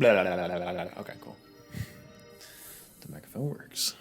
Blah, blah, blah, blah, blah, blah. Okay, cool. The microphone works.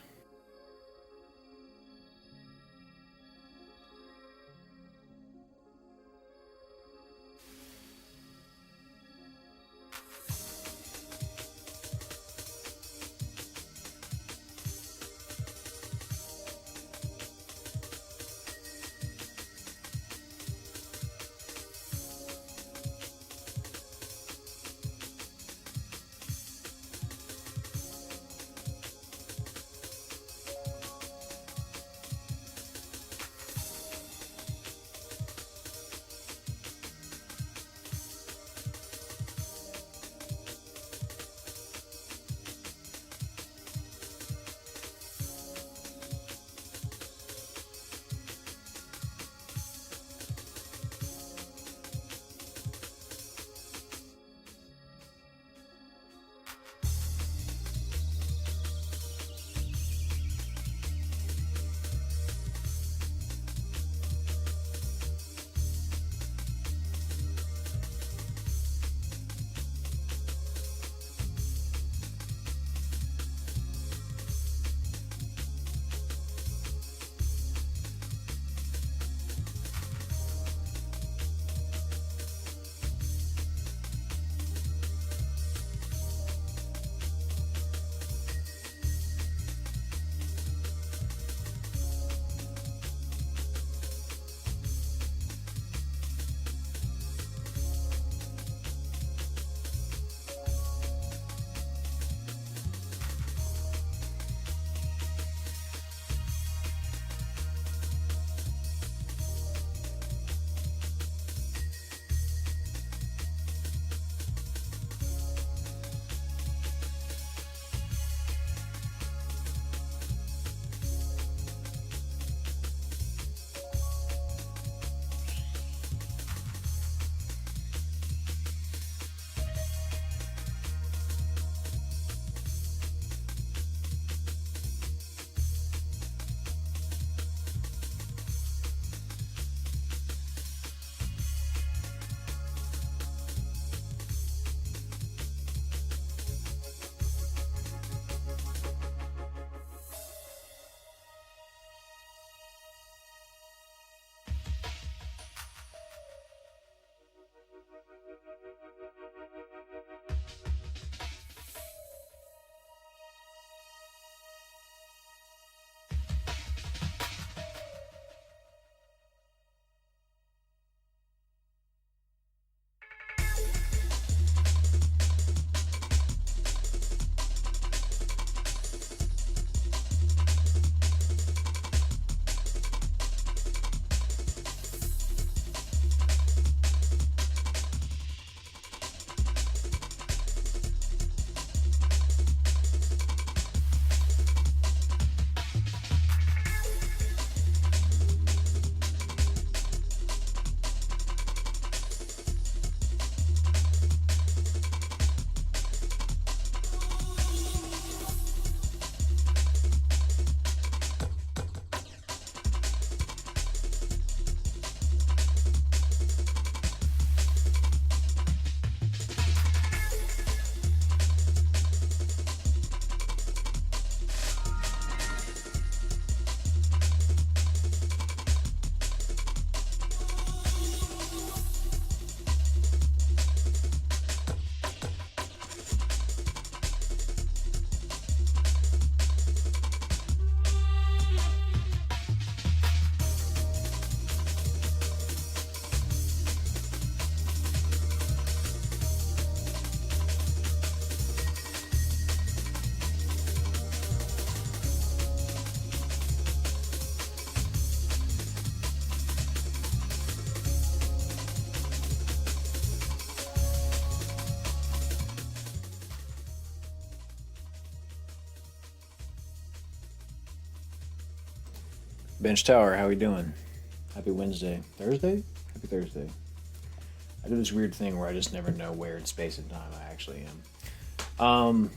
Bench Tower, how we doing? Happy Wednesday. Thursday? Happy Thursday. I do this weird thing where I just never know where in space and time I actually am.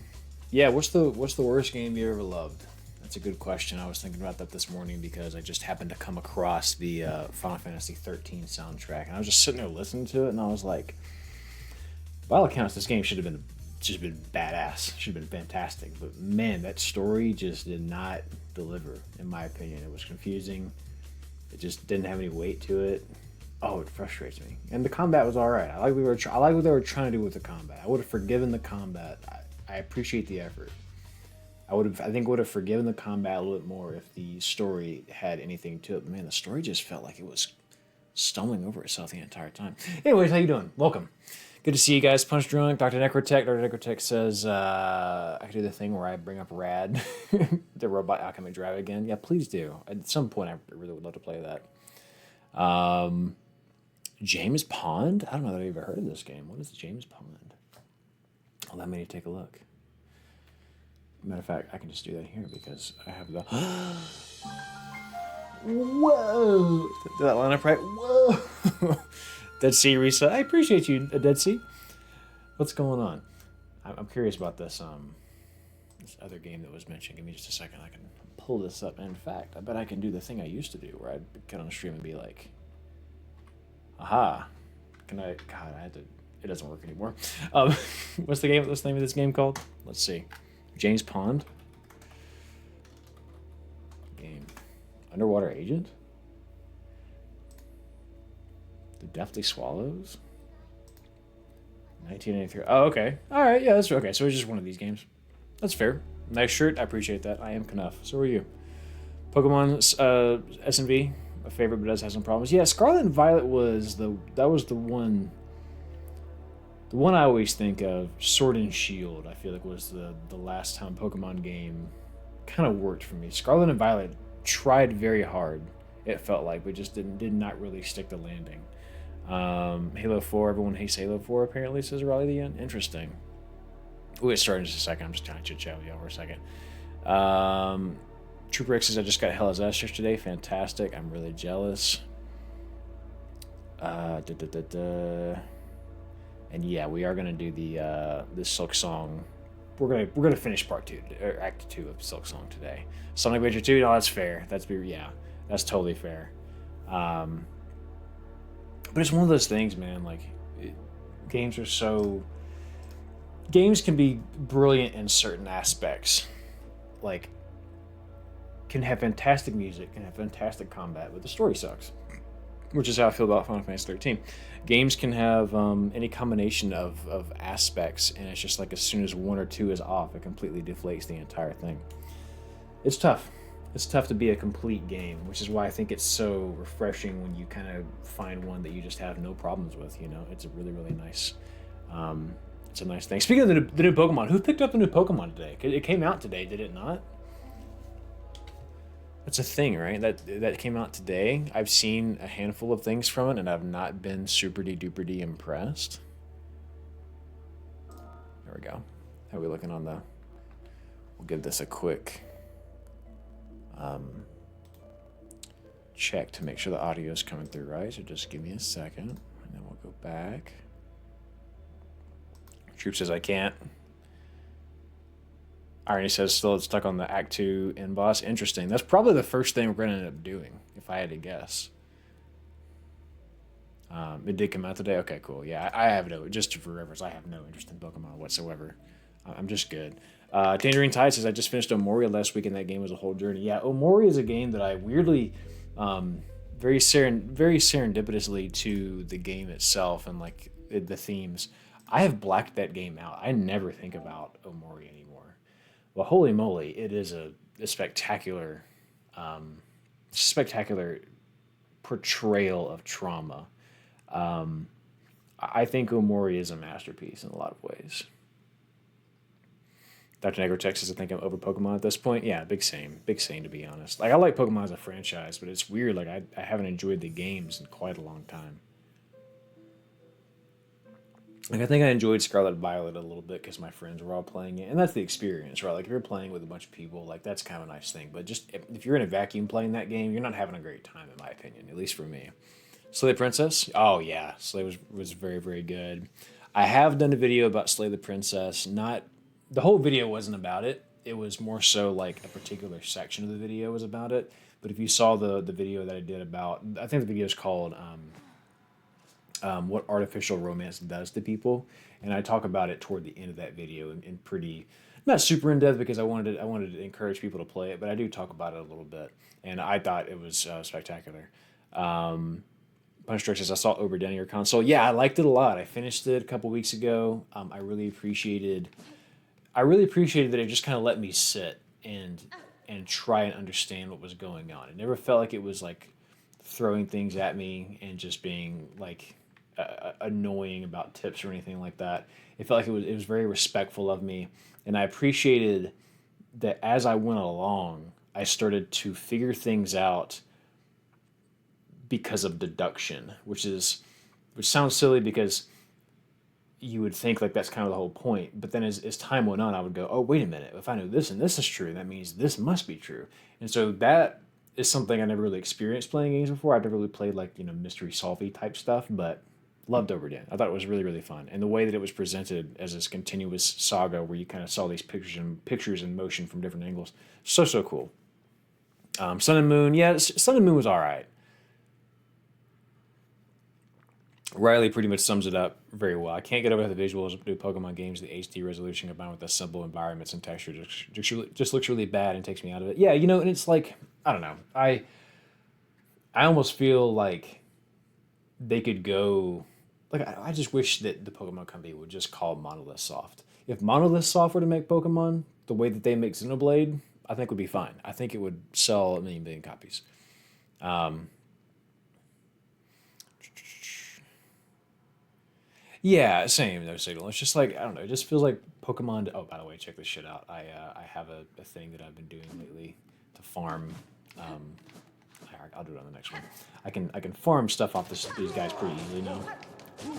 Yeah, what's the worst game you ever loved? That's a good question. I was thinking about that this morning because I just happened to come across the Final Fantasy 13 soundtrack, and I was just sitting there listening to it, and I was like, by all accounts, this game should have been just been badass. Should have been fantastic. But man, that story just did not deliver, in my opinion. It was confusing. It just didn't have any weight to it. Oh, it frustrates me. And the combat was all right. I like what they were trying to do with the combat. I would have forgiven the combat. I appreciate the effort. I think would have forgiven the combat a little bit more if the story had anything to it. But man, the story just felt like it was stumbling over itself the entire time. Anyways, how you doing? Welcome. Good to see you guys. Punch Drunk, Dr. Necrotech. Dr. Necrotech says, I can do the thing where I bring up Rad, the robot alchemy drive again. Yeah, please do. At some point, I really would love to play that. James Pond? I don't know that I've ever heard of this game. What is James Pond? Well, let me take a look. Matter of fact, I can just do that here because I have the... Whoa! Did that line up right? Whoa! Dead Sea reset. I appreciate you, Dead Sea. What's going on? I'm curious about this this other game that was mentioned. Give me just a second. I can pull this up. And in fact, I bet I can do the thing I used to do where I'd get on the stream and be like, aha. Can I... God, I had to... It doesn't work anymore. What's the name of this game called? Let's see. James Pond. Game. Underwater Agent? The Deathly Swallows? 1983. Oh, okay. All right, yeah, that's okay. So it's just one of these games. That's fair. Nice shirt. I appreciate that. I am Knuff. So are you. Pokemon S&V, a favorite, but does have some problems. Yeah, Scarlet and Violet was the one. The one I always think of, Sword and Shield, I feel like was the last time Pokemon game kind of worked for me. Scarlet and Violet tried very hard, it felt like, but just did not really stick the landing. Halo 4, everyone hates Halo 4 apparently, says Raleigh the End. Interesting. We'll get started in just a second. I'm just trying to chit-chat with y'all for a second. Trooper X says, I just got Hell as S yesterday. Fantastic. I'm really jealous. And yeah, we are gonna do the Silk Song. We're gonna finish part 2 or Act 2 of Silk Song today. Sonic Adventure 2. No, that's fair. That's totally fair. But it's one of those things, man. Like, games can be brilliant in certain aspects. Like, can have fantastic music, can have fantastic combat, but the story sucks. Which is how I feel about Final Fantasy 13. Games can have any combination of aspects, and it's just like as soon as one or two is off, it completely deflates the entire thing. It's tough. It's tough to be a complete game, which is why I think it's so refreshing when you kind of find one that you just have no problems with. You know, it's a really, really nice. It's a nice thing. Speaking of the new Pokemon, who picked up the new Pokemon today? It came out today, did it not? That's a thing, right? That came out today. I've seen a handful of things from it, and I've not been super-duper impressed. There we go. How are we looking on the... We'll give this a quick check to make sure the audio is coming through right. So just give me a second, and then we'll go back. Troop says I can't. Irony says still stuck on the Act 2 end boss. Interesting. That's probably the first thing we're going to end up doing, if I had to guess. It did come out today? Okay, cool. Yeah, I have no, just for reference, I have no interest in Pokemon whatsoever. I'm just good. Tangerine Tide says, I just finished Omoria last week, and that game was a whole journey. Yeah, Omoria is a game that I weirdly, very serendipitously to the game itself and like the themes, I have blacked that game out. I never think about Omoria anymore. Well, holy moly, it is a spectacular, portrayal of trauma. I think Omori is a masterpiece in a lot of ways. Dr. Negro Texas, I think I'm over Pokemon at this point. Yeah, big same to be honest. Like, I like Pokemon as a franchise, but it's weird. Like, I haven't enjoyed the games in quite a long time. Like, I think I enjoyed Scarlet and Violet a little bit because my friends were all playing it, and that's the experience, right? Like, if you're playing with a bunch of people, like, that's kind of a nice thing. But just if you're in a vacuum playing that game, you're not having a great time, in my opinion, at least for me. Slay the Princess? Oh yeah, Slay was very, very good. I have done a video about Slay the Princess. Not the whole video wasn't about it. It was more so like a particular section of the video was about it. But if you saw the video that I did about, I think the video is called what artificial romance does to people. and I talk about it toward the end of that video in pretty, not super in depth because I wanted to encourage people to play it, but I do talk about it a little bit, and I thought it was spectacular. Punch Drunk says, I saw Oberdin on your console. Yeah, I liked it a lot. I finished it a couple weeks ago. I really appreciated that it just kind of let me sit and try and understand what was going on. It never felt like it was like throwing things at me and just being like annoying about tips or anything like that. It felt like it was very respectful of me, and I appreciated that as I went along, I started to figure things out because of deduction, which sounds silly because you would think like that's kind of the whole point. But then as time went on, I would go, oh, wait a minute. If I know this and this is true, that means this must be true. And so that is something I never really experienced playing games before. I've never really played like, mystery solvey type stuff, but loved Overdin. I thought it was really, really fun. And the way that it was presented as this continuous saga where you kind of saw these pictures in motion from different angles. So, so cool. Sun and Moon. Yeah, Sun and Moon was all right. Riley pretty much sums it up very well. I can't get over the visuals of new Pokemon games. The HD resolution combined with the simple environments and texture just looks really bad and takes me out of it. Yeah, and it's like, I don't know. I almost feel like they could go, like, I just wish that the Pokemon company would just call Monolith Soft. If Monolith Soft were to make Pokemon the way that they make Xenoblade, I think would be fine. I think it would sell a million copies. Yeah, same, no signal. It's just like, I don't know, it just feels like Pokemon. Oh, by the way, check this shit out. I have a thing that I've been doing lately to farm. Um, I'll do it on the next one. I can farm stuff off these guys pretty easily now. I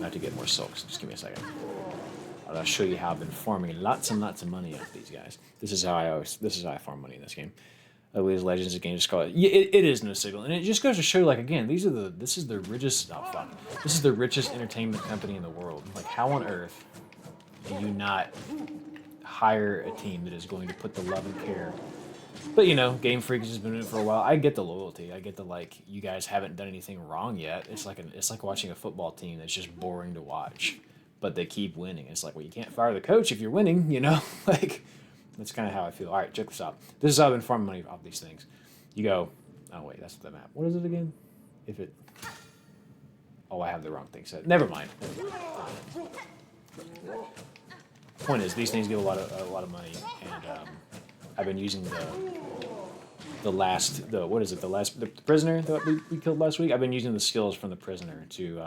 have to get more silks. Just give me a second. I'll show you how I've been farming lots and lots of money off these guys. This is how I farm money in this game. Ugly as Legends of Games call it. Yeah, it is no signal, and it just goes to show, like, again, this is the richest. Oh fuck, this is the richest entertainment company in the world. Like, how on earth do you not hire a team that is going to put the love and care? But Game Freak has been doing it for a while. I get the loyalty. I get the, like, you guys haven't done anything wrong yet. It's like watching a football team that's just boring to watch, but they keep winning. It's like, well, you can't fire the coach if you're winning, like. That's kind of how I feel. All right, check this out. This is how I've been farming money off these things. You go, oh wait, that's the map. What is it again? Oh, I have the wrong thing set. Never mind. Point is, these things give a lot of money, and I've been using the prisoner that we killed last week. I've been using the skills from the prisoner to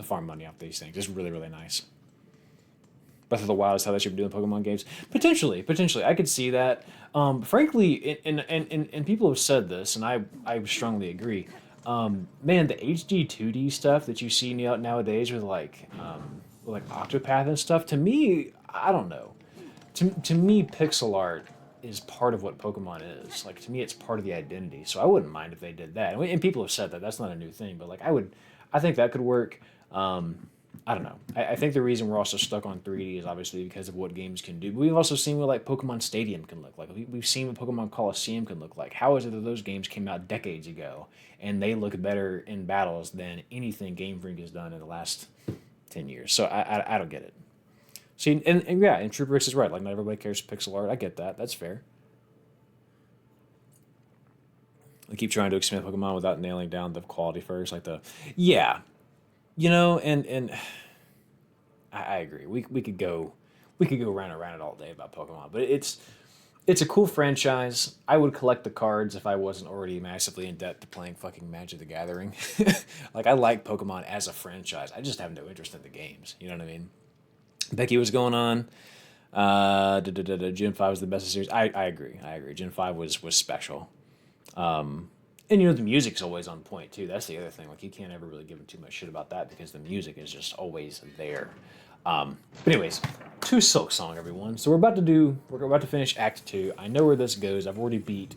farm money off these things. It's really, really nice. Breath of the Wild is how they should be doing Pokemon games. Potentially, I could see that. Frankly, and people have said this, and I strongly agree. Man, the HD 2D stuff that you see nowadays with like Octopath and stuff, to me, I don't know. To me, pixel art is part of what Pokemon is. Like, to me, it's part of the identity. So I wouldn't mind if they did that. And people have said that. That's not a new thing. But like, I think that could work. I don't know. I think the reason we're also stuck on 3D is obviously because of what games can do. But we've also seen what like Pokemon Stadium can look like. We've seen what Pokemon Coliseum can look like. How is it that those games came out decades ago and they look better in battles than anything Game Freak has done in the last 10 years? So I don't get it. See, and yeah, and Trooper X is right. Like, not everybody cares pixel art. I get that. That's fair. I keep trying to expand Pokemon without nailing down the quality first. Yeah. And I agree. We could go round and round it all day about Pokemon, but it's a cool franchise. I would collect the cards if I wasn't already massively in debt to playing fucking Magic the Gathering. Like, I like Pokemon as a franchise. I just have no interest in the games. You know what I mean? Becky, what's going on? Gen 5 was the best of the series. I agree. Gen 5 was special. And the music's always on point too. That's the other thing. Like, you can't ever really give them too much shit about that because the music is just always there. But anyways, to Silk Song, everyone. So we're about to finish Act 2. I know where this goes. I've already beat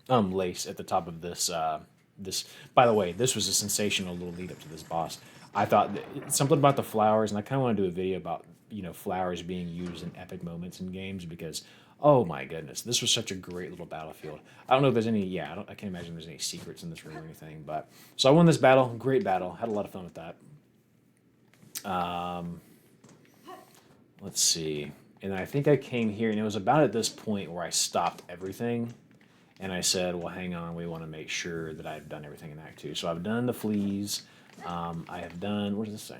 Lace at the top of this. By the way, this was a sensational little lead up to this boss. I thought something about the flowers, and I kind of want to do a video about flowers being used in epic moments in games because oh my goodness, this was such a great little battlefield. I don't know if there's any I can't imagine there's any secrets in this room or anything, but so I won this battle, great battle, had a lot of fun with that. Let's see, and I think I came here, and it was about at this point where I stopped everything. And I said, well, hang on, we want to make sure that I've done everything in Act 2. So I've done the fleas. I have done, what does this say?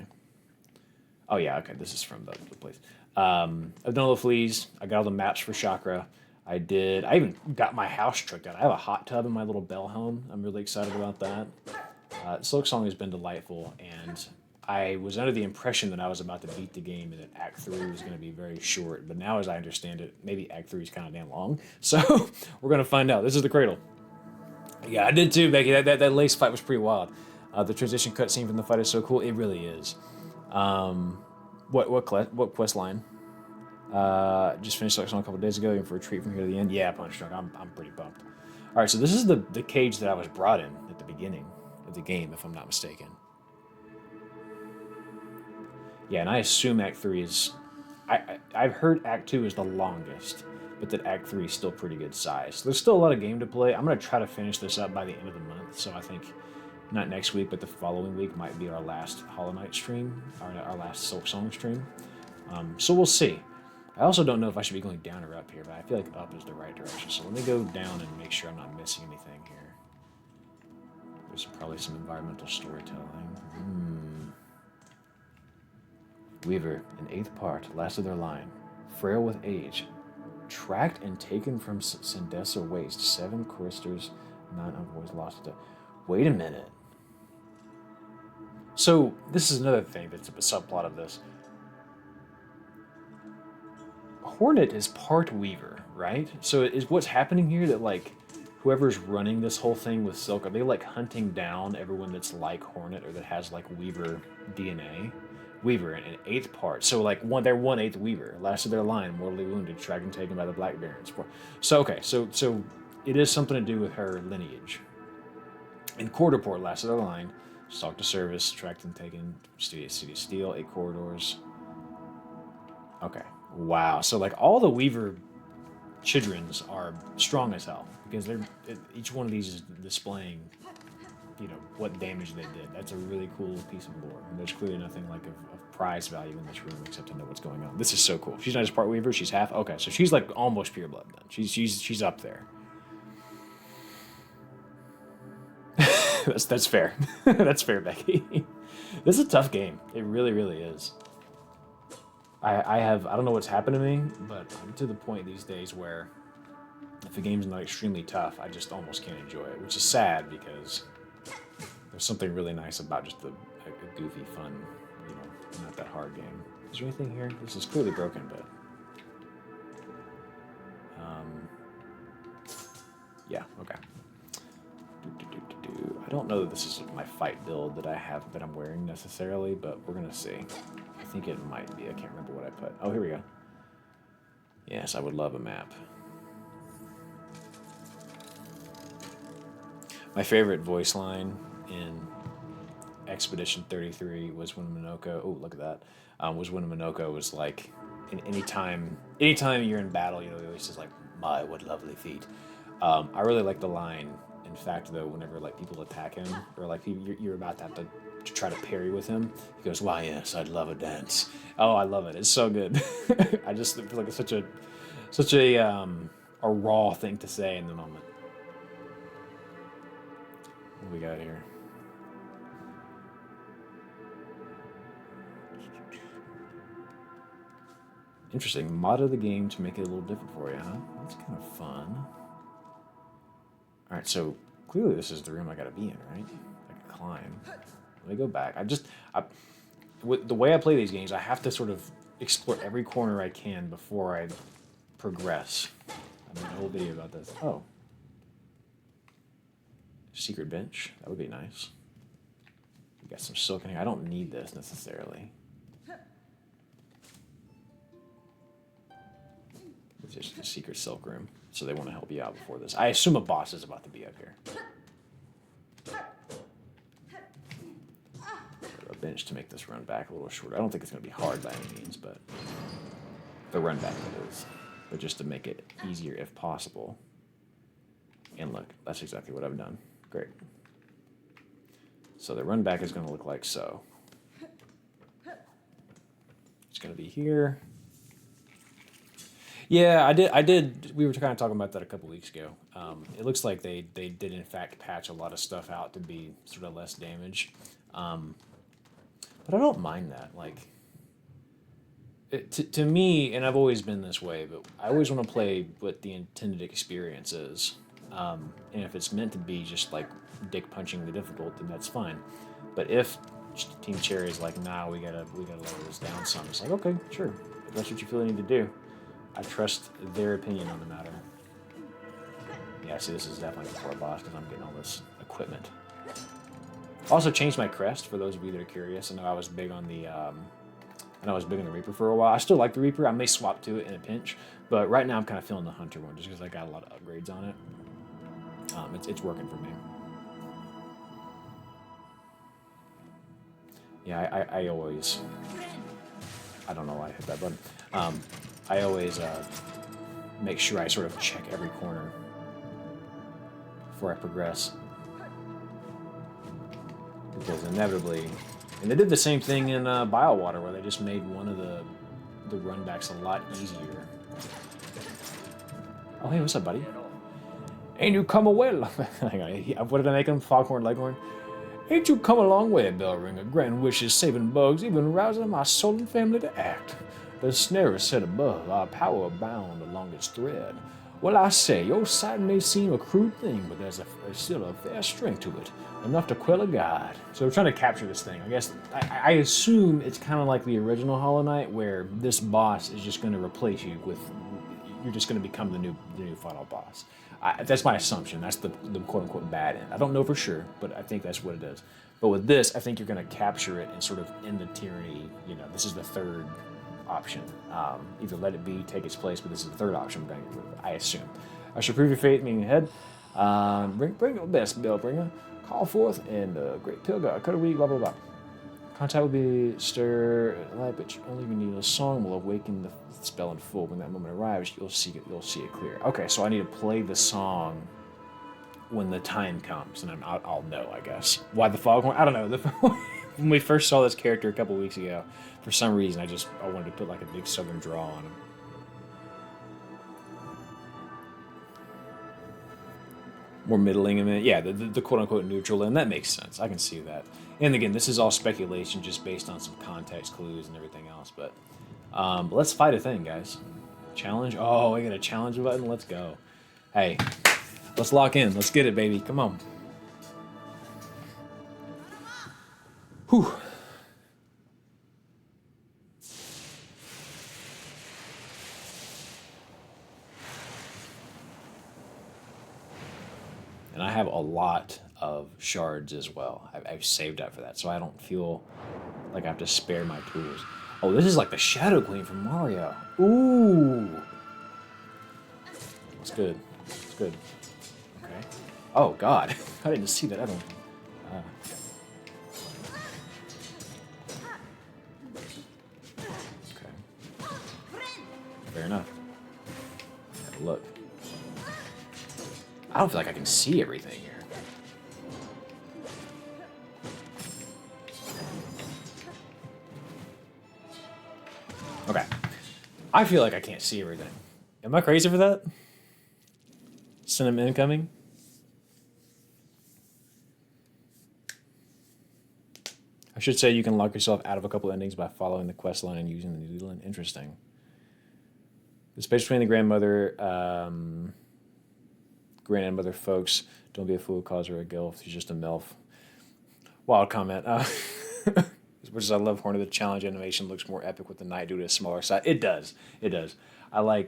Oh, yeah, okay, this is from the place. I've done all the fleas. I got all the maps for Chakra. I even got my house tricked out. I have a hot tub in my little Bell home. I'm really excited about that. Silk Song has been delightful, and I was under the impression that I was about to beat the game and that Act 3 was going to be very short. But now, as I understand it, maybe Act 3 is kind of damn long. So we're going to find out. This is the cradle. Yeah, I did too, Becky. That lace fight was pretty wild. The transition cutscene from the fight is so cool. It really is. What quest line? Just finished Silk Song a couple days ago, and for a treat from here to the end. Yeah, Punch Drunk. I'm pretty pumped. All right, so this is the cage that I was brought in at the beginning of the game, if I'm not mistaken. Yeah, and I assume Act 3 is... I've heard Act 2 is the longest, but that Act 3 is still pretty good size. There's still a lot of game to play. I'm going to try to finish this up by the end of the month, so I think not next week, but the following week might be our last Hollow Knight stream, our last Silk Song stream. So we'll see. I also don't know if I should be going down or up here, but I feel like up is the right direction, so let me go down and make sure I'm not missing anything here. There's probably some environmental storytelling. Weaver, an eighth part, last of their line, frail with age, tracked and taken from Sandesa Waste, 7 choristers, 9 envoys lost to... Wait a minute. So, this is another thing that's a subplot of this. Hornet is part Weaver, right? So is what's happening here that, like, whoever's running this whole thing with Silk, are they, like, hunting down everyone that's like Hornet or that has, like, Weaver DNA? Weaver, an eighth part. So, like, they're 1/8 Weaver. Last of their line, mortally wounded, tracked and taken by the Black Barons. So, okay, so it is something to do with her lineage. In Quarterport, last of their line, stalked to service, tracked and taken, City of Steel, 8 corridors. Okay, wow. So, like, all the Weaver childrens are strong as hell because each one of these is displaying, what damage they did. That's a really cool piece of lore. And there's clearly nothing like of prize value in this room except to know what's going on. This is so cool. She's not just part Weaver, she's half. Okay, so she's like almost pure blood then. She's up there. That's fair. That's fair, Becky. This is a tough game. It really, really is. I don't know what's happened to me, but I'm to the point these days where if the game's not extremely tough, I just almost can't enjoy it, which is sad because there's something really nice about just a goofy, fun, not that hard game. Is there anything here? This is clearly broken, but... yeah, okay. I don't know that this is my fight build that I'm wearing necessarily, but we're gonna see. I think it might be. I can't remember what I put. Oh, here we go. Yes, I would love a map. My favorite voice line in Expedition 33 was when Minoko... Oh, look at that. Was when Minoko was like... Anytime you're in battle, he always says, like, my, what lovely feet. I really like the line... In fact, though, whenever like people attack him, or like you're about to have to try to parry with him, he goes, "Why, yes, I'd love a dance." Oh, I love it. It's so good. I just feel like it's such a raw thing to say in the moment. What do we got here? Interesting. Mod of the game to make it a little different for you, huh? That's kind of fun. All right, so clearly this is the room I gotta be in, right? I can climb. Let me go back. With the way I play these games, I have to sort of explore every corner I can before I progress. I made a whole video about this. Oh. Secret bench. That would be nice. We got some silk in here. I don't need this necessarily. It's just a secret silk room. So they want to help you out before this. I assume a boss is about to be up here. pinch to make this run back a little shorter. I don't think it's going to be hard by any means, but the run back it is. But just to make it easier if possible. And look, that's exactly what I've done. Great. So the run back is going to look like so. It's going to be here. Yeah, I did. We were kind of talking about that a couple weeks ago. It looks like they did in fact patch a lot of stuff out to be sort of less damage. But I don't mind that. Like, to me, and I've always been this way, but I always want to play what the intended experience is. And if it's meant to be just like dick punching the difficult, then that's fine. But if Team Cherry is like, nah, we gotta lower this down some, it's like, okay, sure, if that's what you feel you need to do. I trust their opinion on the matter. Yeah, see, this is definitely before a boss because I'm getting all this equipment. Also changed my crest for those of you that are curious. I know I was big on the Reaper for a while. I still like the Reaper. I may swap to it in a pinch, but right now I'm kind of feeling the Hunter one just because I got a lot of upgrades on it. It's working for me. Yeah, I always. I don't know why I hit that button. I always make sure I sort of check every corner before I progress. Because inevitably, and they did the same thing in Biowater where they just made one of the runbacks a lot easier. Oh, hey, what's up, buddy? Ain't you come away? What did I make him? Foghorn Leghorn? Ain't you come a long way, bell ringer, granting wishes, saving bugs, even rousing my soul and family to act. The snare is set above, our power bound along its thread. Well, I say, your sight may seem a crude thing, but there's still a fair strength to it, enough to quell a god. So we're trying to capture this thing. I guess I assume it's kind of like the original Hollow Knight, where this boss is just going to replace you with. You're just going to become the new final boss. That's my assumption. That's the quote-unquote bad end. I don't know for sure, but I think that's what it is. But with this, I think you're going to capture it and sort of end the tyranny. You know, this is the third option. Either let it be, take its place, but this is the third option. I assume. I shall prove your faith, meaning ahead. Bring your best, Bellbringer. Call forth, and great Pilgar, cut a weed, blah, blah, blah. Contact will be stir light, but you only need a song will awaken the spell in full. When that moment arrives, you'll see it clear. Okay, so I need to play the song when the time comes, and I'll know, I guess. Why the Foghorn? I don't know. When we first saw this character a couple weeks ago, for some reason, I wanted to put like a big southern draw on him. More middling, and yeah, the quote-unquote neutral, and that makes sense. I can see that. And again, this is all speculation, just based on some context clues and everything else. But let's fight a thing, guys. Challenge? Oh, we got a challenge button? Let's go. Hey, let's lock in. Let's get it, baby. Come on. Whew. And I have a lot of shards as well. I've saved up for that, so I don't feel like I have to spare my tools. Oh, this is like the Shadow Queen from Mario. Ooh. That's good. That's good. Okay. Oh, God. I didn't see that. I don't... Okay. Fair enough. Have a look. I don't feel like I can see everything here. Okay. I feel like I can't see everything. Am I crazy for that? Cinema incoming? I should say you can lock yourself out of a couple endings by following the quest line and using the needle. Interesting. The space between the grandmother folks. Don't be a fool, cause her a gilf. She's just a MILF. Wild comment. Which is, I love Horn of the Challenge animation. Looks more epic with the knight due to a smaller size. It does. It does. I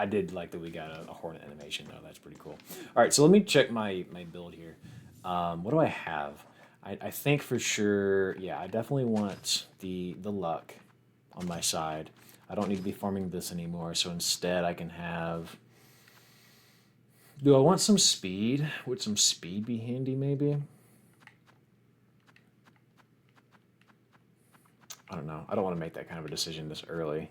did like that we got a Hornet animation, though. That's pretty cool. All right, so let me check my build here. What do I have? I think for sure, yeah, I definitely want the luck on my side. I don't need to be farming this anymore, so instead I can have... Do I want some speed? Would some speed be handy, maybe? I don't know. I don't want to make that kind of a decision this early.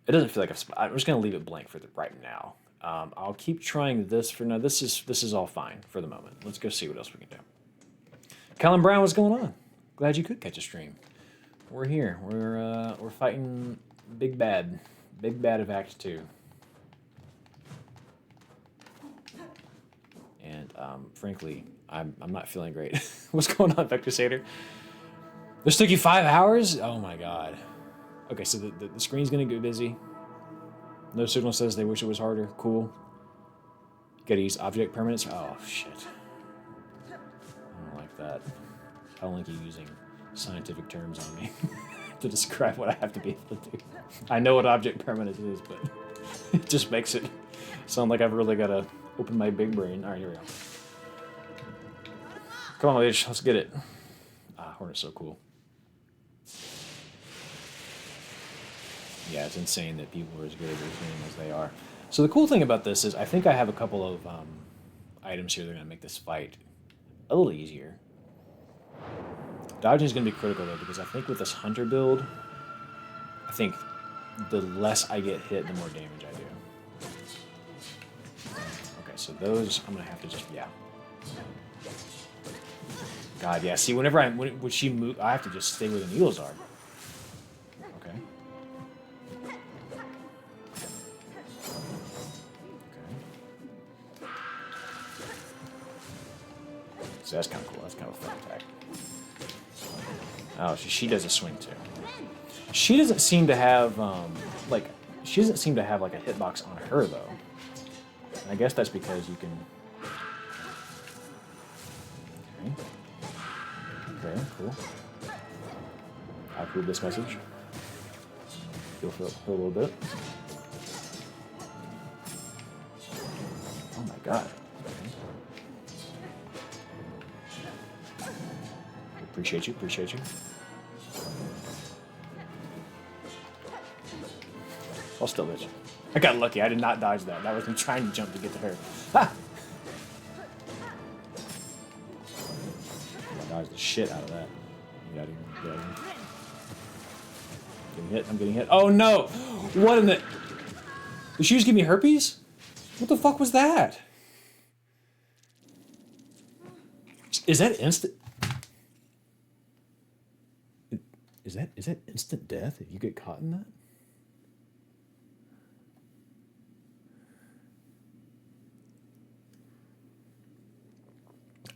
It doesn't feel like I'm just going to leave it blank for right now. I'll keep trying this for now. This is all fine for the moment. Let's go see what else we can do. Kellen Brown, what's going on? Glad you could catch a stream. We're here. We're fighting Big Bad of Act 2. And frankly, I'm not feeling great. What's going on, Vector Sater? This took you 5 hours? Oh my god. Okay, so the screen's gonna get busy. No signal says they wish it was harder. Cool. You gotta use object permanence. Oh shit. I don't like that. I don't like you using scientific terms on me to describe what I have to be able to do. I know what object permanence is, but it just makes it sound like I've really gotta open my big brain. Alright, here we go. Come on, bitch, let's get it. Ah, Hornet's so cool. Yeah, it's insane that people are as good at this game as they are. So the cool thing about this is I think I have a couple of items here that are going to make this fight a little easier. Dodging is going to be critical, though, because I think with this hunter build, I think the less I get hit, the more damage I do. Okay, so those I'm going to have to just, yeah. God, yeah, see, when she move, I have to just stay where the needles are. Okay. So that's kind of cool. That's kind of a fun attack. Oh, she does a swing too. She doesn't seem to have she doesn't seem to have like a hitbox on her though. And I guess that's because you can. Okay, cool. I approve this message. Feel for a little bit. Oh my god. Appreciate you. I'll still hit you. I got lucky. I did not dodge that. That was me trying to jump to get to her. Ha! I dodged the shit out of that. Get out of here. I'm getting hit. Oh no! What in the... Did she just give me herpes? What the fuck was that? Is that instant... Is that instant death if you get caught in that?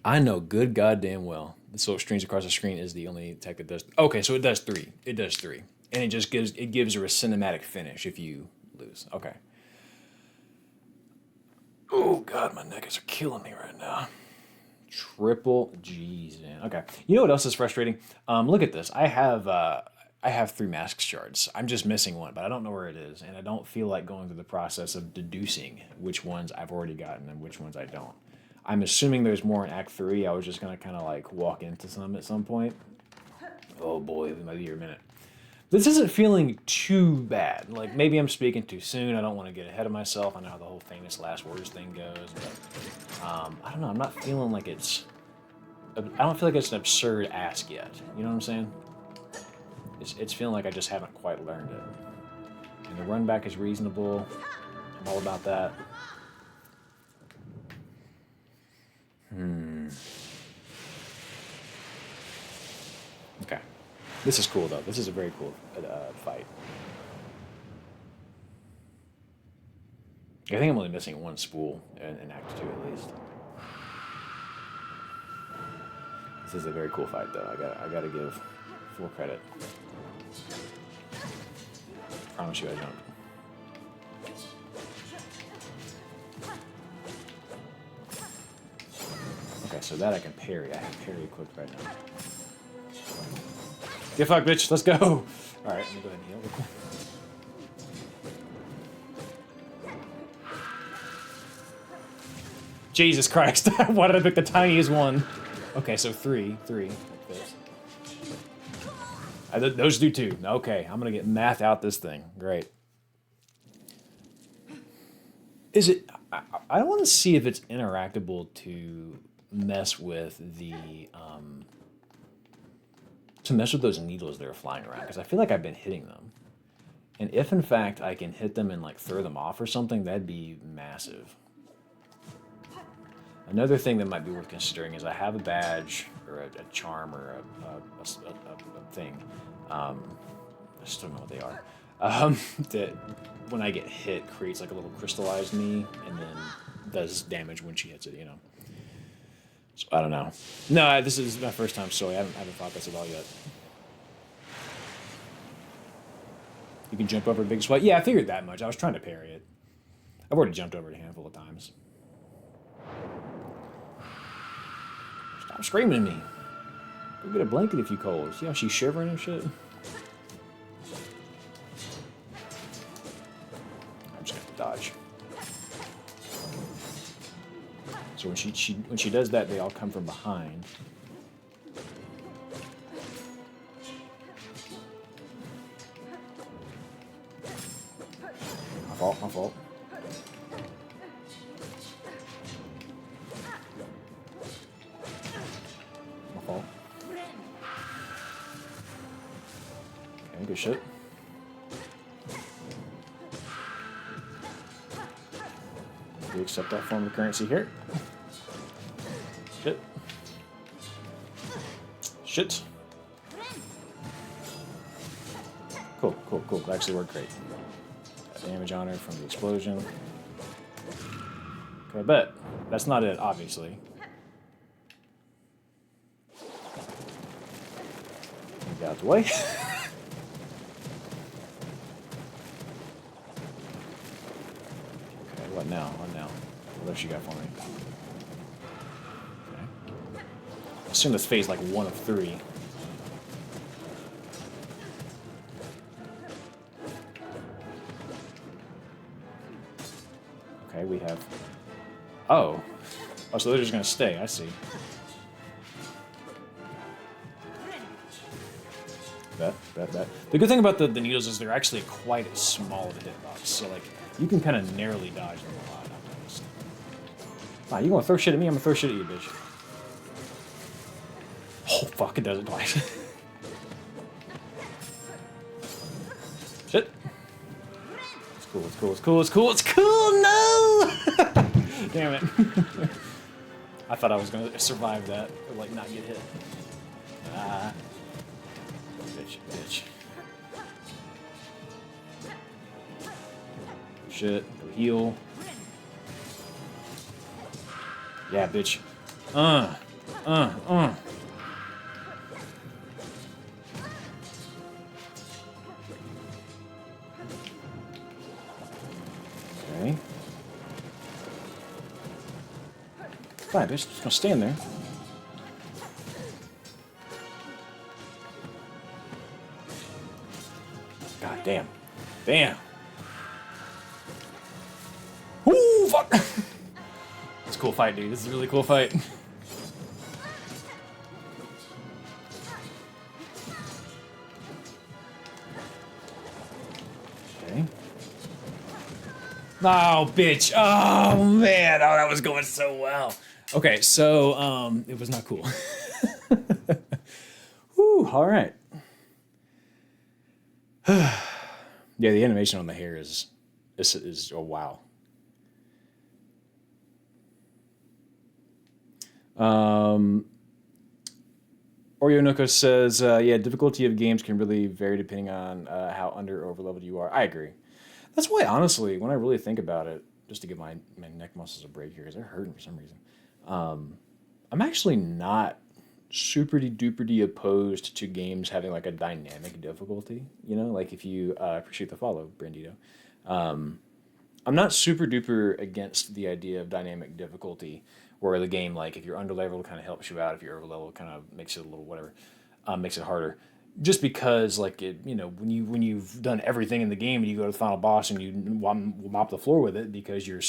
I know good goddamn well the slope streams across the screen is the only attack that does. Okay, so it does 3. It does 3, and it gives her a cinematic finish if you lose. Okay. Oh god, my neck is killing me right now. Triple G's, man. Okay. You know what else is frustrating? Look at this. I have 3 mask shards. I'm just missing one, but I don't know where it is, and I don't feel like going through the process of deducing which ones I've already gotten and which ones I don't. I'm assuming there's more in Act 3. I was just gonna kind of like walk into some at some point. Oh boy, it might be a minute. This isn't feeling too bad. Like, maybe I'm speaking too soon. I don't want to get ahead of myself. I know how the whole famous last words thing goes, but I don't know. I'm not feeling like it's... I don't feel like it's an absurd ask yet. You know what I'm saying? It's feeling like I just haven't quite learned it. And the run back is reasonable. I'm all about that. Okay. This is cool, though. This is a very cool fight. I think I'm only missing one spool in Act 2, at least. This is a very cool fight, though. I gotta give full credit. Promise you I don't. Okay, so that I can parry. I have parry equipped right now. Get fucked, bitch. Let's go. All right, let me go ahead and heal real quick. Jesus Christ. Why did I pick the tiniest one? Okay, so three. Like this. Those do 2. Okay, I'm going to get math out this thing. Great. Is it... I want to see if it's interactable to mess with the to mess with those needles that are flying around, because I feel like I've been hitting them. And if in fact I can hit them and like throw them off or something, that'd be massive. Another thing that might be worth considering is I have a badge or a charm or a thing. I just don't know what they are. That when I get hit creates like a little crystallized me and then does damage when she hits it, you know. So I don't know. No, this is my first time, so I haven't thought this at all yet. You can jump over a big sweat. Yeah, I figured that much. I was trying to parry it. I've already jumped over it a handful of times. Stop screaming at me. Go get a blanket if you cold. See how she's shivering and shit? I'm just gonna dodge. So when she does that, they all come from behind. My fault. My fault. Okay, good shit. We accept that form of currency here. Shit. Shit. Cool. That actually worked great. Damage on her from the explosion. Okay, but that's not it, obviously. Get out of the way. Okay, what now? What else you got for me? Okay. I assume this phase like 1 of 3. Okay, we have... Oh, so they're just going to stay. I see. Bet. The good thing about the needles is they're actually quite small of a hitbox. So, like, you can kind of narrowly dodge them a lot, I've noticed. Nah, you want to throw shit at me? I'm going to throw shit at you, bitch. Oh, fuck, it does it twice. Shit. It's cool. No! Damn it. I thought I was going to survive that, or like not get hit. Bitch. Shit. Go heal. Yeah, bitch. Okay. Fine, bitch. Just gonna stand there. God damn. Damn. Ooh, fuck. It's a cool fight, dude. This is a really cool fight. Okay. Oh, bitch. Oh, man. Oh, that was going so well. Okay, so, it was not cool. Whew, all right. Yeah, the animation on the hair is oh, wow. Orionoka says, yeah, difficulty of games can really vary depending on how under or over leveled you are. I agree. That's why, honestly, when I really think about it, just to give my neck muscles a break here, because they're hurting for some reason, I'm actually not super duper opposed to games having like a dynamic difficulty. You know, like if you appreciate the follow, Brandito. I'm not super duper against the idea of dynamic difficulty, where the game, like if you're under leveled, kind of helps you out. If you're over leveled, kind of makes it a little whatever, makes it harder. Just because, like it, you know, when you've done everything in the game and you go to the final boss and you mop the floor with it because you're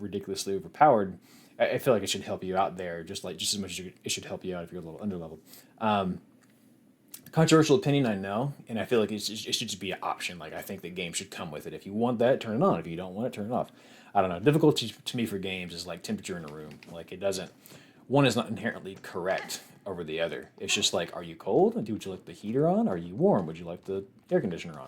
ridiculously overpowered. I feel like it should help you out there, just as much as it should help you out if you're a little underleveled. Controversial opinion, I know, and I feel like it should just be an option. Like I think the game should come with it. If you want that, turn it on. If you don't want it, turn it off. I don't know. Difficulty to me for games is like temperature in a room. Like it doesn't. One is not inherently correct. over the other. It's just like, are you cold? Would you like the heater on? Are you warm? Would you like the air conditioner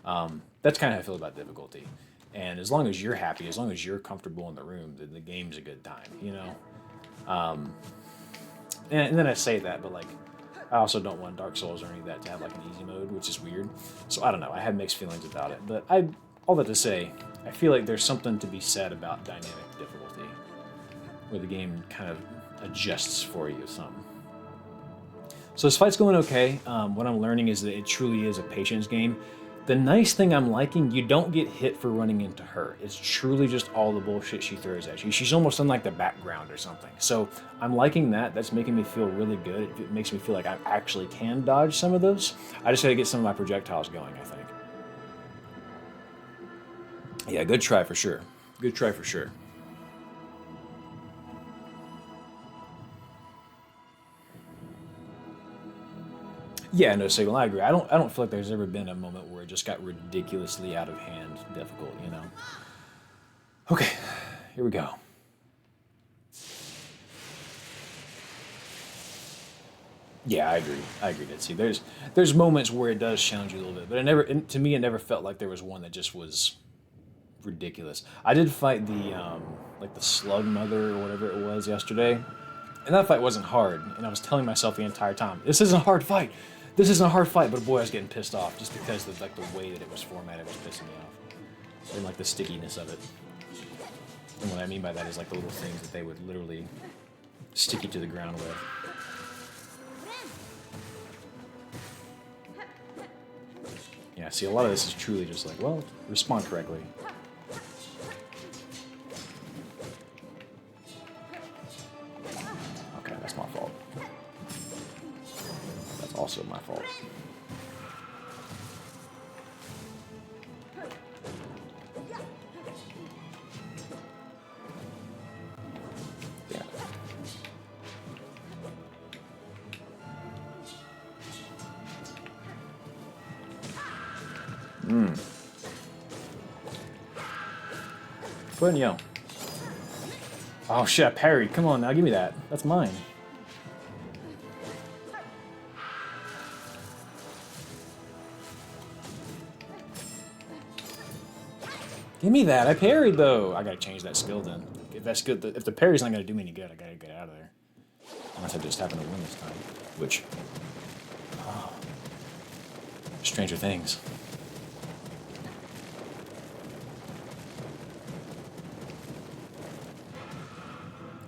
on? That's kind of how I feel about difficulty. And as long as you're happy, as long as you're comfortable in the room, then the game's a good time, you know? And then I say that, but like, I also don't want Dark Souls or any of that to have like an easy mode, which is weird. So I don't know. I have mixed feelings about it, but all that to say, I feel like there's something to be said about dynamic difficulty, where the game kind of adjusts for you some. So this fight's going okay. What I'm learning is that it truly is a patience game. The nice thing I'm liking, you don't get hit for running into her. It's truly just all the bullshit she throws at you. She's almost in like the background or something. So I'm liking that. That's making me feel really good. It makes me feel like I actually can dodge some of those. I just gotta get some of my projectiles going, I think. Yeah, good try for sure. Good try for sure. Yeah, no, Sigil, I agree. I don't feel like there's ever been a moment where it just got ridiculously out of hand difficult, you know? Okay, here we go. Yeah, I agree. I agree, Ditsy. There's moments where it does challenge you a little bit, but to me, it never felt like there was one that just was ridiculous. I did fight the like the slug mother or whatever it was yesterday, and that fight wasn't hard. And I was telling myself the entire time, "This isn't a hard fight. This isn't a hard fight." But boy, I was getting pissed off just because of like the way that it was formatted was pissing me off, and like the stickiness of it. And what I mean by that is like the little things that they would literally stick you to the ground with. Yeah, see, a lot of this is truly just like, well, respond correctly. Okay, that's my fault. That's also my fault. Yeah. Go ahead and yell. Oh shit, I parried. Come on now, give me that. That's mine. Give me that. I parried though. I gotta change that skill then. If that's good, if the parry's not gonna do me any good, I gotta get out of there. Unless I just happen to win this time, which, oh, stranger things.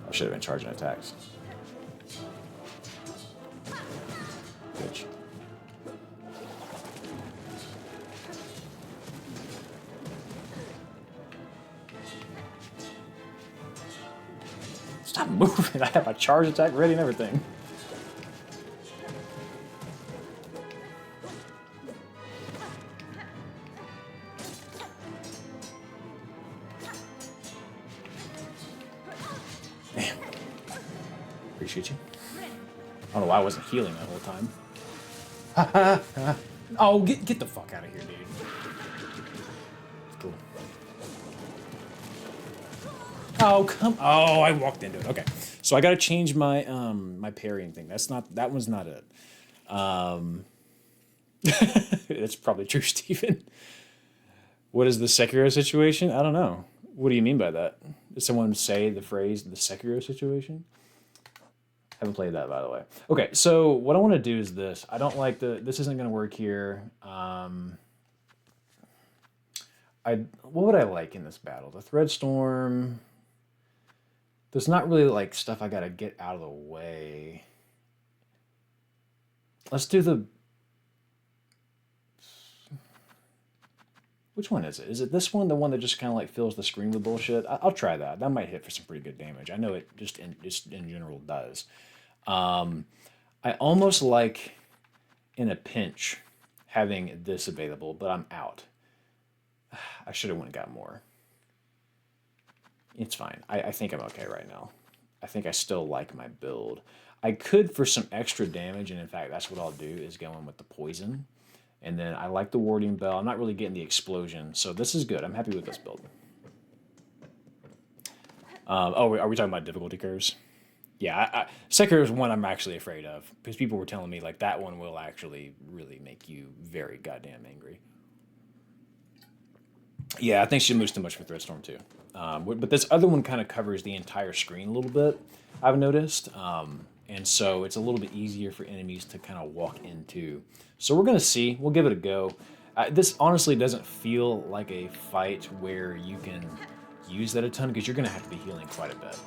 I should have been charging attacks. Bitch. Stop moving. I have my charge attack ready and everything. Damn. Appreciate you. I don't know why I wasn't healing that whole time. Oh, get the fuck out of here, dude. Cool. Oh, come. Oh, I walked into it. Okay, so I got to change my my parrying thing. That one's not it. That's probably true, Stephen. What is the Sekiro situation? I don't know. What do you mean by that? Did someone say the phrase the Sekiro situation? Haven't played that, by the way. Okay, so what I want to do is this. I don't like this isn't going to work here. What would I like in this battle? The Threadstorm. There's not really like stuff I got to get out of the way. Let's do the... Which one is it? Is it this one, the one that just kind of like fills the screen with bullshit? I'll try that. That might hit for some pretty good damage. I know it just in general does. I almost like, in a pinch, having this available, but I'm out. I should have went and got more. It's fine. I think I'm okay right now. I think I still like my build. I could, for some extra damage, and in fact, that's what I'll do, is go in with the poison. And then I like the warding bell. I'm not really getting the explosion, so this is good. I'm happy with this build. Oh, are we talking about difficulty curves? Yeah, Sekiro is one I'm actually afraid of because people were telling me like that one will actually really make you very goddamn angry. Yeah, I think she moves too much for Threadstorm too. But this other one kind of covers the entire screen a little bit, I've noticed. And so it's a little bit easier for enemies to kind of walk into. So we're going to see. We'll give it a go. This honestly doesn't feel like a fight where you can use that a ton because you're going to have to be healing quite a bit.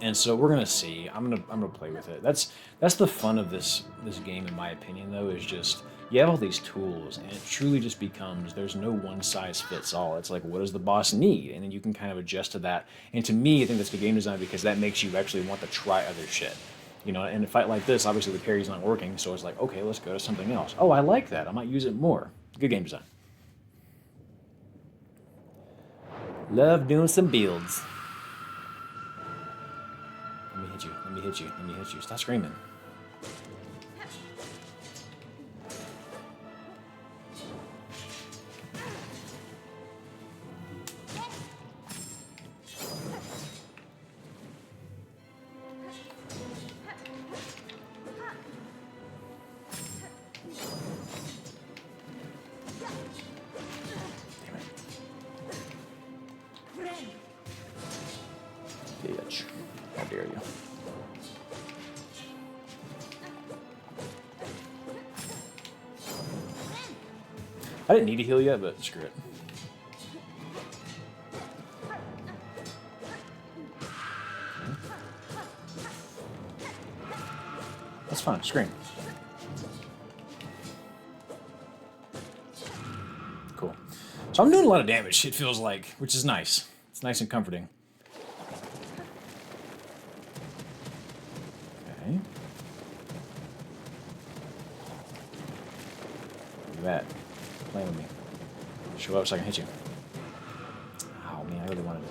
And so we're gonna see. I'm gonna play with it. That's the fun of this game, in my opinion. Though, is just you have all these tools, and it truly just becomes there's no one size fits all. It's like what does the boss need, and then you can kind of adjust to that. And to me, I think that's good game design because that makes you actually want to try other shit. You know, in a fight like this, obviously the parry's not working, so it's like okay, let's go to something else. Oh, I like that. I might use it more. Good game design. Love doing some builds. Let me hit you. Let me hit you. Let me hit you. Stop screaming. Bitch. How dare you. I didn't need to heal yet, but screw it. That's fine. Scream. Cool. So I'm doing a lot of damage, it feels like, which is nice. It's nice and comforting. Okay. Look at that. Play with me. Show up so I can hit you. Oh man, I really wanted it.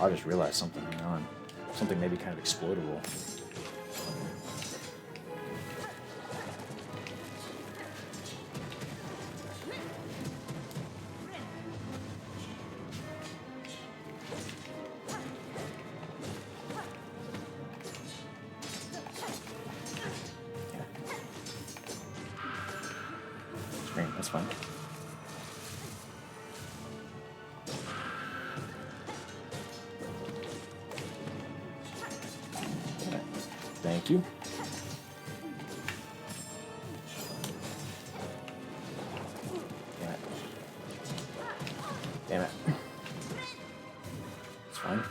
I just realized something. Hang on. Something maybe kind of exploitable. That's fine. Thank you. Damn it. Damn it. It's fine.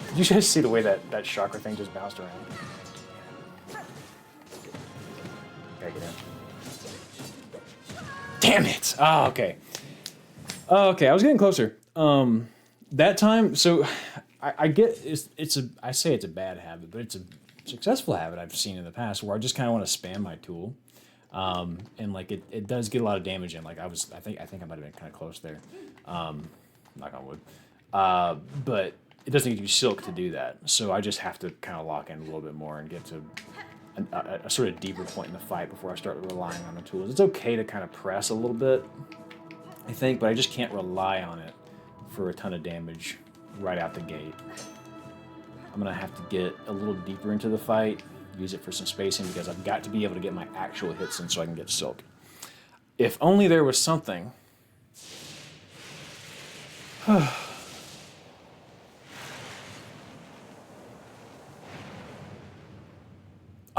Did you guys see the way that chakra thing just bounced around? Gotta get in. Damn it! Oh, okay. Okay, I was getting closer. That time, so I get I say it's a bad habit, but it's a successful habit I've seen in the past where I just kind of want to spam my tool, and like it does get a lot of damage in. Like I think I might have been kind of close there. Knock on wood. But it doesn't need to be silk to do that. So I just have to kind of lock in a little bit more and get to a sort of deeper point in the fight before I start relying on the tools. It's okay to kind of press a little bit, I think, but I just can't rely on it for a ton of damage right out the gate. I'm going to have to get a little deeper into the fight, use it for some spacing, because I've got to be able to get my actual hits in so I can get silk. If only there was something...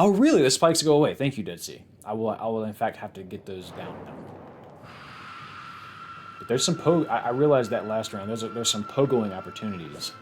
Oh, really? The spikes go away. Thank you, Dead Sea. I will in fact have to get those down now. But there's some I realized that last round. There's some pogoing opportunities.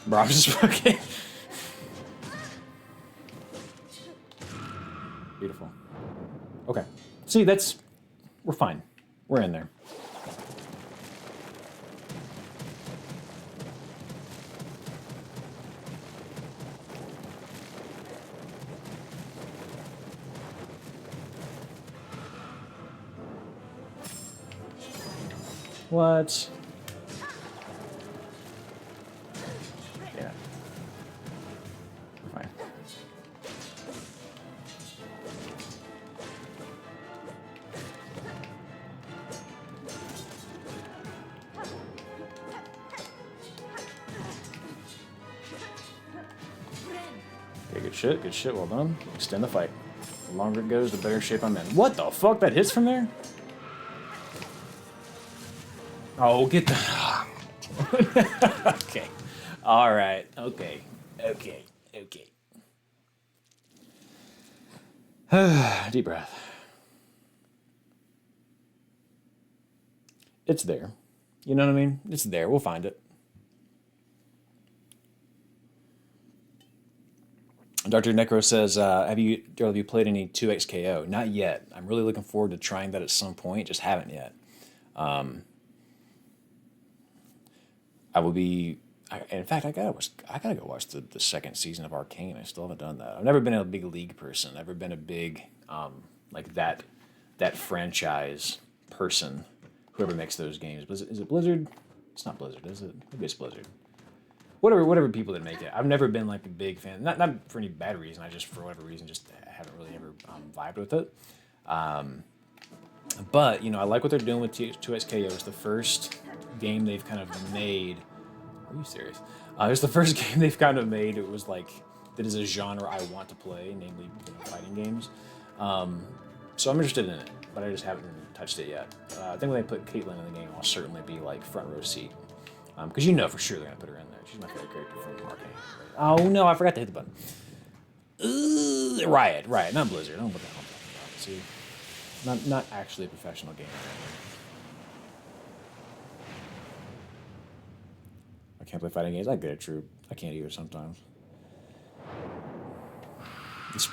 Bro, I'm just fucking... See, we're fine. We're in there. What? Yeah. Fine. Okay, good shit, good shit, well done. Extend the fight. The longer it goes, the better shape I'm in. What the fuck? That hits from there? Oh, get the... Okay. Alright, okay. Okay, okay. Deep breath. It's there. You know what I mean? It's there. We'll find it. Dr. Necro says, Daryl, have you played any 2XKO? Not yet. I'm really looking forward to trying that at some point. Just haven't yet. I will be... in fact, I gotta go watch the second season of Arcane. I still haven't done that. I've never been a big League person. Never been a big, like that franchise person. Whoever makes those games. Is it Blizzard? It's not Blizzard, is it? Maybe it's Blizzard. Whatever people that make it. I've never been like a big fan. Not for any bad reason. I just, for whatever reason, just haven't really ever vibed with it. But, you know, I like what they're doing with 2XKO. It's the first game they've kind of made. Are you serious? It's the first game they've kind of made. It was like, that is a genre I want to play, namely fighting games. So I'm interested in it, but I just haven't touched it yet. I think when they put Caitlyn in the game, I'll certainly be like front row seat. Because you know for sure they're going to put her in there. She's my favorite character from Arcane. Oh no, I forgot to hit the button. Riot, not Blizzard. I don't know what the hell I'm talking about. See? Not actually a professional gamer. I can't play fighting games. I get it, true. I can't either sometimes.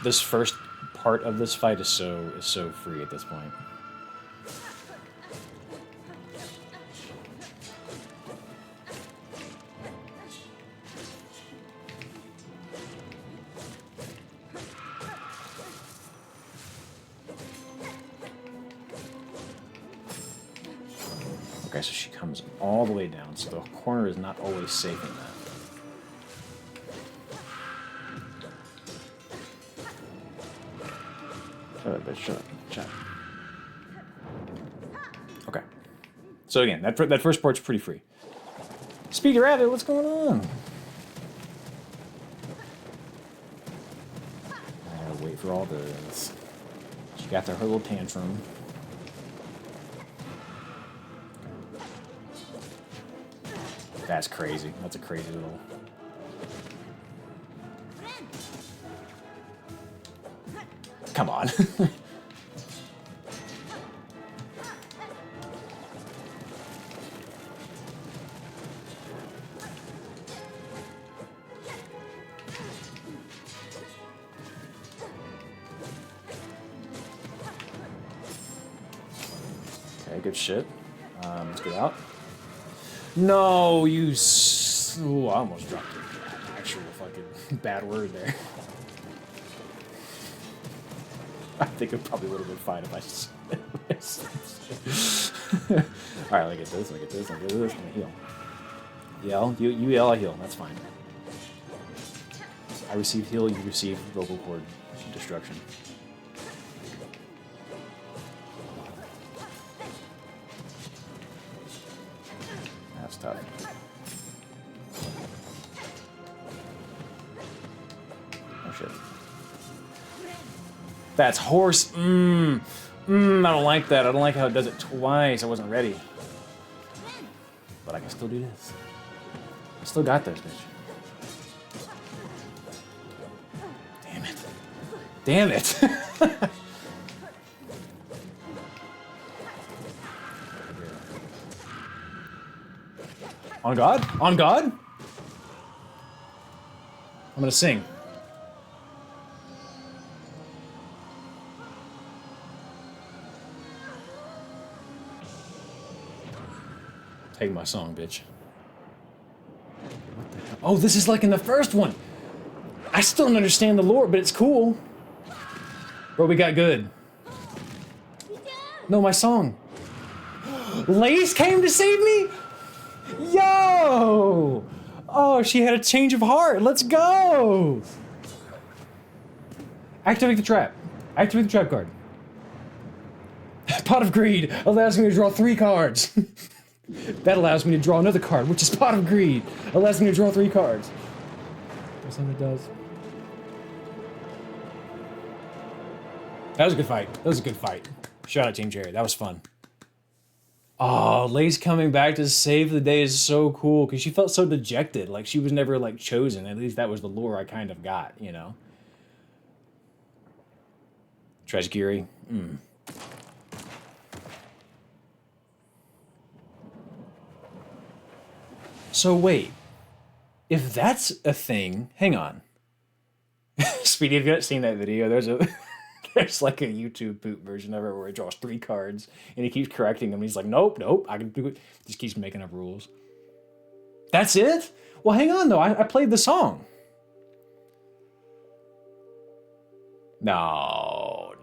This first part of this fight is so free at this point. Okay, so she comes all the way down, so the corner is not always safe in that. Shut up, bitch, shut up. Chat. Okay. So again, that first part's pretty free. Speedy Rabbit, what's going on? I gotta wait for all this. She got her little tantrum. That's crazy. That's a crazy little... Come on. Okay, good shit. Let's get out. No, you... Ooh, I almost dropped an actual fucking bad word there. I think it probably would have been fine if I just... Alright, let me get this, let me get this, let me get this, let me heal. Yell, you yell, I heal, that's fine. I receive heal, you receive vocal cord destruction. That's tough. Oh shit. That's horse. I don't like that. I don't like how it does it twice. I wasn't ready. But I can still do this. I still got this, bitch. Damn it. Damn it. On God? On God? I'm gonna sing. Take my song, bitch. What the hell? Oh, this is like in the first one. I still don't understand the lore, but it's cool. Bro, we got good. No, my song. Lace came to save me? Yo! Oh, she had a change of heart. Let's go! Activate the trap. Activate the trap card. Pot of Greed allows me to draw 3 cards. That allows me to draw another card, which is Pot of Greed. Allows me to draw 3 cards. That's what it does. That was a good fight. That was a good fight. Shout out Team Jerry. That was fun. Oh, Lace coming back to save the day is so cool because she felt so dejected. Like she was never like chosen. At least that was the lore I kind of got, you know. Trashgiri. So wait, if that's a thing, hang on. Speedy, have you not seen that video? There's like a YouTube poop version of it where he draws 3 cards and he keeps correcting them. He's like, nope, I can do it. Just keeps making up rules. That's it? Well, hang on though. I played the song. No.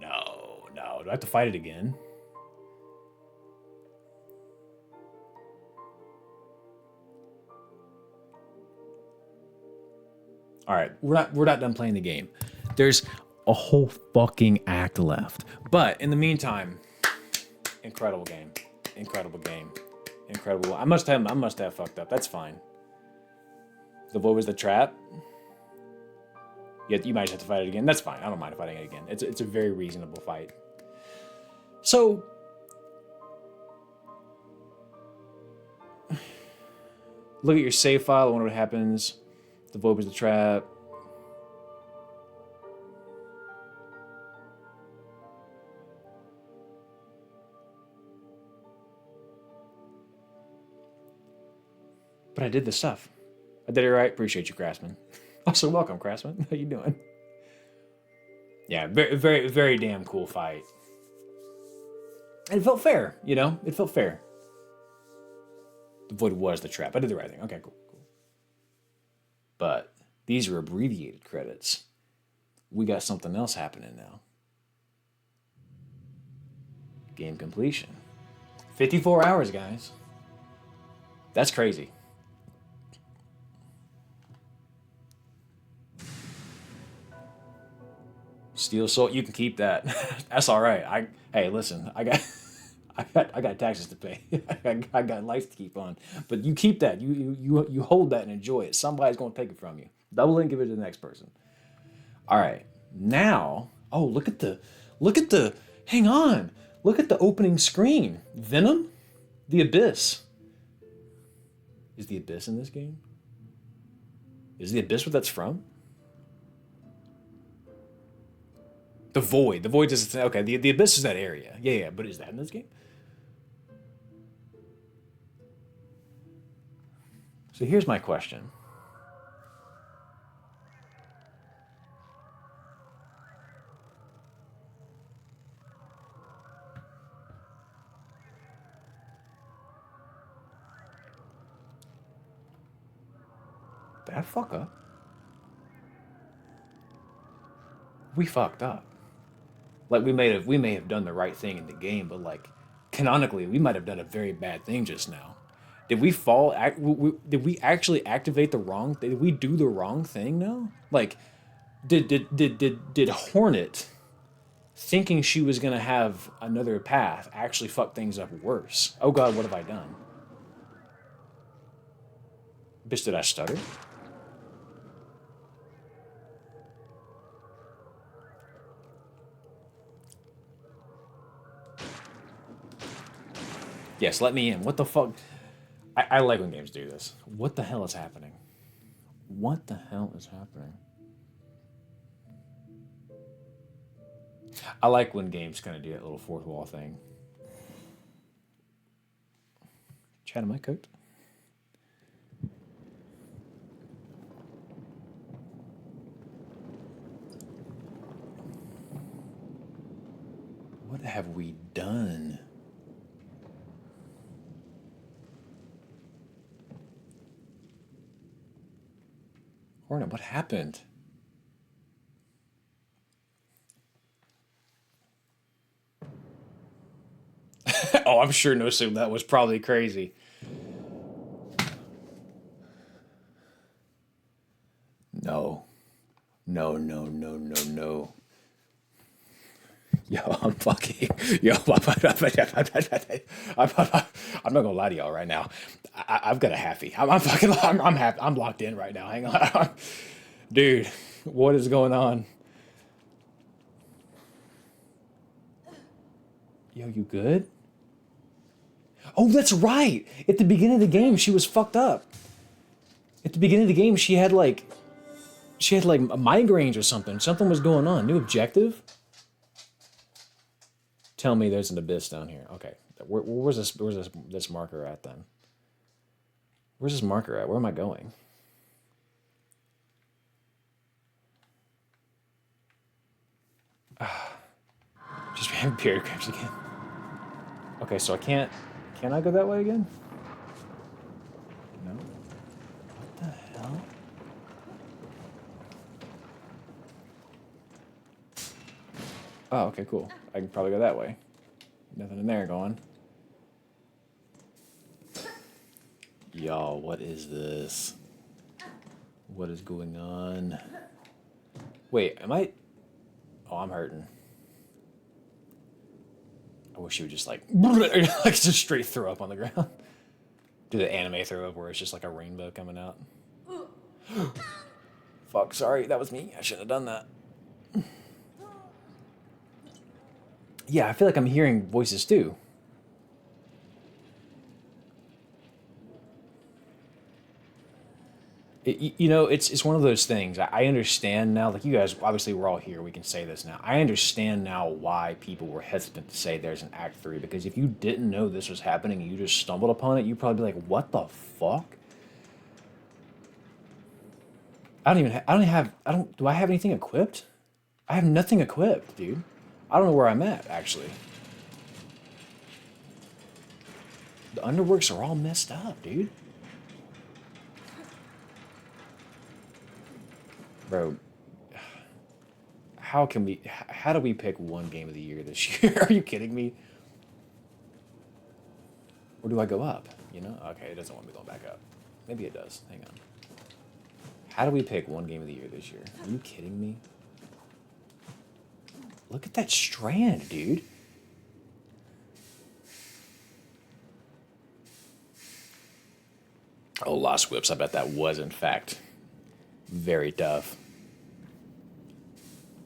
Do I have to fight it again? All right, we're not done playing the game. There's a whole fucking act left. But in the meantime, incredible game. Incredible game. Incredible. I must have fucked up. That's fine. The void was the trap. You might have to fight it again. That's fine. I don't mind fighting it again. It's a very reasonable fight. So look at your save file. I wonder what happens. The void was the trap. But I did the stuff. I did it right. Appreciate you, Craftsman. Also, welcome, Craftsman. How you doing? Yeah, very, very, very damn cool fight. And it felt fair, you know? It felt fair. The void was the trap. I did the right thing. Okay, cool. But these are abbreviated credits. We got something else happening now. Game completion. 54 hours, guys. That's crazy. Steel Soul, you can keep that. That's all right. Hey, listen, I got taxes to pay. I got life to keep on. But you keep that. You hold that and enjoy it. Somebody's gonna take it from you. Double it and give it to the next person. All right. Now, oh, look at the hang on. Look at the opening screen. Venom? The Abyss. Is the Abyss in this game? Is the Abyss what that's from? The Void. The Void is okay. The Abyss is that area. Yeah. But is that in this game? So here's my question. Did I fuck up? We fucked up. Like we may have done the right thing in the game, but like canonically, we might have done a very bad thing just now. Did we fall? Did we actually activate the wrong? Did we do the wrong thing now? Like, did Hornet, thinking she was gonna have another path, actually fuck things up worse? Oh God, what have I done? Bitch, did I stutter? Yes, let me in. What the fuck? I like when games do this. What the hell is happening? What the hell is happening? I like when games kind of do that little fourth wall thing. Chat, am I cooked? What have we done? Hornet, what happened? Oh, I'm sure no soup. That was probably crazy. No. No, no, no, no, no. Yo, I'm fucking. Yo, I'm not gonna lie to y'all right now. I've got a halfie. I'm fucking. I'm happy. I'm locked in right now. Hang on, dude. What is going on? Yo, you good? Oh, that's right. At the beginning of the game, she was fucked up. At the beginning of the game, she had like migraines or something. Something was going on. New objective. Tell me there's an abyss down here. Okay, where's this marker at then? Where's this marker at? Where am I going? Just having period cramps again. Okay, so I can't. Can I go that way again? No. What the hell? Oh, okay, cool. I can probably go that way. Nothing in there going. Y'all, what is this? What is going on? Wait, am I... Oh, I'm hurting. I wish you would just like... like just straight throw up on the ground. Do the anime throw up where it's just like a rainbow coming out. Fuck, sorry, that was me. I shouldn't have done that. Yeah, I feel like I'm hearing voices too. It's one of those things. I understand now. Like you guys, obviously, we're all here. We can say this now. I understand now why people were hesitant to say there's an Act 3 because if you didn't know this was happening and you just stumbled upon it, you'd probably be like, "What the fuck?" I don't even. I don't have. I don't. Do I have anything equipped? I have nothing equipped, dude. I don't know where I'm at actually. The underworks are all messed up, dude. Bro, how do we pick one game of the year this year? Are you kidding me? Or do I go up? You know? Okay, it doesn't want me going back up. Maybe it does. Hang on. How do we pick one game of the year this year? Are you kidding me? Look at that strand, dude. Oh, Lost Whips. I bet that was, in fact, very tough.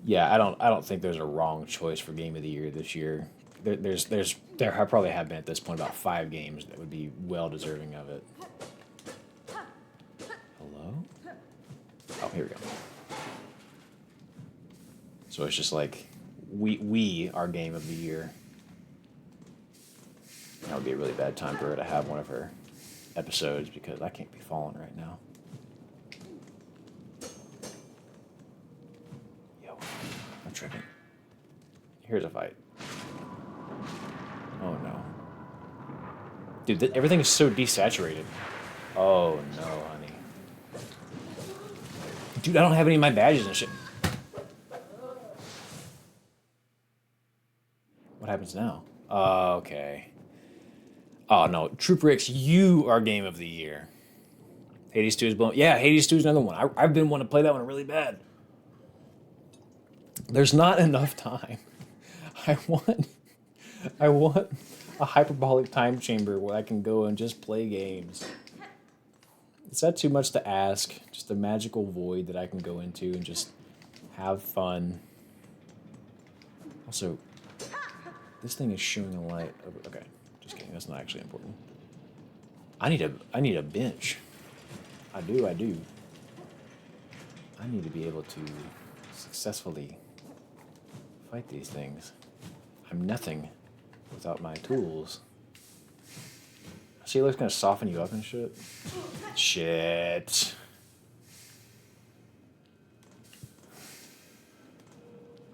Yeah, I don't think there's a wrong choice for game of the year this year. There I probably have been at this point about 5 games that would be well deserving of it. Hello? Oh, here we go. So it's just like we our game of the year. That would be a really bad time for her to have one of her episodes because I can't be falling right now. Yo, I'm tripping. Here's a fight. Oh no. Dude, everything is so desaturated. Oh no, honey. Dude, I don't have any of my badges and shit. What happens now? Okay. Oh no, Trooper X, you are game of the year. Hades 2 is blown. Yeah, Hades 2 is another one. I've been wanting to play that one really bad. There's not enough time. I want I want a hyperbolic time chamber where I can go and just play games. Is that too much to ask? Just a magical void that I can go into and just have fun. Also, this thing is shooting a light. Okay, just kidding. That's not actually important. I need a bench. I do. I need to be able to successfully fight these things. I'm nothing without my tools. See, it looks gonna soften you up and shit. Shit.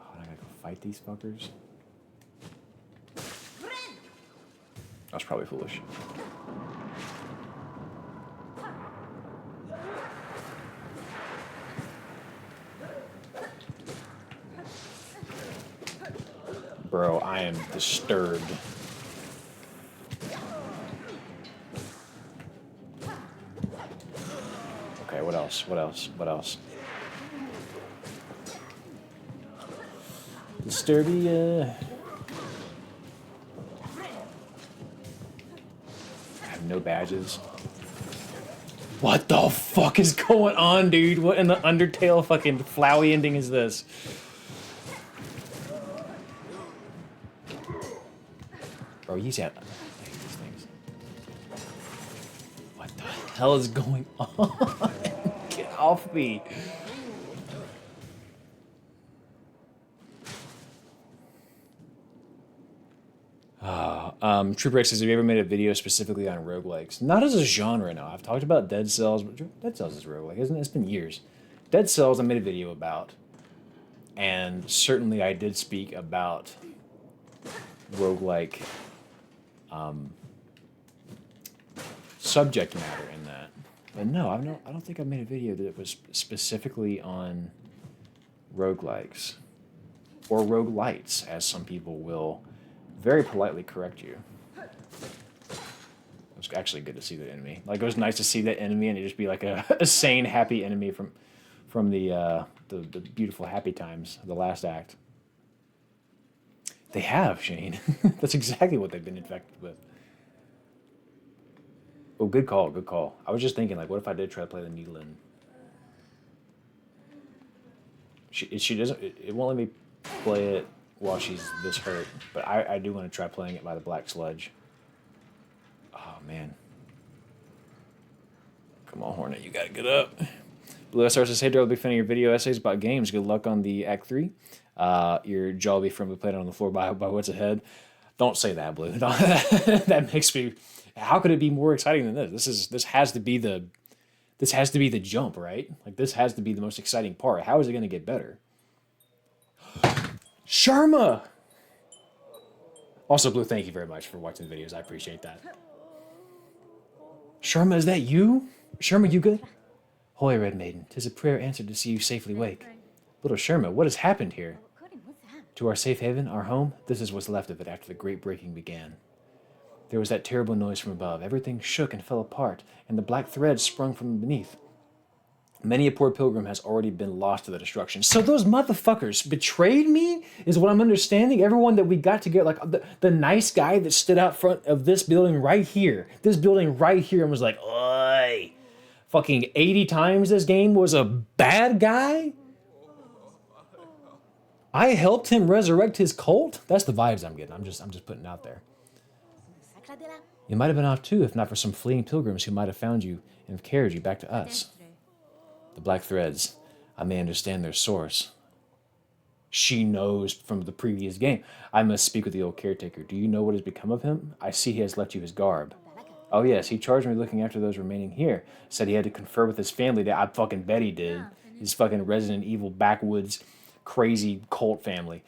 Oh, I gotta go fight these fuckers. That's probably foolish. Bro, I am disturbed. Okay, what else? What else? What else? Disturbia. I have no badges. What the fuck is going on, dude? What in the Undertale fucking flowy ending is this? Bro, he's at... I hate these things. What the hell is going on? Get off me. Trooper X says, have you ever made a video specifically on roguelikes? Not as a genre, no. I've talked about Dead Cells, but Dead Cells is roguelike, isn't it? It's been years. Dead Cells I made a video about. And certainly I did speak about roguelike subject matter in that. But no, I don't think I made a video that was specifically on roguelikes. Or roguelites, as some people will very politely correct you. It was actually good to see that enemy. Like, it was nice to see that enemy and it just be like a sane, happy enemy from the beautiful happy times of the last act. They have, Shane. That's exactly what they've been infected with. Oh, good call, good call. I was just thinking, like, what if I did try to play the Needlin? She doesn't. It won't let me play it while she's this hurt, but I do want to try playing it by the Black Sludge. Oh, man. Come on, Hornet, you gotta get up. Blue SR says, hey, Daryl, big fan of your video essays about games. Good luck on the Act 3. Your jaw will be firmly planted on the floor by what's ahead. Don't say that, Blue. That makes me... How could it be more exciting than this? This has to be the jump, right? Like, this has to be the most exciting part. How is it going to get better? Sharma! Also, Blue, thank you very much for watching the videos. I appreciate that. Sharma, is that you? Sharma, you good? Hoy, Red Maiden, 'tis a prayer answered to see you safely wake. Little Sharma, what has happened here? To our safe haven, our home, this is what's left of it after the great breaking began. There was that terrible noise from above. Everything shook and fell apart, and the black threads sprung from beneath. Many a poor pilgrim has already been lost to the destruction. So those motherfuckers betrayed me, is what I'm understanding. Everyone that we got together, like the nice guy that stood out front of this building right here, and was like, oi, fucking 80 times this game was a bad guy? I helped him resurrect his cult? That's the vibes I'm getting. I'm just putting it out there. You might have been off too, if not for some fleeing pilgrims who might have found you and have carried you back to us. The black threads, I may understand their source. She knows from the previous game. I must speak with the old caretaker. Do you know what has become of him? I see he has left you his garb. Oh yes, he charged me looking after those remaining here. Said he had to confer with his family. I fucking bet he did. His fucking Resident Evil backwoods crazy cult family.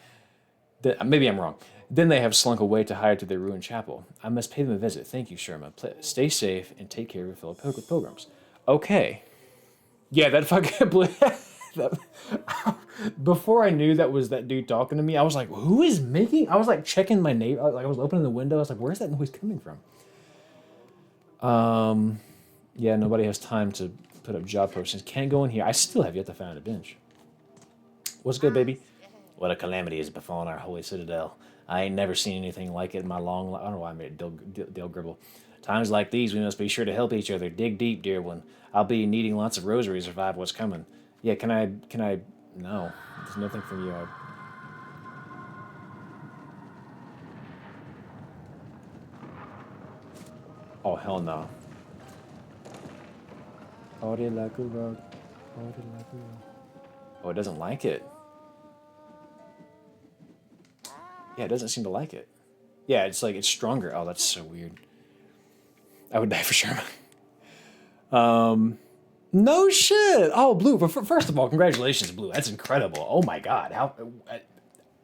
Maybe I'm wrong. Then they have slunk away to hide to their ruined chapel. I must pay them a visit. Thank you, Sherma. Stay safe and take care of your fellow pilgrims. Okay. Yeah, that fucking... Before I knew that was that dude talking to me, I was like, who is making... I was like checking my neighbor. Like, I was opening the window. I was like, where's that noise coming from? Yeah, nobody has time to put up job postings. Can't go in here. I still have yet to find a bench. What's good, baby? What a calamity has befallen our holy citadel. I ain't never seen anything like it in my long life. I don't know why I made it Dale Gribble. Times like these, we must be sure to help each other. Dig deep, dear one. I'll be needing lots of rosaries to survive what's coming. Yeah, can I... No. There's nothing from you. Oh, hell no. Oh, it doesn't like it. Yeah, it doesn't seem to like it. Yeah, it's like, it's stronger. Oh, that's so weird. I would die for sure. No shit. Oh, Blue. First of all, congratulations, Blue. That's incredible. Oh my God.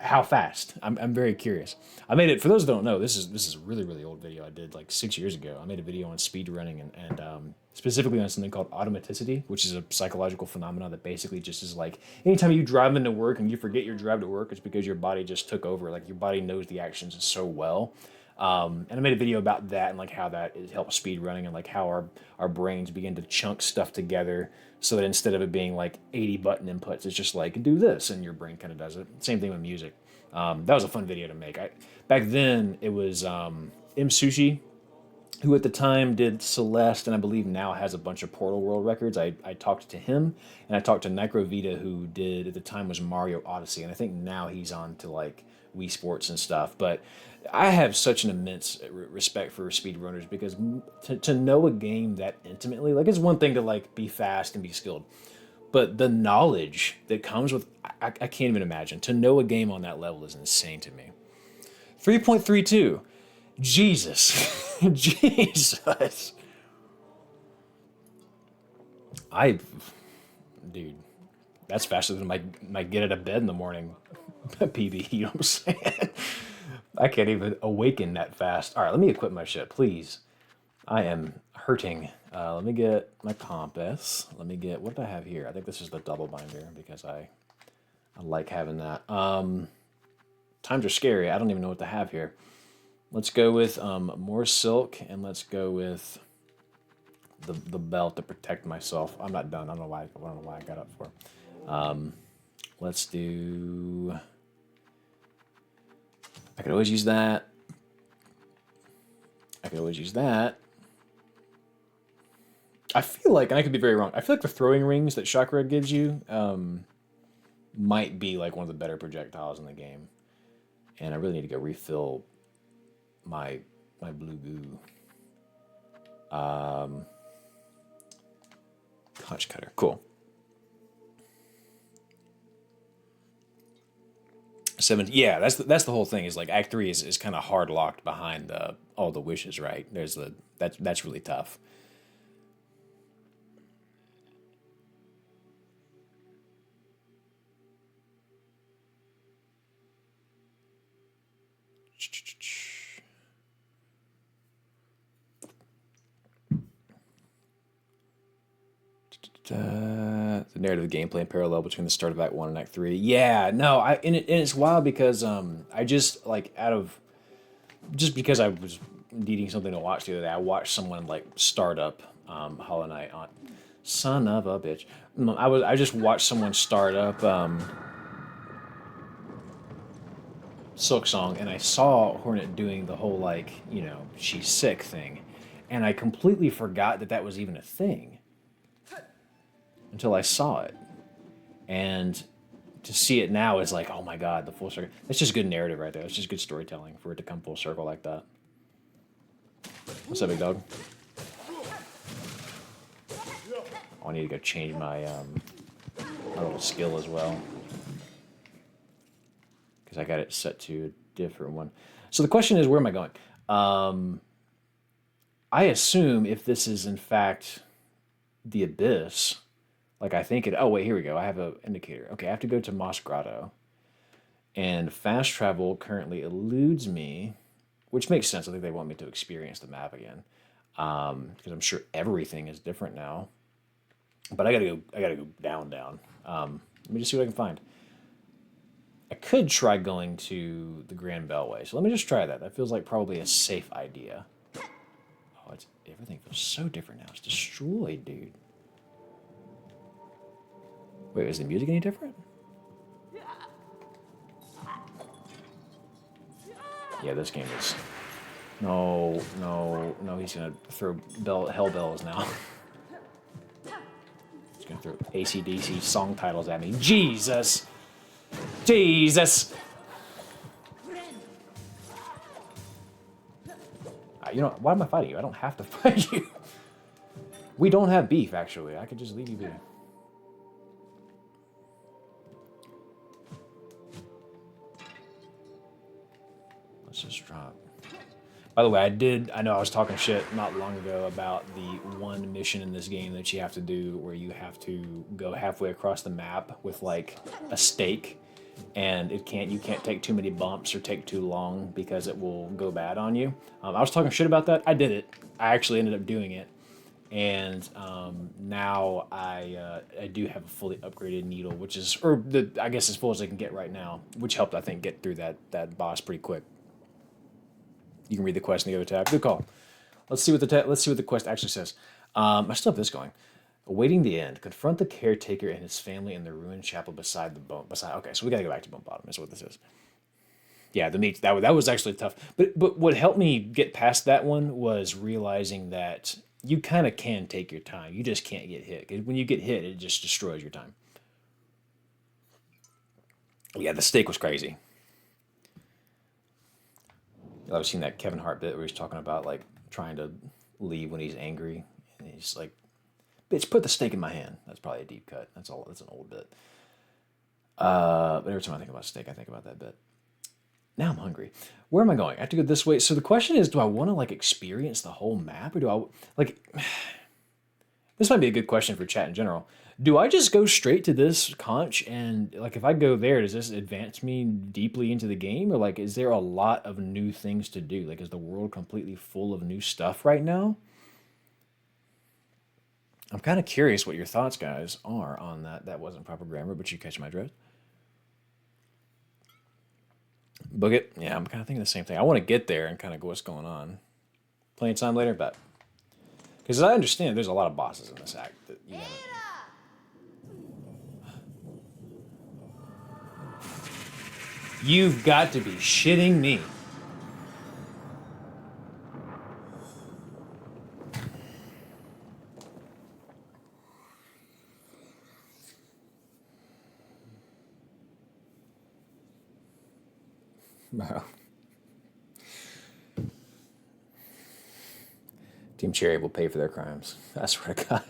how fast? I'm very curious. I made it, for those that don't know, this is a really, really old video I did like 6 years ago. I made a video on speed running and specifically on something called automaticity, which is a psychological phenomenon that basically just is like anytime you drive into work and you forget your drive to work, it's because your body just took over. Like your body knows the actions so well. And I made a video about that and like how that helps speed running and like how our brains begin to chunk stuff together so that instead of it being like 80 button inputs, it's just like do this and your brain kind of does it. Same thing with music. That was a fun video to make. Back then it was M Sushi, who at the time did Celeste and I believe now has a bunch of Portal World records. I talked to him and I talked to Necrovita, who did at the time was Mario Odyssey, and I think now he's on to like Wii Sports and stuff. But I have such an immense respect for speedrunners because to know a game that intimately, like it's one thing to like be fast and be skilled, but the knowledge that comes with, I can't even imagine. To know a game on that level is insane to me. 3.32. Jesus. Jesus. Dude, that's faster than my get out of bed in the morning PB, you know what I'm saying? I can't even awaken that fast. All right, let me equip my shit, please. I am hurting. Let me get my compass. Let me get, what do I have here? I think this is the double binder because I like having that. Times are scary. I don't even know what to have here. Let's go with more silk, and let's go with the belt to protect myself. I'm not done. I don't know why I got up for. Let's do. I could always use that. I could always use that. I feel like, and I could be very wrong, I feel like the throwing rings that Chakra gives you might be like one of the better projectiles in the game. And I really need to go refill my blue goo. Punch cutter, cool. 17, yeah, that's the whole thing. Is like Act 3 is kind of hard locked behind all the wishes, right? There's that's really tough. The narrative gameplay and parallel between the start of Act 1 and Act 3. Yeah, no, and it's wild because I just like just because I was needing something to watch the other day, I watched someone like start up Hollow Knight on. Son of a bitch. I just watched someone start up Silk Song, and I saw Hornet doing the whole like, she's sick thing. And I completely forgot that was even a thing until I saw it. And to see it now is like, oh my god, the full circle. That's just good narrative right there. That's just good storytelling for it to come full circle like that. What's up, big dog? Oh, I need to go change my little skill as well, because I got it set to a different one. So the question is, where am I going? I assume if this is in fact the Abyss, like I think it. Oh wait, here we go. I have an indicator. Okay, I have to go to Moss Grotto, and fast travel currently eludes me, which makes sense. I think they want me to experience the map again, because I'm sure everything is different now. But I gotta go down. Let me just see what I can find. I could try going to the Grand Beltway. So let me just try that. That feels like probably a safe idea. Oh, everything feels so different now. It's destroyed, dude. Wait, is the music any different? Yeah, this game is... No, he's gonna throw hell bells now. He's gonna throw AC/DC song titles at me. Jesus! Jesus! Why am I fighting you? I don't have to fight you. We don't have beef, actually. I could just leave you be. Let's just drop. By the way, I know I was talking shit not long ago about the one mission in this game that you have to do where you have to go halfway across the map with like a stake and you can't take too many bumps or take too long because it will go bad on you. I was talking shit about that. I did it. I actually ended up doing it, and now I do have a fully upgraded needle, which is I guess as full as I can get right now, which helped I think get through that boss pretty quick. You can read the quest in the other tab. Good call. Let's see what the quest actually says. I still have this going. Awaiting the end, confront the caretaker and his family in the ruined chapel beside the bone. Okay, so we gotta go back to Bone Bottom. Is what this is. Yeah, the meat that was actually tough. But what helped me get past that one was realizing that you kind of can take your time. You just can't get hit. 'Cause when you get hit, it just destroys your time. Yeah, the steak was crazy. I've seen that Kevin Hart bit where he's talking about like trying to leave when he's angry, and he's like, "Bitch, put the steak in my hand." That's probably a deep cut. That's all. That's an old bit. But every time I think about steak, I think about that bit. Now I'm hungry. Where am I going? I have to go this way. So the question is, do I want to like experience the whole map, or do I like? This might be a good question for chat in general. Do I just go straight to this conch and like if I go there, does this advance me deeply into the game, or like is there a lot of new things to do? Like is the world completely full of new stuff right now? I'm kind of curious what your thoughts, guys, are on that. That wasn't proper grammar, but you catch my drift. Book it. Yeah, I'm kind of thinking the same thing. I want to get there and kind of go what's going on. Plenty of time later, but because as I understand, there's a lot of bosses in this act that you gotta... You've got to be shitting me. Bro. Team Cherry will pay for their crimes. I swear to God.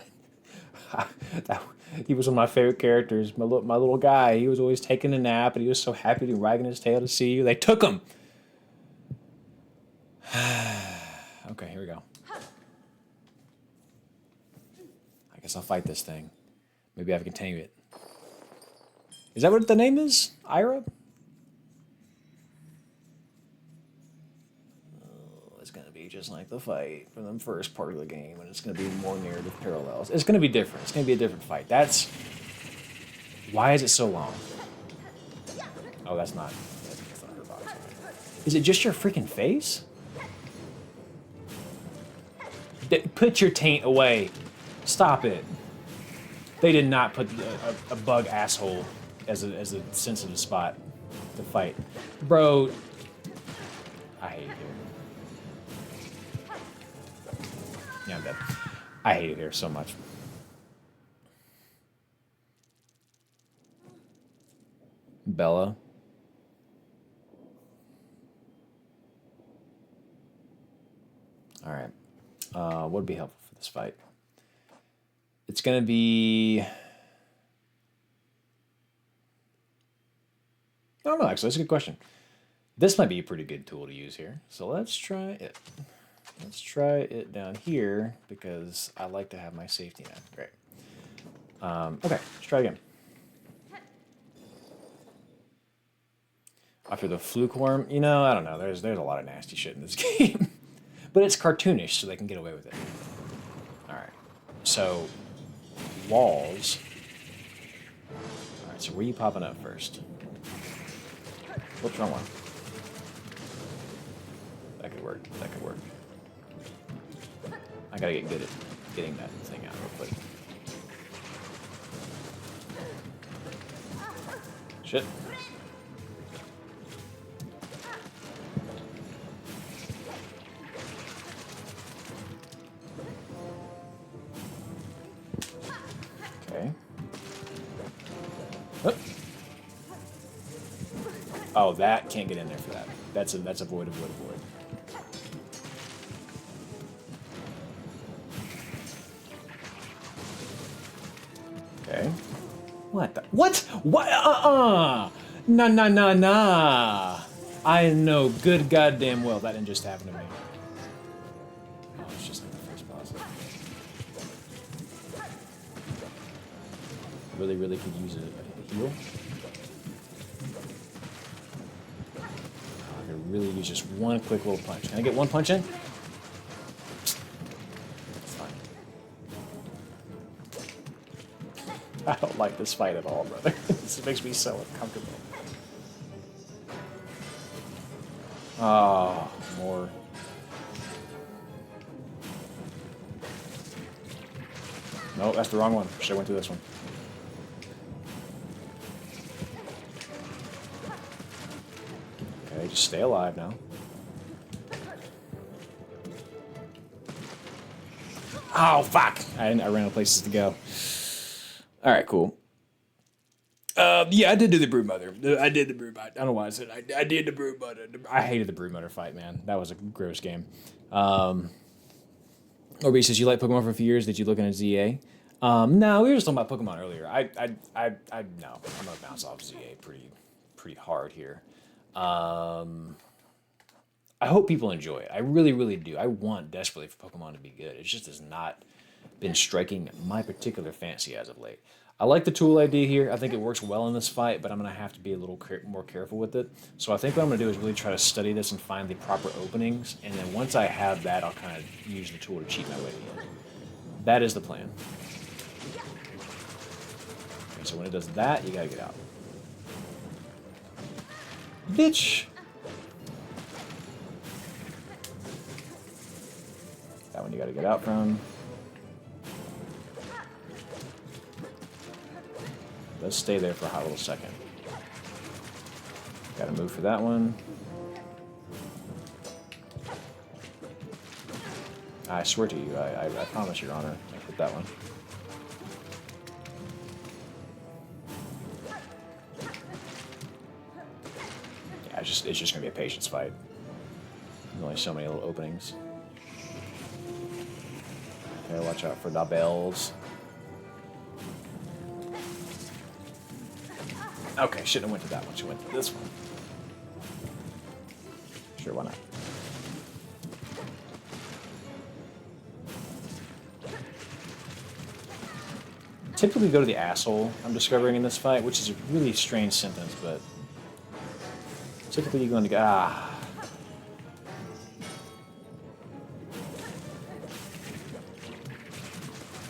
He was one of my favorite characters. My little guy. He was always taking a nap, and he was so happy to wagging his tail to see you. They took him. Okay, here we go. I guess I'll fight this thing. Maybe I can tame it. Is that what the name is? Ira? It's going to be just like the fight from the first part of the game, and it's going to be more narrative parallels. It's going to be different. It's going to be a different fight. That's... Why is it so long? Oh, that's not her box. Is it just your freaking face? Put your taint away. Stop it. They did not put a bug asshole as a sensitive spot to fight. Bro, I hate it here. Yeah, I'm dead. I hate it here so much. Bella. All right. What would be helpful for this fight? It's going to be... I don't know, actually. That's a good question. This might be a pretty good tool to use here. So let's try it. Let's try it down here because I like to have my safety net. Great. Okay, let's try again. After the fluke worm, you know, I don't know. There's a lot of nasty shit in this game. But it's cartoonish, so they can get away with it. All right. So, walls. All right, so where are you popping up first? What's wrong one? That could work. That could work. I gotta get good at getting that thing out real quick. Shit. Okay. Oh, that can't get in there for that. That's a void. Okay. What the? What? What? Nah. I know good goddamn well that didn't just happen to me. Oh, it's just like the first boss. Really could use a heal. really use just one quick little punch. Can I get one punch in? It's fine. I don't like this fight at all, brother. This makes me so uncomfortable. Oh, more. No, that's the wrong one. Should have went to this one. Okay, just stay alive now. Oh, fuck! I ran out of places to go. Alright, cool. Yeah, I did do the Broodmother. I did the Broodmother. I don't know why I said I did the Broodmother. I hated the Broodmother fight, man. That was a gross game. Orby says, you like Pokemon for a few years. Did you look into ZA? No, we were just talking about Pokemon earlier. No, I'm gonna bounce off ZA pretty hard here. I hope people enjoy it. I really, really do. I want desperately for Pokemon to be good. It just has not been striking my particular fancy as of late. I like the tool idea here. I think it works well in this fight, but I'm going to have to be a little more careful with it. So I think what I'm going to do is really try to study this and find the proper openings, and then once I have that, I'll kind of use the tool to cheat my way in. That is the plan. Okay, so when it does that, you got to get out. Bitch! That one you got to get out from. Let's stay there for a hot little second. Gotta move for that one. I swear to you, I promise, Your Honor, I hit that one. Yeah, it's just gonna be a patience fight. There's only so many little openings. Okay, watch out for the bells. Okay, shouldn't have went to that one. She went to this one. Sure, why not? Typically go to the asshole, I'm discovering in this fight, which is a really strange sentence, but typically you're going to go,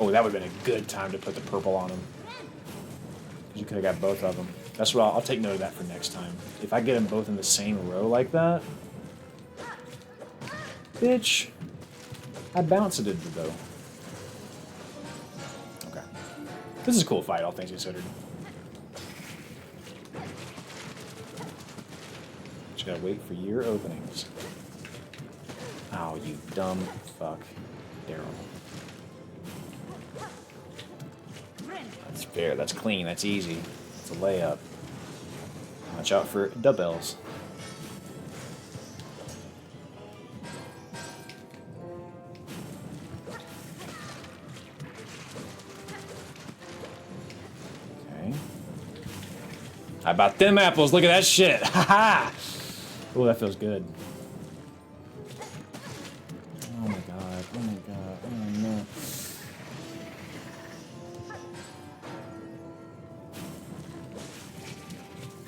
Oh, that would have been a good time to put the purple on him. Because you could have got both of them. That's what I'll take note of that for next time. If I get them both in the same row like that, bitch, I bounced it though. Okay, this is a cool fight, all things considered. Just gotta wait for your openings. Oh, you dumb fuck, Daryl. That's fair. That's clean. That's easy. It's a layup. Watch out for doubles. Okay. How about them apples? Look at that shit. Ha ha. Oh, that feels good. Oh my god. Oh my god. Oh no.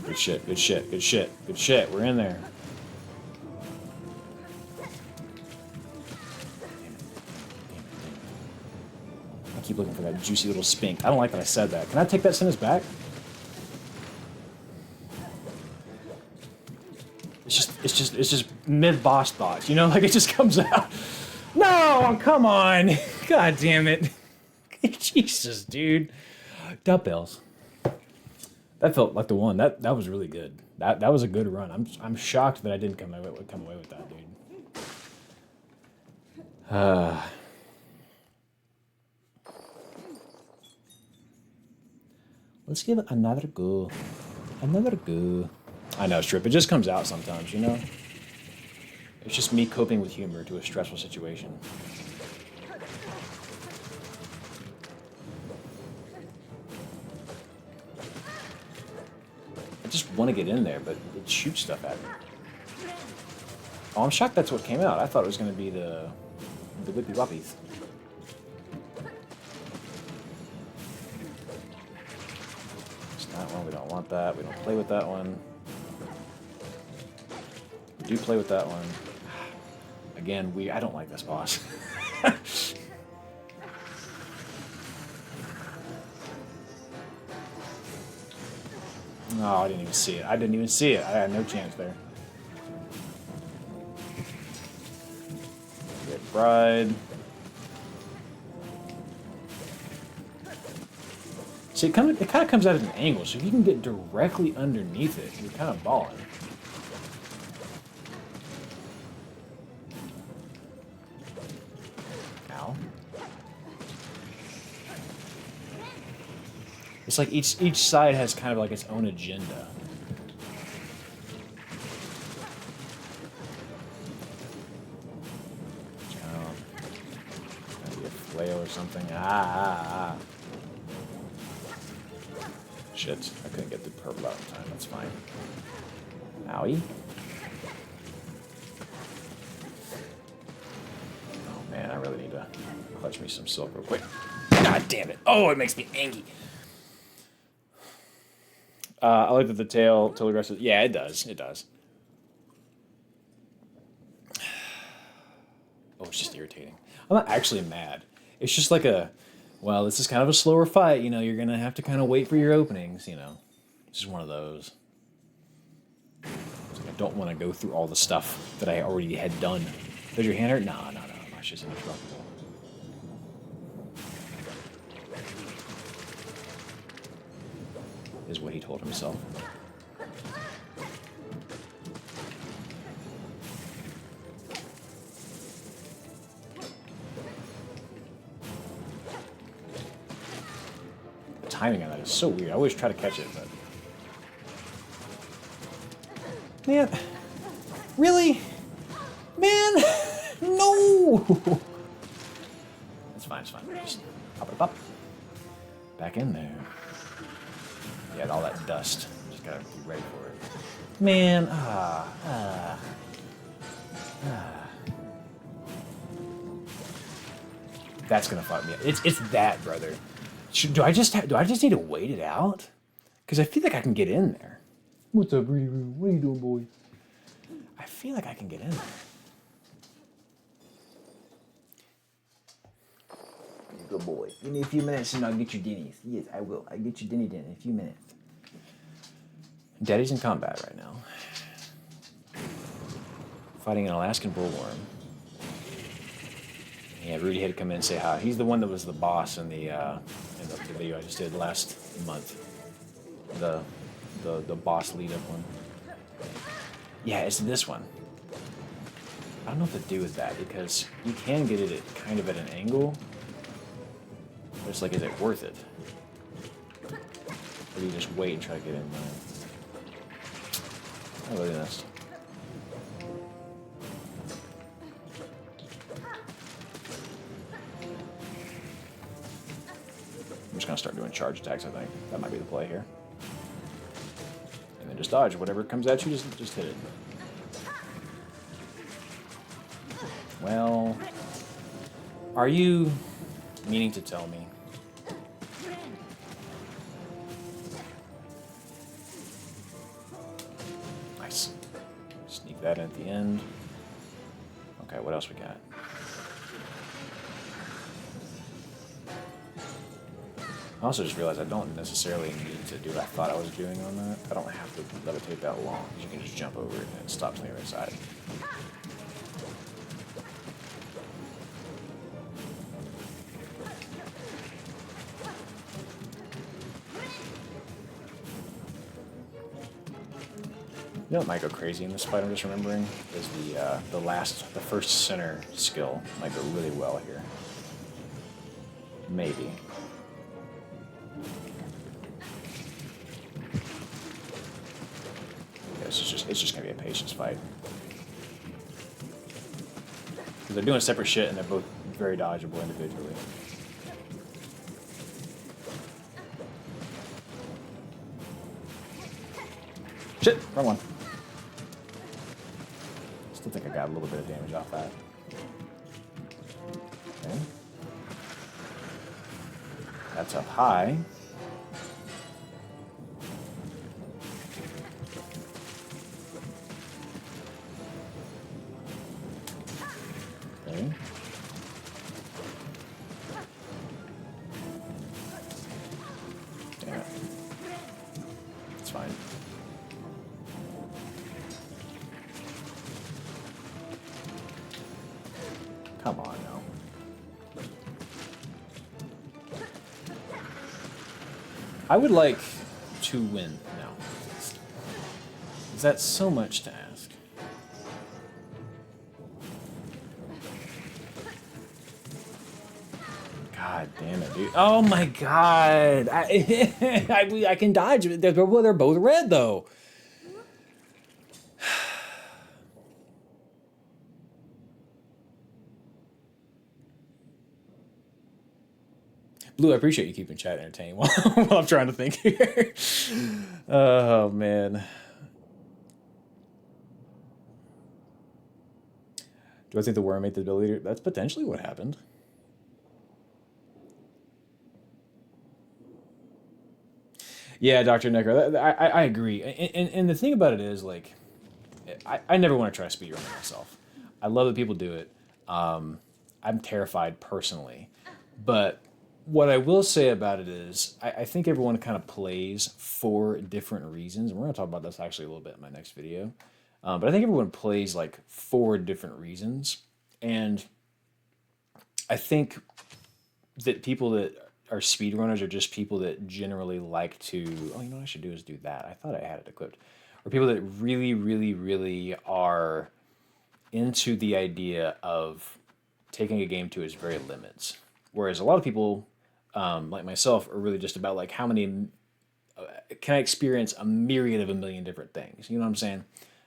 Good shit, good shit, good shit, good shit. We're in there. I keep looking for that juicy little spink. I don't like that I said that. Can I take that sentence back? It's just mid-boss thoughts, you know? Like, it just comes out. No, come on. God damn it. Jesus, dude. Dumbbells. That felt like the one. That was really good. That was a good run. I'm shocked that I didn't come away with that, dude. Let's give it another go. Another go. I know, Strip. It just comes out sometimes, you know? It's just me coping with humor to a stressful situation. I just want to get in there, but it shoots stuff at me. Oh, I'm shocked that's what came out. I thought it was going to be the Whippy Whoppies. It's that one. We don't want that. We don't play with that one. Do play with that one. Again, I don't like this boss. Oh, I didn't even see it. I didn't even see it. I had no chance there. Get Bride. See, it kind of comes out at an angle, so if you can get directly underneath it, you're kind of balling. Ow. It's like each side has kind of like its own agenda. Maybe a flail or something. Ah. Shit, I couldn't get the purple out in time. That's fine. Owie. Oh man, I really need to clutch me some silk real quick. God damn it. Oh, it makes me angry. I looked at the tail till aggressive. Yeah, it does. It does. Oh, it's just irritating. I'm not actually mad. It's just like well, this is kind of a slower fight. You know, you're going to have to kind of wait for your openings, you know. It's just one of those. I don't want to go through all the stuff that I already had done. Does your hand hurt? No. My shit's indestructible. Is what he told himself. The timing on that is so weird. I always try to catch it, but... Man. Really? Man! No! It's fine. Just pop it up. Back in there. Yeah, all that dust. Just gotta be ready for it. Man, That's gonna fuck me up. It's that, brother. Do I just need to wait it out? Because I feel like I can get in there. What's up, Rudy? What are you doing, boy? I feel like I can get in there. Good boy. Give me a few minutes and I'll get your Denny's. Yes, I will. I'll get your Denny in a few minutes. Daddy's in combat right now. Fighting an Alaskan bullworm. Yeah, Rudy had to come in and say hi. He's the one that was the boss in the video I just did last month. The boss lead up one. Yeah, it's this one. I don't know what to do with that because you can get it at kind of at an angle. But it's like, is it worth it? Or do you just wait and try to get in there? Oh, look at this. I'm just gonna start doing charge attacks, I think. That might be the play here. And then just dodge. Whatever comes at you, just hit it. Well, are you meaning to tell me? Nice. Sneak that in at the end. Okay, what else we got? I also just realized I don't necessarily need to do what I thought I was doing on that. I don't have to levitate that long. You can just jump over it and it stops on the other side. You know what might go crazy in this fight, I'm just remembering, is the first center skill might go really well here. Maybe. Yeah, it's just gonna be a patience fight. Because they're doing separate shit and they're both very dodgeable individually. Shit, wrong one. Still think I got a little bit of damage off that. Okay. That's up high. I would like to win now. Is that so much to ask? God damn it, dude. Oh my god. I can dodge. They're both red, though. Blue, I appreciate you keeping chat entertained while, while I'm trying to think here. Oh, man. Do I think the worm ate the ability? That's potentially what happened. Yeah, Dr. Necker, I agree. And the thing about it is, like, I never want to try to speedrun it myself. I love that people do it. I'm terrified personally. But what I will say about it is, I think everyone kind of plays for different reasons. And we're going to talk about this actually a little bit in my next video. But I think everyone plays like for different reasons. And I think that people that are speedrunners are just people that generally like to, oh, you know what I should do is do that. I thought I had it equipped. Or people that really, really, really are into the idea of taking a game to its very limits. Whereas a lot of people, like myself, are really just about like how many can I experience a myriad of a million different things. You know what I'm saying?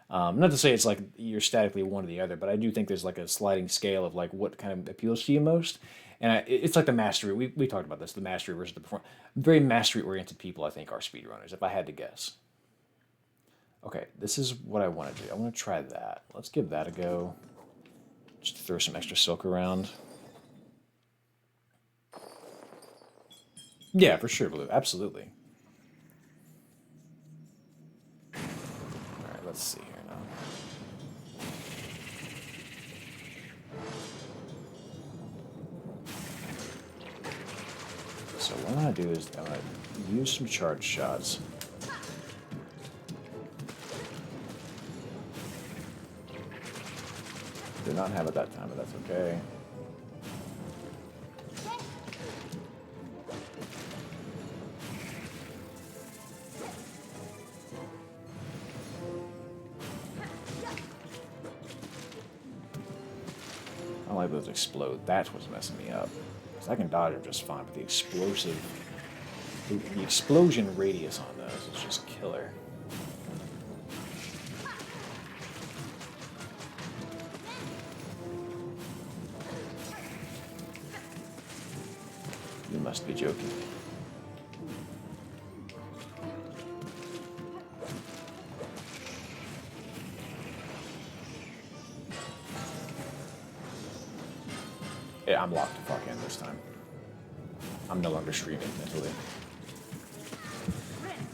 Not to say it's like you're statically one or the other, but I do think there's like a sliding scale of like what kind of appeals to you most. And it's like the mastery. We talked about this, the mastery versus the performance. Very mastery-oriented people, I think, are speedrunners, if I had to guess. Okay, this is what I want to do. I want to try that. Let's give that a go. Just throw some extra silk around. Yeah, for sure, Blue. Absolutely. All right, let's see here now. So what I'm going to do is I'm going to use some charge shots. Did not have it that time, but that's okay. I don't like those explode. That's what's messing me up. Because I can dodge them just fine, but the explosion radius on those is just killer. You must be joking. Yeah, I'm locked the fuck in this time. I'm no longer streaming mentally.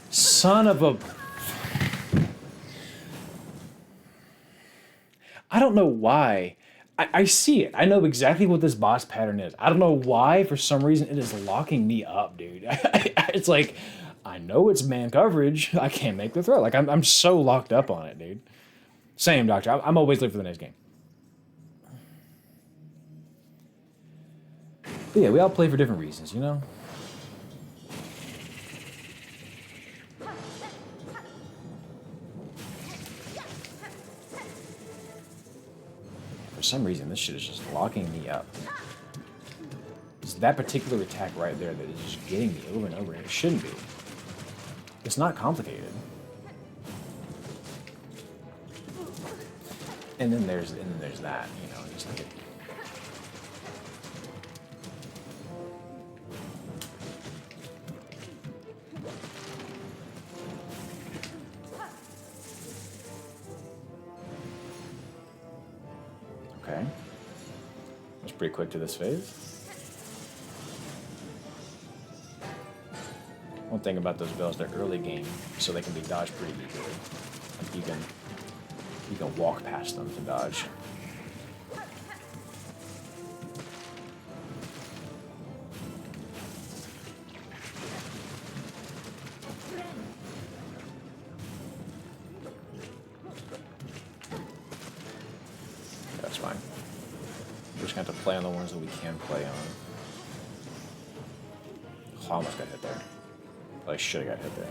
Son of a... I don't know why. I see it. I know exactly what this boss pattern is. I don't know why, for some reason, it is locking me up, dude. It's like, I know it's man coverage. I can't make the throw. Like, I'm so locked up on it, dude. Same, Doctor. I'm always looking for the next game. But yeah, we all play for different reasons, you know? For some reason, this shit is just locking me up. It's that particular attack right there that is just getting me over and over, and it shouldn't be. It's not complicated. And then there's that, you know, just like it. Okay. That's pretty quick to this phase. One thing about those bells, they're early game, so they can be dodged pretty easily. Like you can walk past them to dodge. That's fine. We're just gonna have to play on the ones that we can play on. Oh, I almost got hit there. I should have got hit there.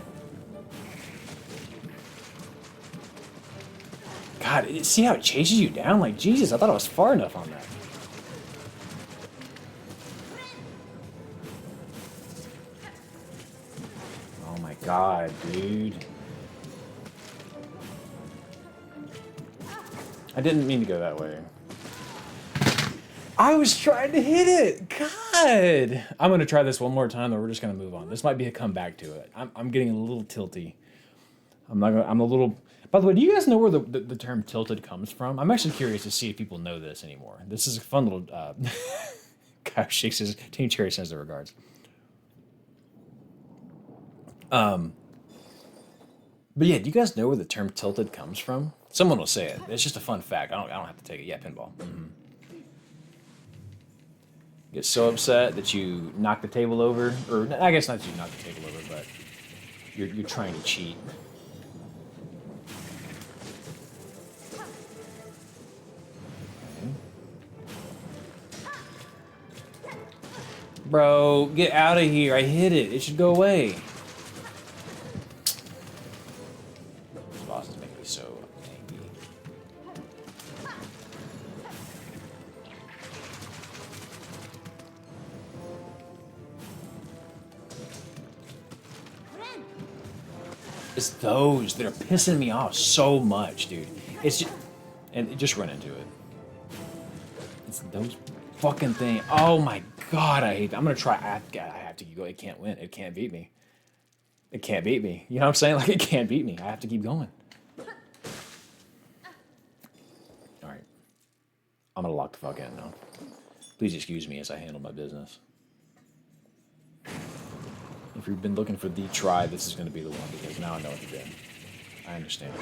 God, see how it chases you down? Like, Jesus, I thought I was far enough on that. Oh my God, dude. I didn't mean to go that way. I was trying to hit it. God. I'm going to try this one more time, though. We're just going to move on. This might be a comeback to it. I'm getting a little tilty. I'm a little... By the way, do you guys know where the term tilted comes from? I'm actually curious to see if people know this anymore. This is a fun little... Kyle shakes his... Team Cherry sends their regards. But yeah, do you guys know where the term tilted comes from? Someone will say it. It's just a fun fact. I don't have to take it. Yeah, pinball. Mm-hmm. Get so upset that you knock the table over, or I guess not that you knock the table over, but you're trying to cheat. Okay. Bro, get out of here! I hit it. It should go away. This boss is making me so angry. It's those that are pissing me off so much, dude. It's just, and just run into it. It's those fucking things. Oh my God, I hate that. I'm gonna try. I have to go. It can't win. It can't beat me. It can't beat me. You know what I'm saying? Like, it can't beat me. I have to keep going. All right. I'm gonna lock the fuck in now. Please excuse me as I handle my business. If you've been looking for the try, this is going to be the one, because now I know what to do. I understand.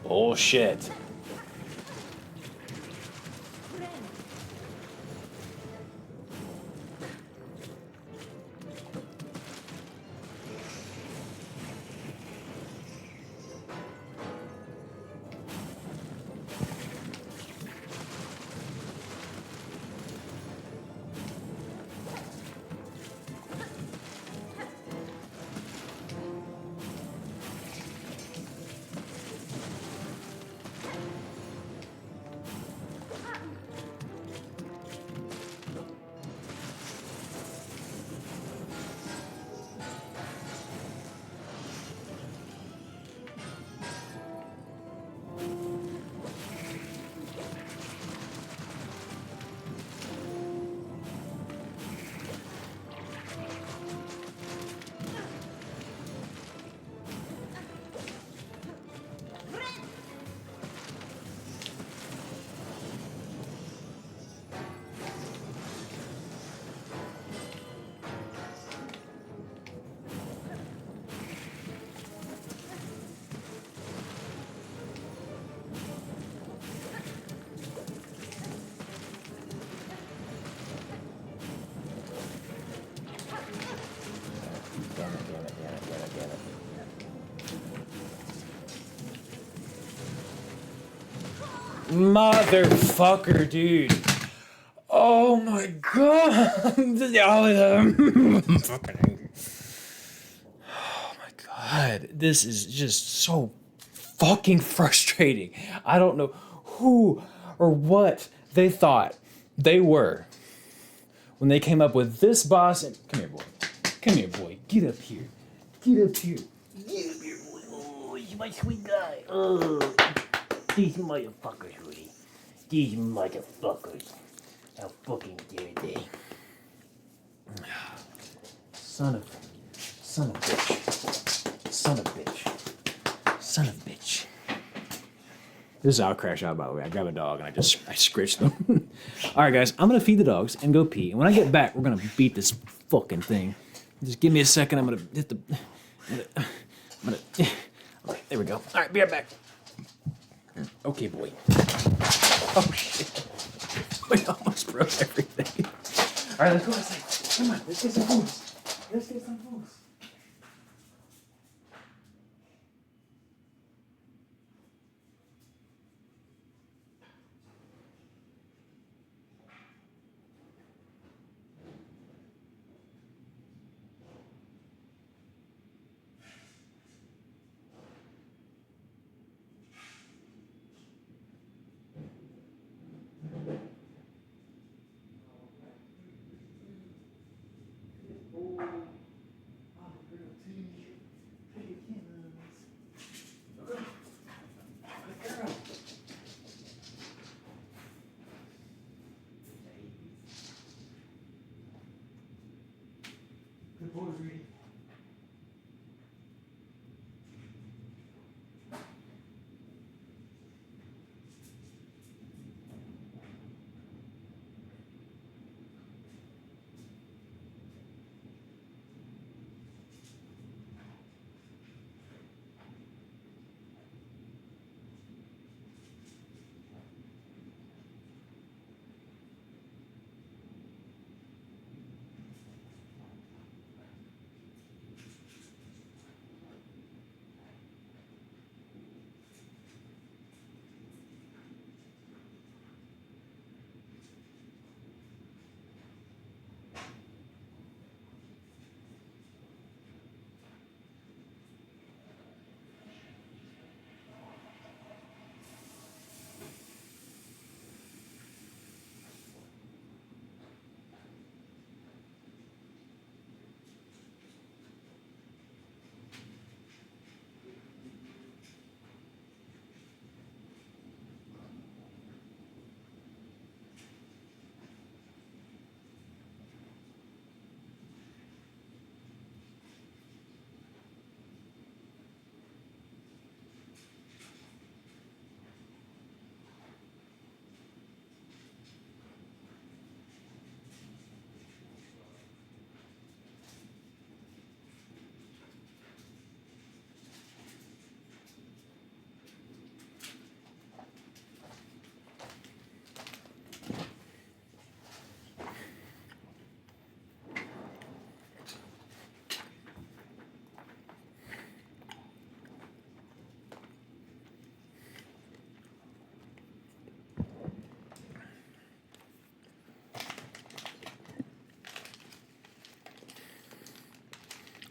Bullshit. Motherfucker, dude. Oh my god. Oh my god. This is just so fucking frustrating. I don't know who or what they thought they were when they came up with this boss. And come here, boy. Come here, boy. Get up here. Get up here. Get up here, boy. Oh, you're my sweet guy. Oh, these motherfuckers, Rudy. These motherfuckers. How fucking dare they? Son of bitch. Son of bitch. Son of bitch. This is how I crash out, by the way. I grab a dog and I scritch them. All right, guys, I'm gonna feed the dogs and go pee. And when I get back, we're gonna beat this fucking thing. Just give me a second. I'm gonna hit the. There we go. All right, be right back. Okay, boy. Oh shit! We almost broke everything. All right, let's go outside. Come on, let's get some food. Let's get some food. Good boy, Rudy.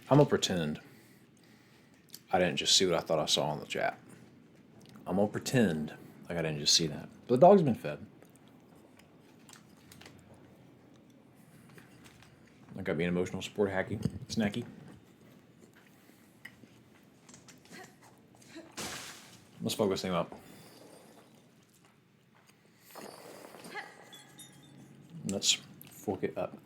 I'm gonna pretend I didn't just see what I thought I saw in the chat. I'm gonna pretend like I didn't just see that. But the dog's been fed. I gotta be an emotional support hacky, snacky. Let's focus this thing up. Let's fork it up.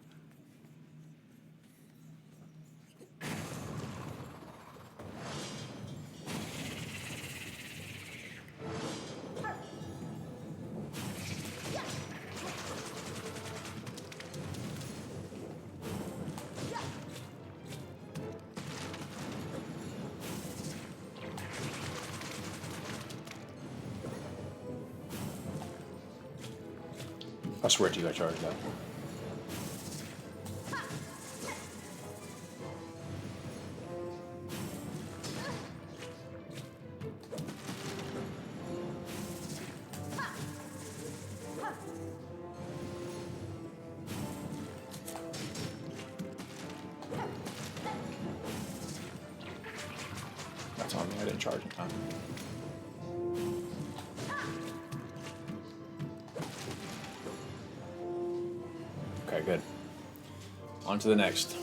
I swear to you, I charged that. I didn't charge in time. Okay, good. On to the next.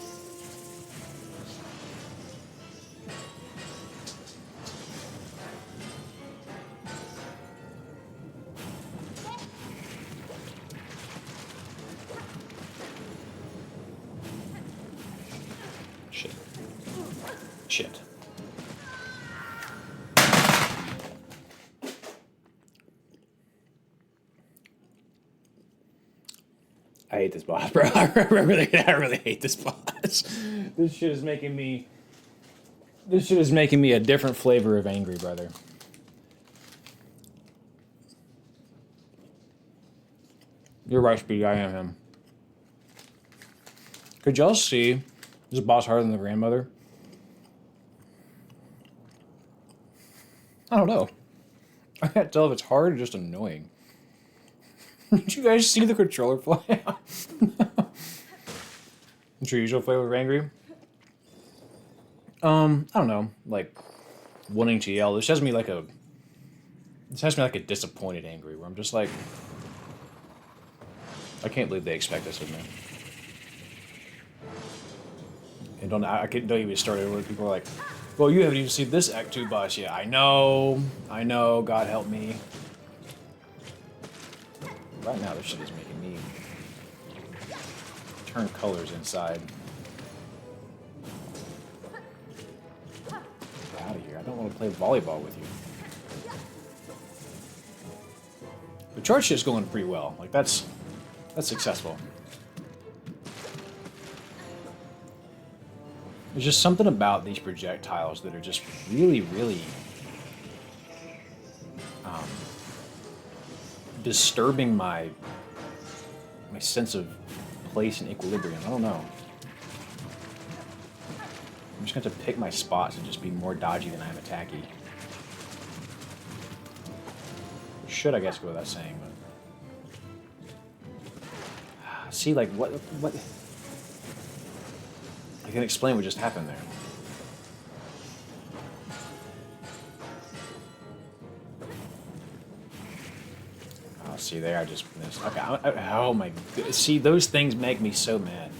Shit. Shit. I hate this boss, bro. I really hate this boss. This shit is making me a different flavor of angry, brother. You're right, Speedy. I am him. Could y'all see this boss harder than the grandmother? I don't know. I can't tell if it's hard or just annoying. Did you guys see the controller fly out? What's your usual flavor of angry? I don't know. Like, wanting to yell. This has me like a disappointed angry, where I'm just like, I can't believe they expect this of me. And don't even start it where people are like, well, you haven't even seen this Act 2 boss yet. I know, God help me. Right now, this shit is making me turn colors inside. Get out of here. I don't want to play volleyball with you. The charge shit's going pretty well. Like, that's successful. There's just something about these projectiles that are just really, really disturbing my sense of place and equilibrium. I don't know. I'm just going to pick my spots and just be more dodgy than I am attacky. Should, I guess, go without saying, but... See, like, what... I can explain what just happened there. Oh, see there, I just missed. Okay, oh my god. See, those things make me so mad.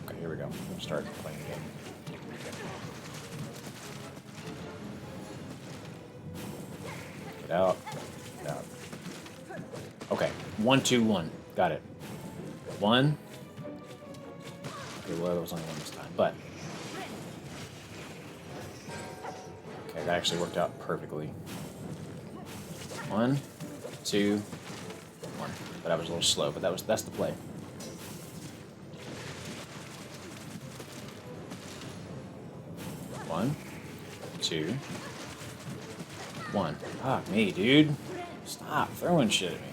Okay, here we go. I'm gonna start playing again. Get out. Get out. Okay, 1, 2, 1. Got it. 1. Okay, well, that was only 1 this time, but... Okay, that actually worked out perfectly. 1, 2, 1. But I was a little slow, but that's the play. One, 2, 1. Fuck me, dude. Stop throwing shit at me.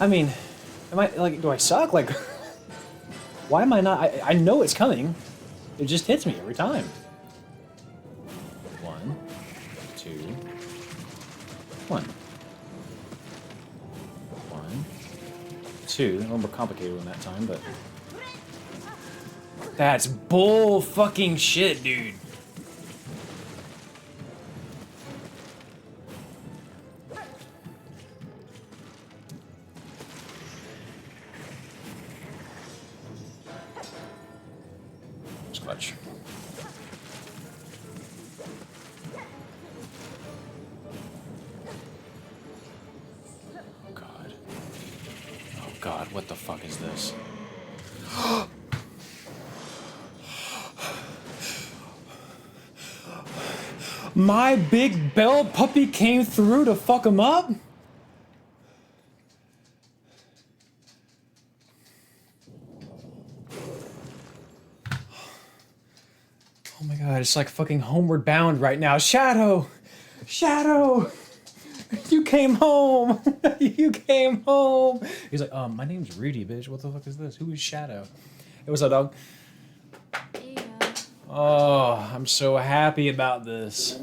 I mean, am I, like, do I suck? Like, why am I not? I know it's coming. It just hits me every time. 1, 2, 1. 1, 2. A little more complicated than that time, but... That's bull fucking shit, dude. Clutch. Oh god. Oh god, what the fuck is this? My big bell puppy came through to fuck him up? Oh my god, it's like fucking Homeward Bound right now. Shadow! Shadow! You came home! You came home! He's like, my name's Rudy, bitch. What the fuck is this? Who is Shadow? Hey, what's up, dog? Oh, I'm so happy about this.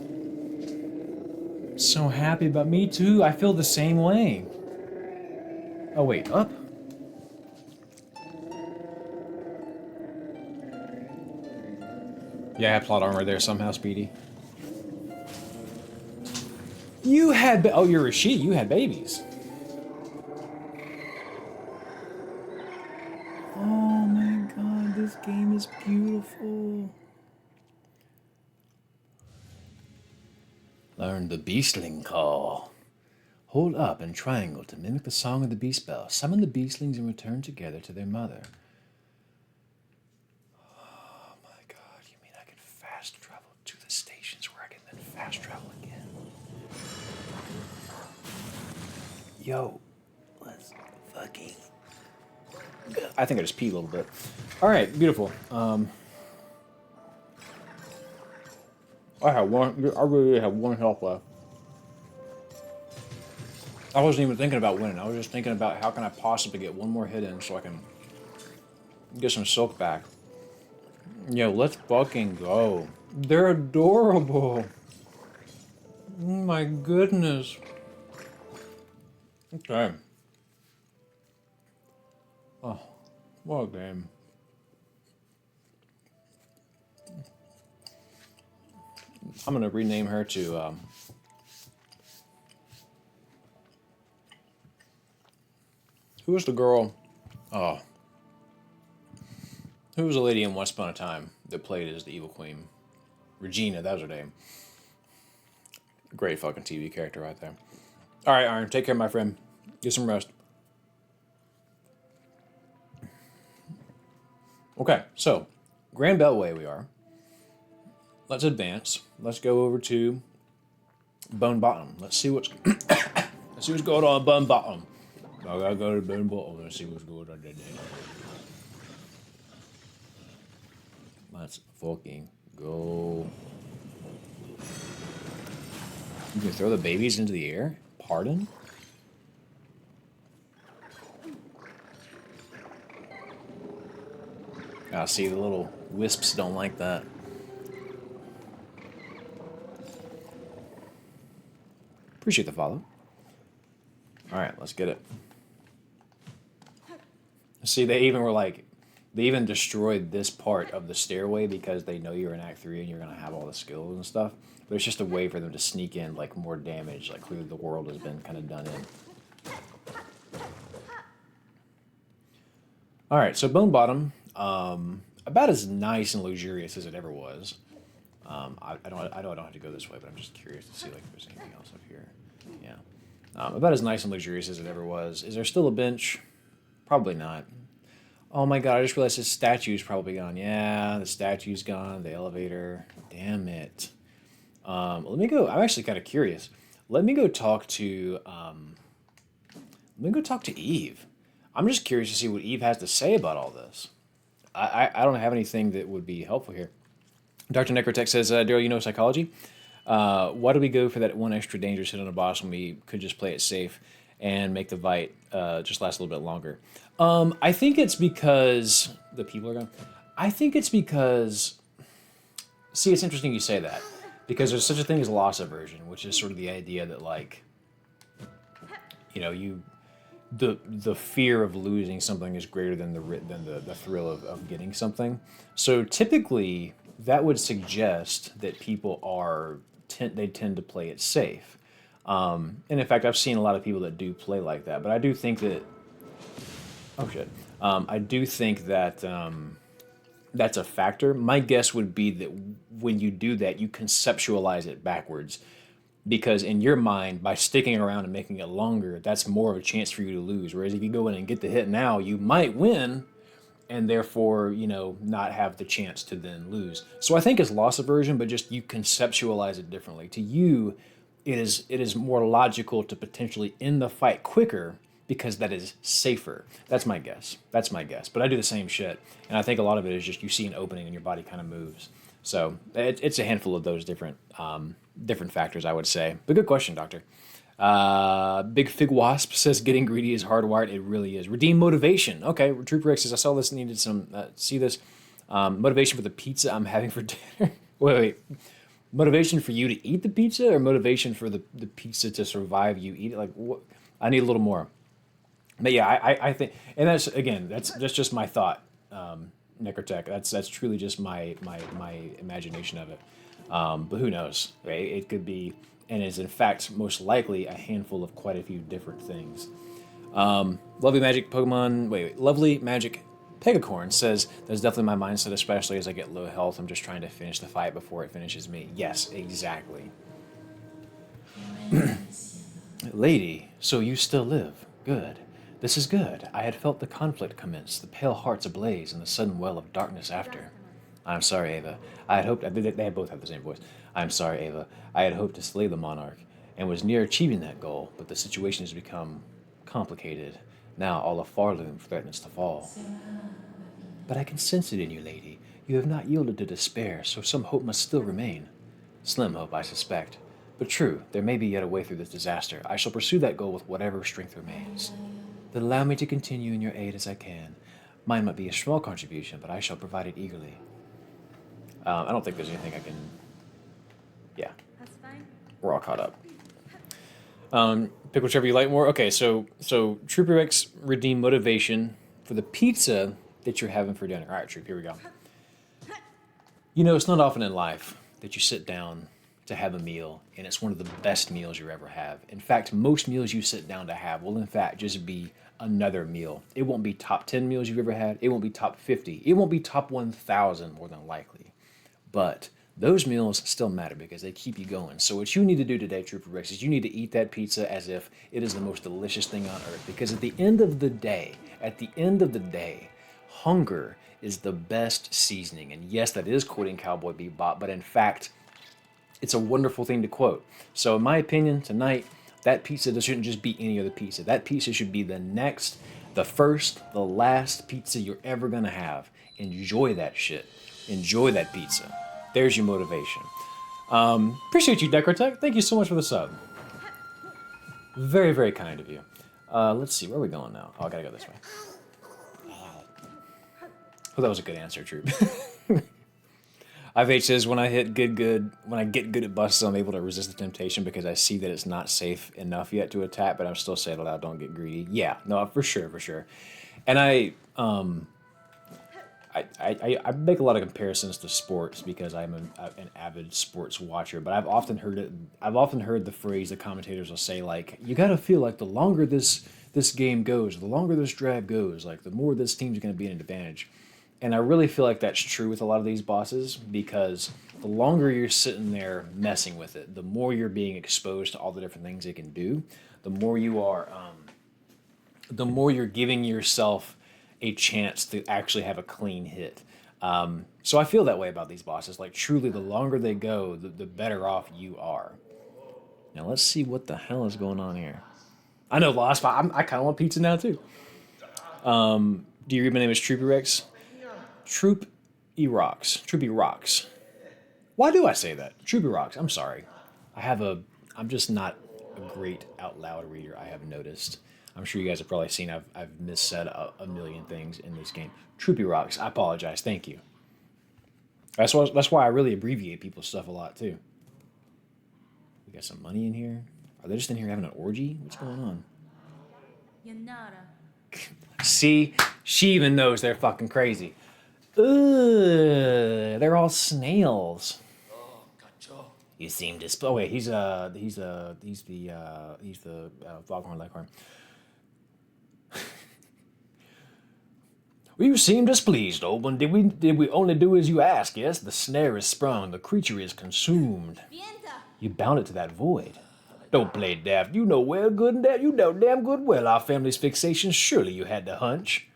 So happy about me too. I feel the same way. Oh wait, up? Yeah, I have plot armor there somehow, Speedy. You had oh, you're Rashid. You had babies. Oh my god, this game is beautiful. Learn the Beastling Call. Hold up and triangle to mimic the song of the beast bell. Summon the beastlings and return together to their mother. Oh my god, you mean I can fast travel to the stations where I can then fast travel again? Yo, let's fucking... I think I just peed a little bit. Alright, beautiful. I really have one health left. I wasn't even thinking about winning. I was just thinking about how can I possibly get one more hit in so I can get some silk back. Yo, let's fucking go. They're adorable. Oh my goodness. Okay. Oh, what a game. I'm gonna rename her to who was the girl? Oh, who was the lady in Once Upon a Time that played as the evil queen? Regina, that was her name. Great fucking TV character right there. All right, Iron, take care, my friend. Get some rest. Okay, so Grand Beltway we are. Let's advance. Let's go over to Bone Bottom. Let's see what's let's see what's going on Bone Bottom. I gotta go to Bone Bottom. Let's see what's going on today. Let's fucking go. You can throw the babies into the air? Pardon? Ah, see, the little wisps don't like that. Appreciate the follow. Alright, let's get it. See, they even were like, they even destroyed this part of the stairway because they know you're in Act 3 and you're going to have all the skills and stuff. But it's just a way for them to sneak in, like, more damage. Like, clearly the world has been kind of done in. Alright, so Bone Bottom, about as nice and luxurious as it ever was. I don't have to go this way, but I'm just curious to see like if there's anything else up here. Yeah, about as nice and luxurious as it ever was. Is there still a bench? Probably not. Oh my god! I just realized this statue's probably gone. Yeah, the statue's gone. The elevator. Damn it. Let me go. I'm actually kind of curious. Let me go talk to. Eve. I'm just curious to see what Eve has to say about all this. I don't have anything that would be helpful here. Dr. Necrotech says, Daryl, you know psychology? Why do we go for that one extra dangerous hit on a boss when we could just play it safe and make the fight just last a little bit longer? I think it's because the people are gone. I think it's because, see, it's interesting you say that because there's such a thing as loss aversion, which is sort of the idea that like, you know, the fear of losing something is greater than the thrill of getting something. So typically that would suggest that people they tend to play it safe. And in fact, I've seen a lot of people that do play like that, but I do think that, oh shit. I do think that that's a factor. My guess would be that when you do that, you conceptualize it backwards. Because in your mind, by sticking around and making it longer, that's more of a chance for you to lose. Whereas if you go in and get the hit now, you might win, and therefore, you know, not have the chance to then lose. So I think it's loss aversion, but just you conceptualize it differently. To you, it is more logical to potentially end the fight quicker because that is safer. That's my guess. But I do the same shit, and I think a lot of it is just you see an opening and your body kind of moves. So it's a handful of those different factors, I would say. But good question, Doctor. Big Fig Wasp says getting greedy is hardwired. It really is. Redeem motivation. Okay, Trooper X says I saw this, needed some. See this motivation for the pizza I'm having for dinner. wait. Motivation for you to eat the pizza, or motivation for the pizza to survive you eat it? Like, what? I need a little more. But yeah, I think, and that's again, that's just my thought, Necrotech. That's truly just my imagination of it. But who knows, right? It could be, and is in fact most likely a handful of quite a few different things. Lovely Magic Pokemon. Wait, Lovely Magic Pegacorn says that's definitely my mindset, especially as I get low health. I'm just trying to finish the fight before it finishes me. Yes, exactly. Lady, so you still live. Good. This is good. I had felt the conflict commence, the pale hearts ablaze, and the sudden well of darkness after. I'm sorry, Ava. I had hoped. They both have the same voice. I'm sorry, Ava. I had hoped to slay the monarch, and was near achieving that goal, but the situation has become complicated. Now all of Farloom threatens to fall. But I can sense it in you, lady. You have not yielded to despair, so some hope must still remain. Slim hope, I suspect. But true, there may be yet a way through this disaster. I shall pursue that goal with whatever strength remains. Then allow me to continue in your aid as I can. Mine might be a small contribution, but I shall provide it eagerly. I don't think there's anything I can... Yeah. That's fine. We're all caught up. Pick whichever you like more. Okay, so Trooper X redeem motivation for the pizza that you're having for dinner. All right, Troop, here we go. You know, it's not often in life that you sit down to have a meal, and it's one of the best meals you ever have. In fact, most meals you sit down to have will, in fact, just be another meal. It won't be top 10 meals you've ever had. It won't be top 50. It won't be top 1,000 more than likely. But those meals still matter because they keep you going. So what you need to do today, Trooper Rex, is you need to eat that pizza as if it is the most delicious thing on earth. Because at the end of the day, hunger is the best seasoning. And yes, that is quoting Cowboy Bebop, but in fact, it's a wonderful thing to quote. So in my opinion, tonight, that pizza shouldn't just be any other pizza. That pizza should be the next, the first, the last pizza you're ever gonna have. Enjoy that shit. Enjoy that pizza. There's your motivation. Appreciate you, Decrotech. Thank you so much for the sub. Very, very kind of you. Let's see, where are we going now? Oh, I gotta go this way. Oh, that was a good answer, Troop. IVH says, when I get good at busts, I'm able to resist the temptation because I see that it's not safe enough yet to attack, but I'm still saying aloud, don't get greedy. Yeah, no, for sure. And I make a lot of comparisons to sports because I'm an avid sports watcher, but I've often heard the phrase the commentators will say, like, you got to feel like the longer this game goes, the longer this drive goes, like the more this team's going to be an advantage. And I really feel like that's true with a lot of these bosses because the longer you're sitting there messing with it, the more you're being exposed to all the different things it can do, the more you're giving yourself a chance to actually have a clean hit. So I feel that way about these bosses. Like, truly, the longer they go, the better off you are. Now, let's see what the hell is going on here. I know, Lost, but I kind of want pizza now, too. Do you read my name is Troopy Rex? Troop E Rocks. Troopy Rocks. Why do I say that? Troopy Rocks. I'm sorry. I'm just not a great out loud reader, I have noticed. I'm sure you guys have probably seen I've missaid a million things in this game. Troopy Rocks. I apologize. Thank you. That's why I really abbreviate people's stuff a lot, too. We got some money in here. Are they just in here having an orgy? What's going on? See? She even knows they're fucking crazy. Ugh, they're all snails. You seem Oh wait, he's the foghorn leghorn. Well, you seem displeased, old one. Did we only do as you ask? Yes, the snare is sprung, the creature is consumed. You bound it to that void. Don't play daft. You know damn good well our family's fixations. Surely you had the hunch.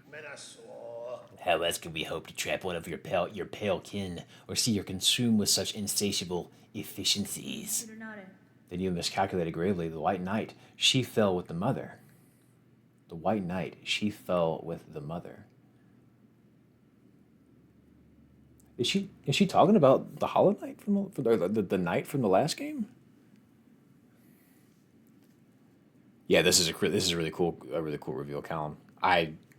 How else could we hope to trap one of your pale kin, or see her consumed with such insatiable efficiencies? Then you miscalculated gravely. The White Knight, she fell with the mother. The White Knight, she fell with the mother. Is she talking about the Hollow Knight from the knight from the last game? Yeah, this is a really cool reveal, Callum.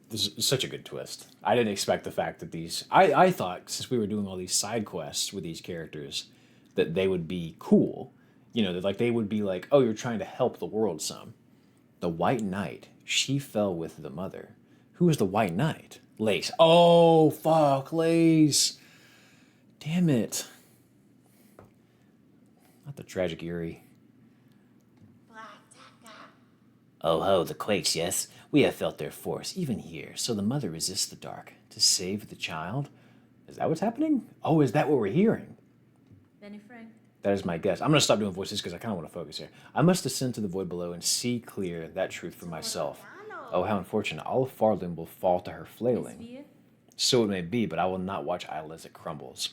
This is such a good twist. I didn't expect the fact that I thought, since we were doing all these side quests with these characters, that they would be cool. You know, that like they would be like, oh, you're trying to help the world some. The White Knight, she fell with the mother. Who is the White Knight? Lace. Oh, fuck, Lace. Damn it. Not the tragic Eerie. Oh ho, the quakes, yes. We have felt their force, even here. So the mother resists the dark to save the child. Is that what's happening? Oh, is that what we're hearing? That is my guess. I'm going to stop doing voices because I kind of want to focus here. I must ascend to the void below and see clear that truth for myself. Oh, how unfortunate. All of Farland will fall to her flailing. So it may be, but I will not watch idle as it crumbles.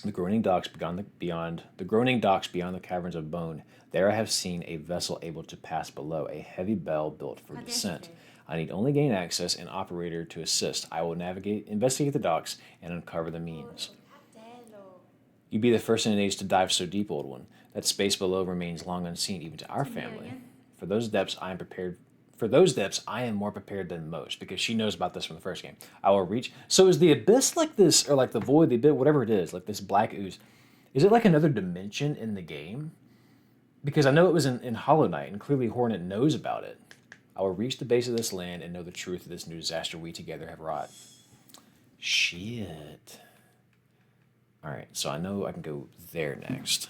The groaning docks beyond the caverns of bone. There I have seen a vessel able to pass below, a heavy bell built for descent. I need only gain access and operator to assist. I will investigate the docks, and uncover the means. You be the first in an age to dive so deep, old one. That space below remains long unseen, even to our family. For those depths, I am prepared. For those depths, I am more prepared than most, because she knows about this from the first game. I will reach. So is the abyss like this, or like the void, the abyss, whatever it is, like this black ooze? Is it like another dimension in the game? Because I know it was in Hollow Knight, and clearly Hornet knows about it. I will reach the base of this land and know the truth of this new disaster we together have wrought. Shit. Alright, so I know I can go there next.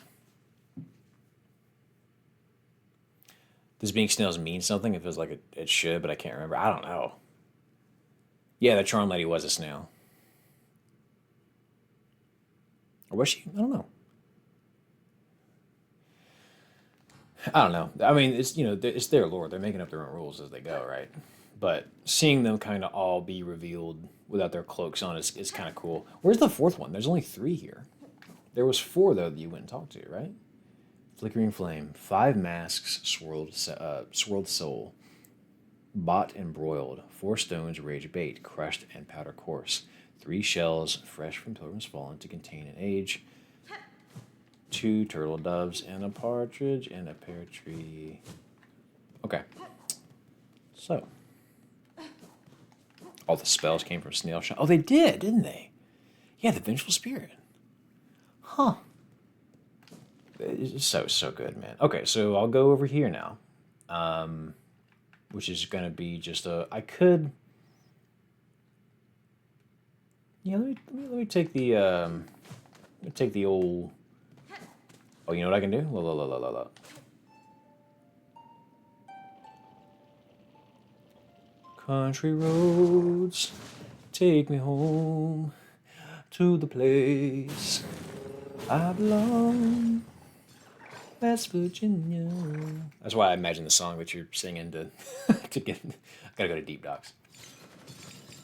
Does being snails mean something? It feels like it should, but I can't remember. I don't know. Yeah, the charm lady was a snail. Or was she? I don't know. I don't know. I mean, it's, you know, it's their lore. They're making up their own rules as they go, right? But seeing them kind of all be revealed without their cloaks on is kind of cool. Where's the fourth one? There's only 3 here. There was 4, though, that you went and talked to, right? Flickering flame, 5 masks, swirled soul, bought and broiled, 4 stones, rage bait, crushed and powder coarse, 3 shells, fresh from pilgrims fallen to contain an age, 2 turtle doves, and a partridge and a pear tree. Okay. So. All the spells came from Snail Shine. Oh, they did, didn't they? Yeah, the Vengeful Spirit. Huh. It's so good, man. Okay, so I'll go over here now. Which is going to be just a... I could... Yeah, let me take the... let me take the old... Oh, you know what I can do? La. Country roads, take me home to the place I belong, West Virginia. That's why I imagine the song that you're singing to get. I gotta go to Deep Docks.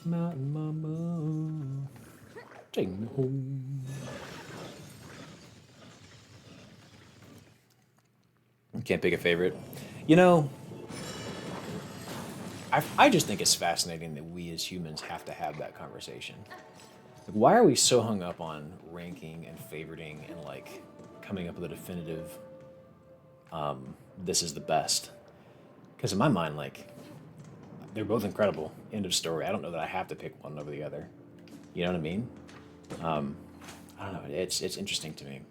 Mountain Mama, take me home. Can't pick a favorite. You know, I just think it's fascinating that we as humans have to have that conversation. Like, why are we so hung up on ranking and favoriting and like coming up with a definitive this is the best? Because in my mind, like, they're both incredible. End of story. I don't know that I have to pick one over the other. You know what I mean? I don't know. It's interesting to me.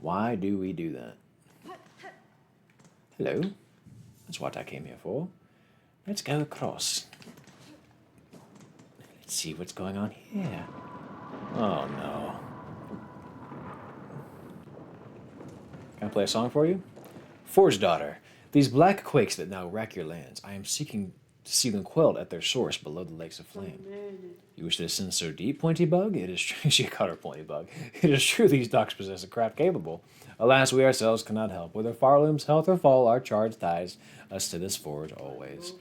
Why do we do that? Hello. That's what I came here for. Let's go across. Let's see what's going on here. Oh no. Can I play a song for you? Forge Daughter. These black quakes that now rack your lands, I am seeking to see them quelled at their source below the lakes of flame. You wish to ascend so deep, Pointy Bug? It is true. She caught her Pointy Bug. It is true these docks possess a craft capable. Alas, we ourselves cannot help. Whether Farloom's health or fall, our charge ties us to this forge always.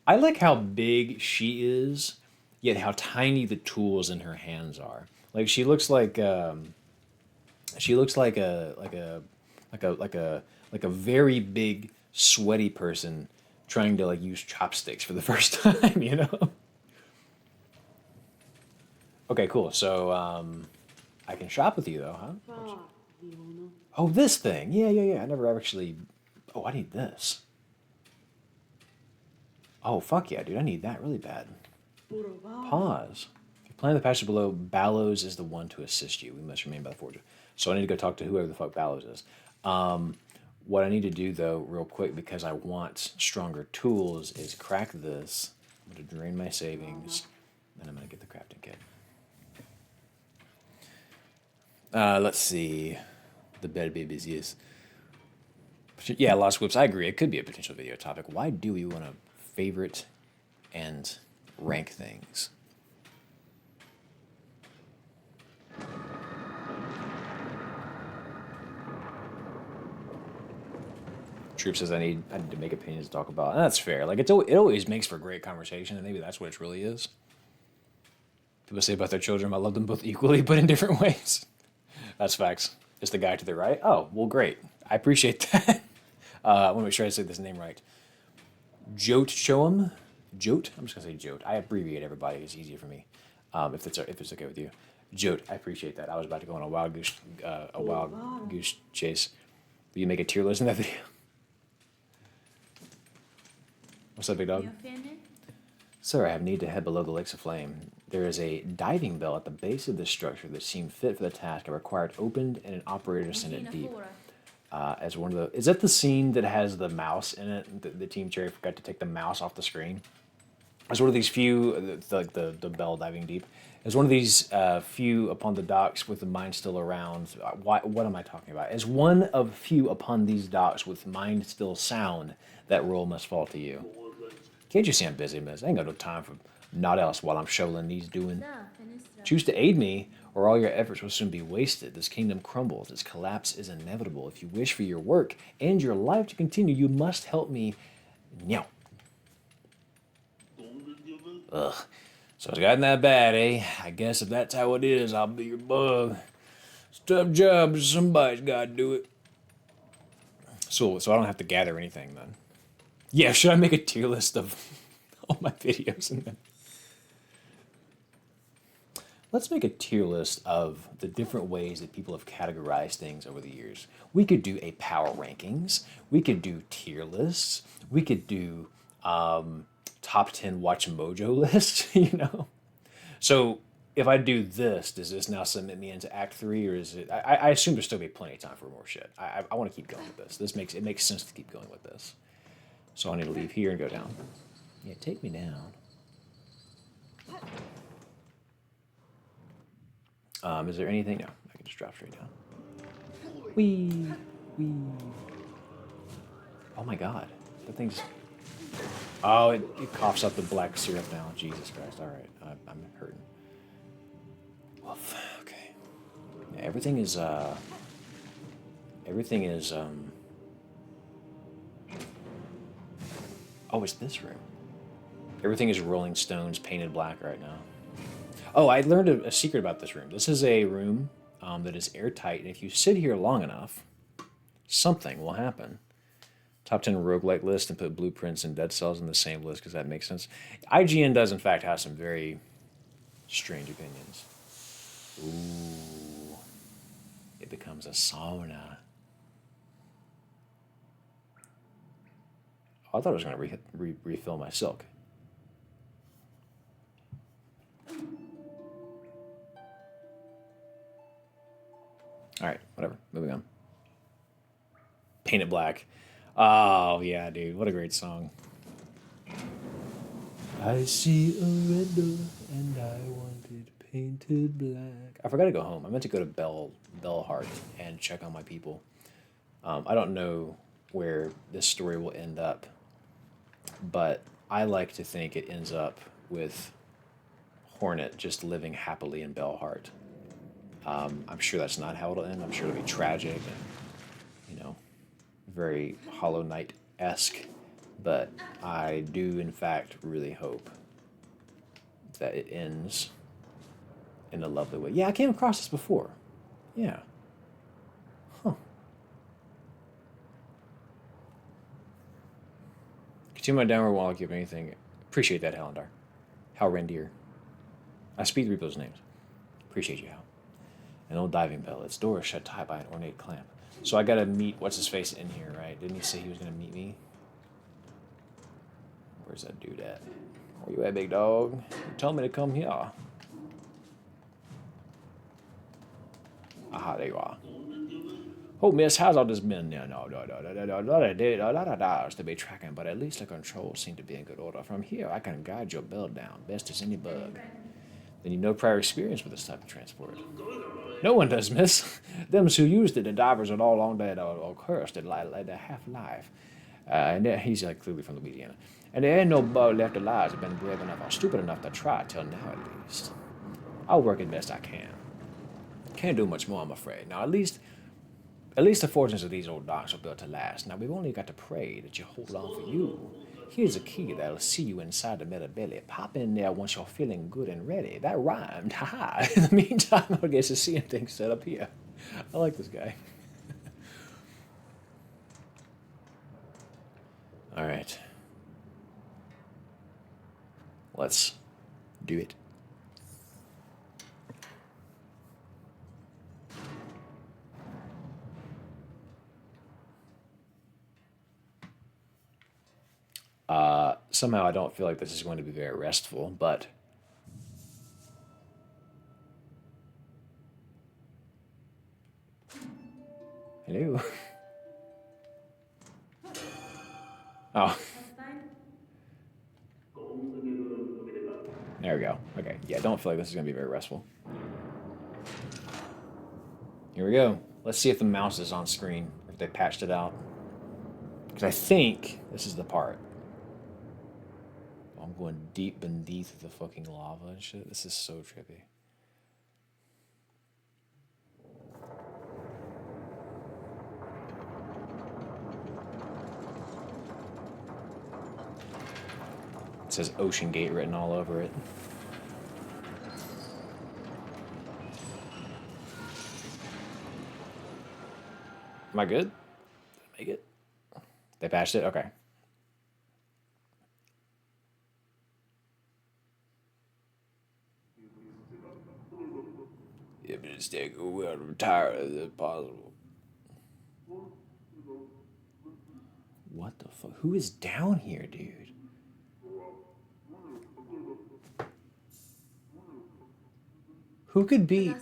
I like how big she is, yet how tiny the tools in her hands are. Like she looks like a very big sweaty person trying to like use chopsticks for the first time, you know? Okay, cool. So I can shop with you though, huh? Oh, this thing. Yeah. I never actually... Oh, I need this. Oh, fuck yeah, dude. I need that really bad. Pause. If you Climb the passage below. Ballows is the one to assist you. We must remain by the forge. So I need to go talk to whoever the fuck Ballows is. What I need to do, though, real quick, because I want stronger tools, is crack this. I'm going to drain my savings. Then I'm going to get the crafting kit. Let's see. The bed babies, yes. Yeah, Lost Whips, I agree. It could be a potential video topic. Why do we want to favorite and rank things? Troop says I need to make opinions to talk about. And that's fair. Like it always makes for great conversation, and maybe that's what it really is. People say about their children, I love them both equally, but in different ways. That's facts. It's the guy to the right. Oh, well, great. I appreciate that. I want to make sure I say this name right. Jote Shoem. Jote? I'm just going to say Jote. I abbreviate everybody. It's easier for me. If it's okay with you. Jote, I appreciate that. I was about to go on a wild goose chase. Will you make a tier list in that video? What's up, big dog? Sir, I have need to head below the lakes of flame. There is a diving bell at the base of this structure that seemed fit for the task. I required opened and an operator to send it deep. As one of the, is that the scene that has the mouse in it? The Team Cherry forgot to take the mouse off the screen. It's one of these few, like the bell diving deep. It's one of these few upon the docks with the mine still around. What am I talking about? As one of few upon these docks with mind still sound, that role must fall to you. Can't you see I'm busy, miss? I ain't got no time for naught else while I'm shoveling these doing. Choose to aid me, or all your efforts will soon be wasted. This kingdom crumbles. Its collapse is inevitable. If you wish for your work and your life to continue, you must help me. Meow. Ugh. So it's gotten that bad, eh? I guess if that's how it is, I'll be your bug. It's a tough job, but somebody's got to do it. So I don't have to gather anything then. Yeah, should I make a tier list of all my videos and then? Let's make a tier list of the different ways that people have categorized things over the years. We could do a power rankings. We could do tier lists. We could do top 10 Watch Mojo list, you know? So if I do this, does this now submit me into Act 3, or is it... I assume there's still be plenty of time for more shit. I want to keep going with this. It makes sense to keep going with this. So I need to leave here and go down. Yeah, take me down. Is there anything? No, I can just drop straight down. Whee! Oh my god. That thing's... Oh, it coughs up the black syrup now. Jesus Christ. Alright, I'm hurting. Woof. Okay. Yeah, everything is... Oh, it's this room. Everything is Rolling Stones painted black right now. Oh, I learned a secret about this room. This is a room that is airtight, and if you sit here long enough, something will happen. Top 10 roguelike list and put blueprints and dead cells in the same list because that makes sense. IGN does, in fact, have some very strange opinions. Ooh. It becomes a sauna. Oh, I thought I was going to refill my silk. All right, whatever. Moving on. Paint It Black. Oh, yeah, dude. What a great song. I see a red door and I want it painted black. I forgot to go home. I meant to go to Bellheart and check on my people. I don't know where this story will end up, but I like to think it ends up with Hornet just living happily in Bellheart. I'm sure that's not how it'll end. I'm sure it'll be tragic and, very Hollow Knight-esque. But I do, in fact, really hope that it ends in a lovely way. Yeah, I came across this before. Yeah. Huh. Continue my downward while I give anything. Appreciate that, Halendar. Hal Rendier. I speed through those names. Appreciate you, Hal. An old diving bell. Its door is shut tight by an ornate clamp. So I gotta meet what's-his-face in here, right? Didn't he say he was gonna meet me? Where's that dude at? Where you at, big dog? You told me to come here. Aha, there you are. Oh, miss, how's all this been? No, a lot of dials to be tracking, but at least the controls seem to be in good order. From here, I can guide your build down, best as any bug. Then you know prior experience with this type of transport. No one does, miss. Them who used it, the divers are all long dead or cursed at their half-life. And he's like clearly from Louisiana. And there ain't no bug left alive that's been brave enough or stupid enough to try till now, at least. I'll work as best I can. Can't do much more, I'm afraid. Now, at least the fortunes of these old docks are built to last. Now, we've only got to pray that you hold on for you. Here's a key that'll see you inside the metal belly. Pop in there once you're feeling good and ready. That rhymed. Haha. In the meantime, I guess to seeing things set up here. I like this guy. All right. Let's do it. Somehow I don't feel like this is going to be very restful, but hello. Oh, there we go. Okay, yeah, don't feel like this is going to be very restful. Here we go. Let's see if the mouse is on screen, if they patched it out. Because I think this is the part. I'm going deep beneath the fucking lava and shit. This is so trippy. It says Ocean Gate written all over it. Am I good? Did I make it? They patched it? Okay. Yeah, but it's take a while to retire as possible. What the fuck? Who is down here, dude? Who could be?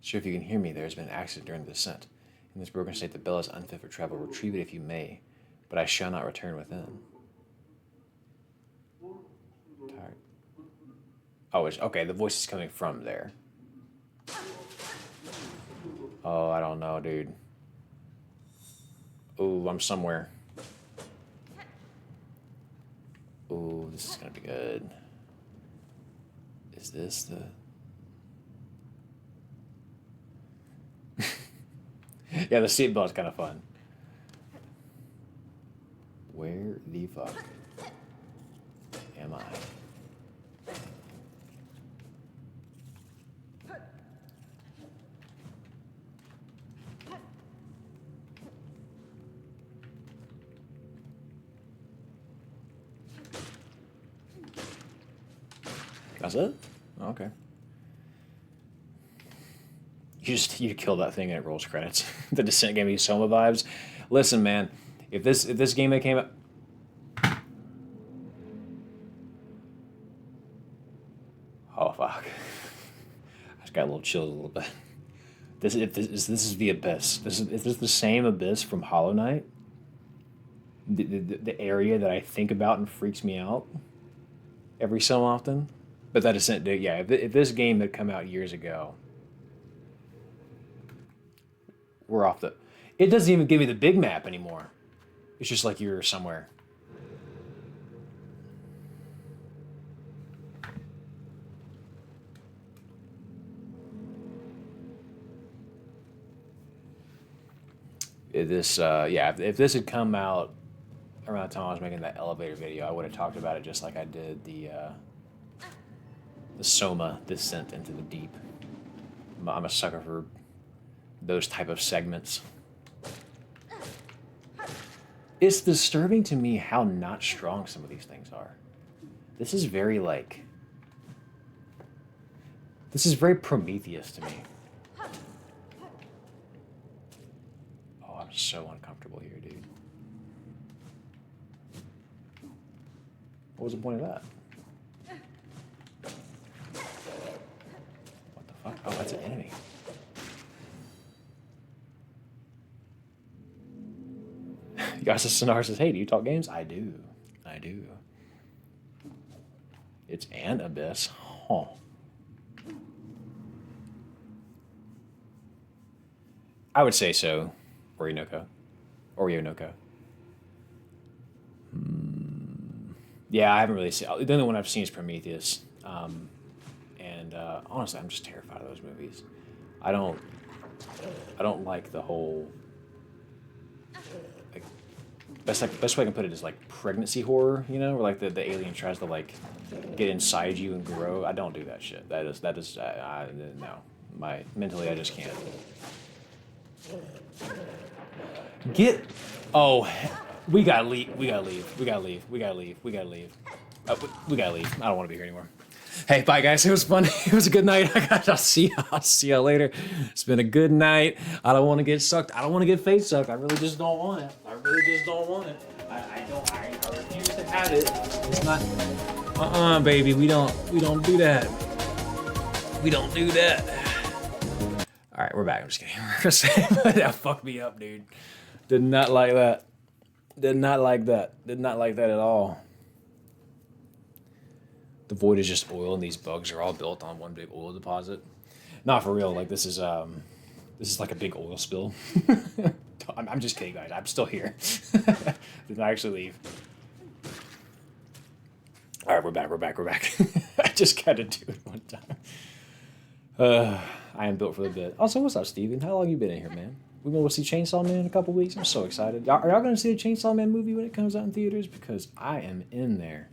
Sure, if you can hear me, there has been an accident during the descent. In this broken state, the bell is unfit for travel. Retrieve it if you may, but I shall not return within. Tired. Oh, it's, okay, the voice is coming from there. Oh, I don't know, dude. Ooh, I'm somewhere. Ooh, this is gonna be good. Is this the... Yeah, the seatbelt's kind of fun. Where the fuck am I? That's it? Okay. You kill that thing and it rolls credits. The Descent gave me Soma vibes. Listen, man, if this game that came out... Oh fuck. I just got a little chills a little bit. This is the abyss. Is this the same abyss from Hollow Knight? The area that I think about and freaks me out every so often. But that Descent, yeah. If this game had come out years ago, we're off the... It doesn't even give me the big map anymore. It's just like you're somewhere. If this had come out around the time I was making that elevator video, I would have talked about it just like I did the Soma Descent into the Deep. I'm a sucker for those type of segments. It's disturbing to me how not strong some of these things are. This is very like... This is very Prometheus to me. Oh, I'm so uncomfortable here, dude. What was the point of that? What the Fuck. Oh, that's an enemy. Yasa Sonar says, hey, do you talk games? I do. I do. It's an abyss. Huh. I would say so. Orinoco. Orionoko. Yeah, I haven't really seen. The only one I've seen is Prometheus. And honestly, I'm just terrified of those movies. I don't like the whole. Like, best way I can put it is like pregnancy horror. You know, where like the alien tries to like get inside you and grow. I don't do that shit. That is no. Mentally, I just can't. Get. Oh, we gotta leave. We gotta leave. We gotta leave. We gotta leave. We gotta leave. We gotta leave. I don't want to be here anymore. Hey, bye guys. It was fun. It was a good night. I'll see y'all later. It's been a good night. I don't want to get sucked. I don't want to get face sucked. I really just don't want it. I really just don't want it. I refuse to have it. It's not. Baby. We don't do that. We don't do that. All right, we're back. I'm just kidding. That fucked me up, dude. Did not like that. Did not like that. Did not like that at all. The void is just oil, and these bugs are all built on one big oil deposit. Not for real. Like this is like a big oil spill. I'm just kidding, guys. I'm still here. Did not actually leave. All right, we're back. We're back. We're back. I just got to do it one time. I am built for the bit. Also, what's up, Steven? How long you been in here, man? We're going to see Chainsaw Man in a couple weeks. I'm so excited. Are y'all going to see the Chainsaw Man movie when it comes out in theaters? Because I am in there.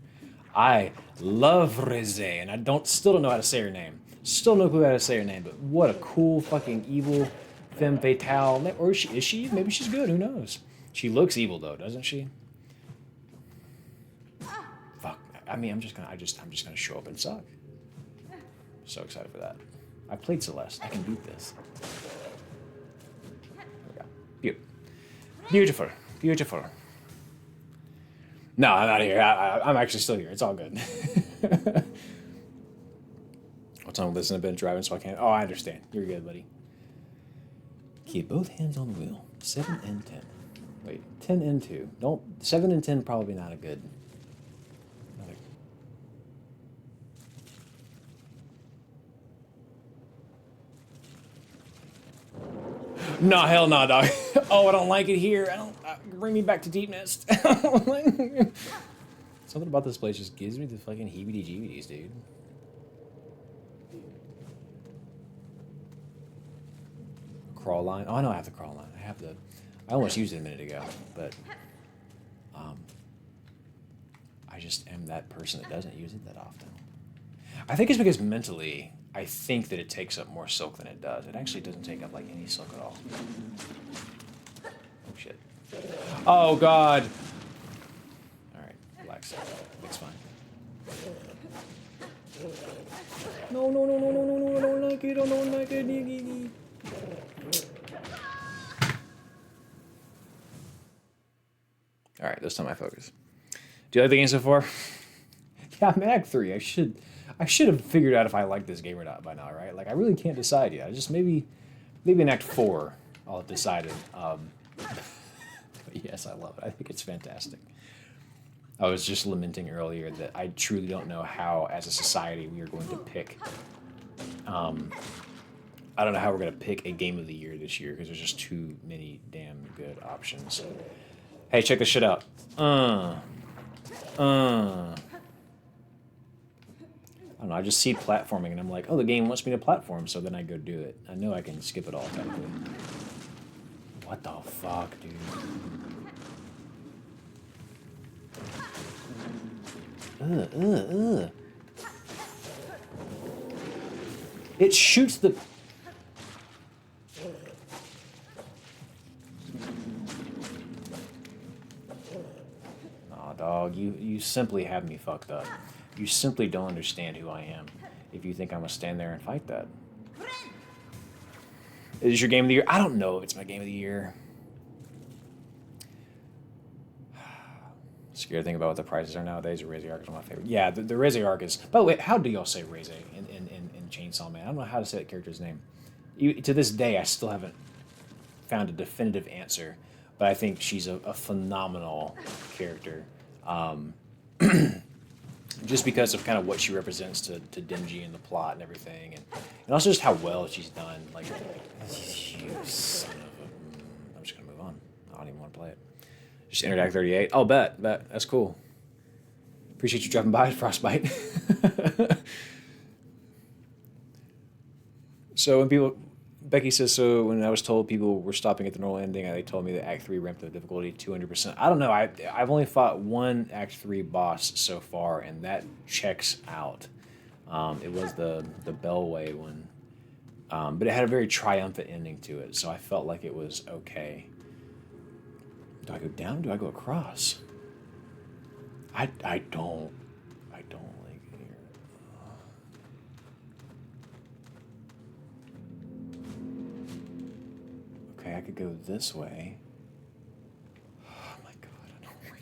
I love Reze, and I still don't know how to say her name. Still no clue how to say her name, but what a cool fucking evil femme fatale. Or is she? Maybe she's good. Who knows? She looks evil though, doesn't she? Fuck. I mean, I'm just gonna show up and suck. So excited for that. I played Celeste. I can beat this. Beautiful. Beautiful. No, I'm not here. I'm actually still here. It's all good. What time listen, I've been driving, so I can't. Oh, I understand. You're good, buddy. Keep both hands on the wheel. 7 and 10. Wait, 10 and 2. Don't. 7 and 10 probably not a good. No, hell no, dog. Oh, I don't like it here. Bring me back to Deep Nest. Something about this place just gives me the fucking heebie-jeebies, dude. Crawl line. Oh, I know I have the crawl line. I almost used it a minute ago, but I just am that person that doesn't use it that often. I think it's because mentally, I think that it takes up more silk than it does. It actually doesn't take up like any silk at all. Oh shit. Oh god. All right, relax. It's fine. No, no, no, no, no, no, no, I don't like it. I don't like it. All right, this time I focus. Do you like the game so far? Yeah, I'm in Act 3. I should have figured out if I like this game or not by now, right? Like, I really can't decide yet. I just maybe in Act 4 I'll have decided. But yes, I love it. I think it's fantastic. I was just lamenting earlier that I truly don't know how, as a society, we are going to pick. I don't know how we're going to pick a game of the year this year because there's just too many damn good options. Hey, check this shit out. I don't know, I just see platforming and I'm like, oh, the game wants me to platform, so then I go do it. I know I can skip it all technically. What the fuck, dude? It shoots the... Aw, dog, you simply have me fucked up. You simply don't understand who I am if you think I'm gonna stand there and fight that. Is it your game of the year? I don't know if it's my game of the year. Scary thing about what the prices are nowadays. The Reze Arc is one of my favorite. Yeah, the Reze Arc is... By the way, how do y'all say Reze in from Chainsaw Man. I don't know how to say that character's name. To this day, I still haven't found a definitive answer, but I think she's a phenomenal character. Just because of kind of what she represents to Denji and the plot and everything, and also just how well she's done. Like, you son of a... I'm just gonna move on. I don't even want to play it. Just entered Act 38. Oh, bet. That's cool. Appreciate you dropping by, Frostbite. So Becky says, so when I was told people were stopping at the normal ending, they told me that Act 3 ramped the difficulty 200%. I don't know. I've only fought one Act 3 boss so far, and that checks out. It was the Bellway one. But it had a very triumphant ending to it, so I felt like it was okay. Do I go down? Do I go across? I don't like it here. Okay, I could go this way. Oh my god, I don't like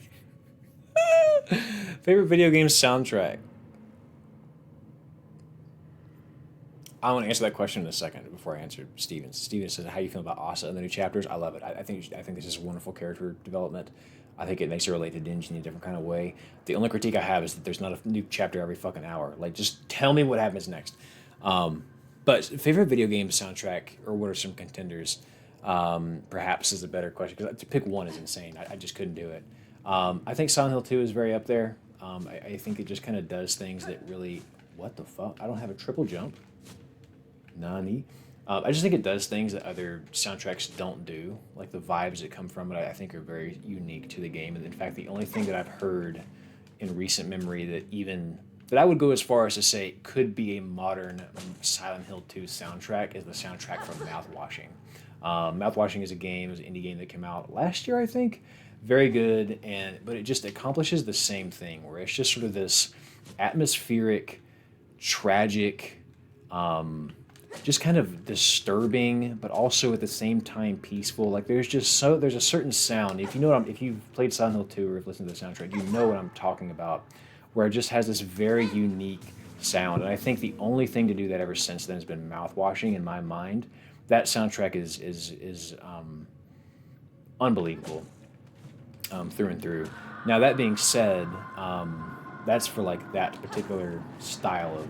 it. Favorite video game soundtrack? I want to answer that question in a second before I answer Steven's. Steven says, how do you feel about Asa and the new chapters? I love it. I think this is wonderful character development. I think it makes her relate to Denji in a different kind of way. The only critique I have is that there's not a new chapter every fucking hour. Like, just tell me what happens next. But favorite video game soundtrack, or what are some contenders? Perhaps is a better question, because to pick one is insane. I just couldn't do it. I think Silent Hill 2 is very up there. I think it just kind of does things that really... What the fuck? I don't have a triple jump. Nani. I just think it does things that other soundtracks don't do. Like the vibes that come from it, I think are very unique to the game. And in fact, the only thing that I've heard in recent memory that I would go as far as to say could be a modern Silent Hill 2 soundtrack is the soundtrack from Mouthwashing. Mouthwashing is an indie game that came out last year, I think. Very good, but it just accomplishes the same thing, where it's just sort of this atmospheric, tragic, just kind of disturbing, but also at the same time peaceful. Like there's a certain sound. If you've played Silent Hill 2 or have listened to the soundtrack, you know what I'm talking about, where it just has this very unique sound. And I think the only thing to do that ever since then has been Mouthwashing in my mind. That soundtrack is unbelievable through and through. Now that being said, that's for like that particular style of...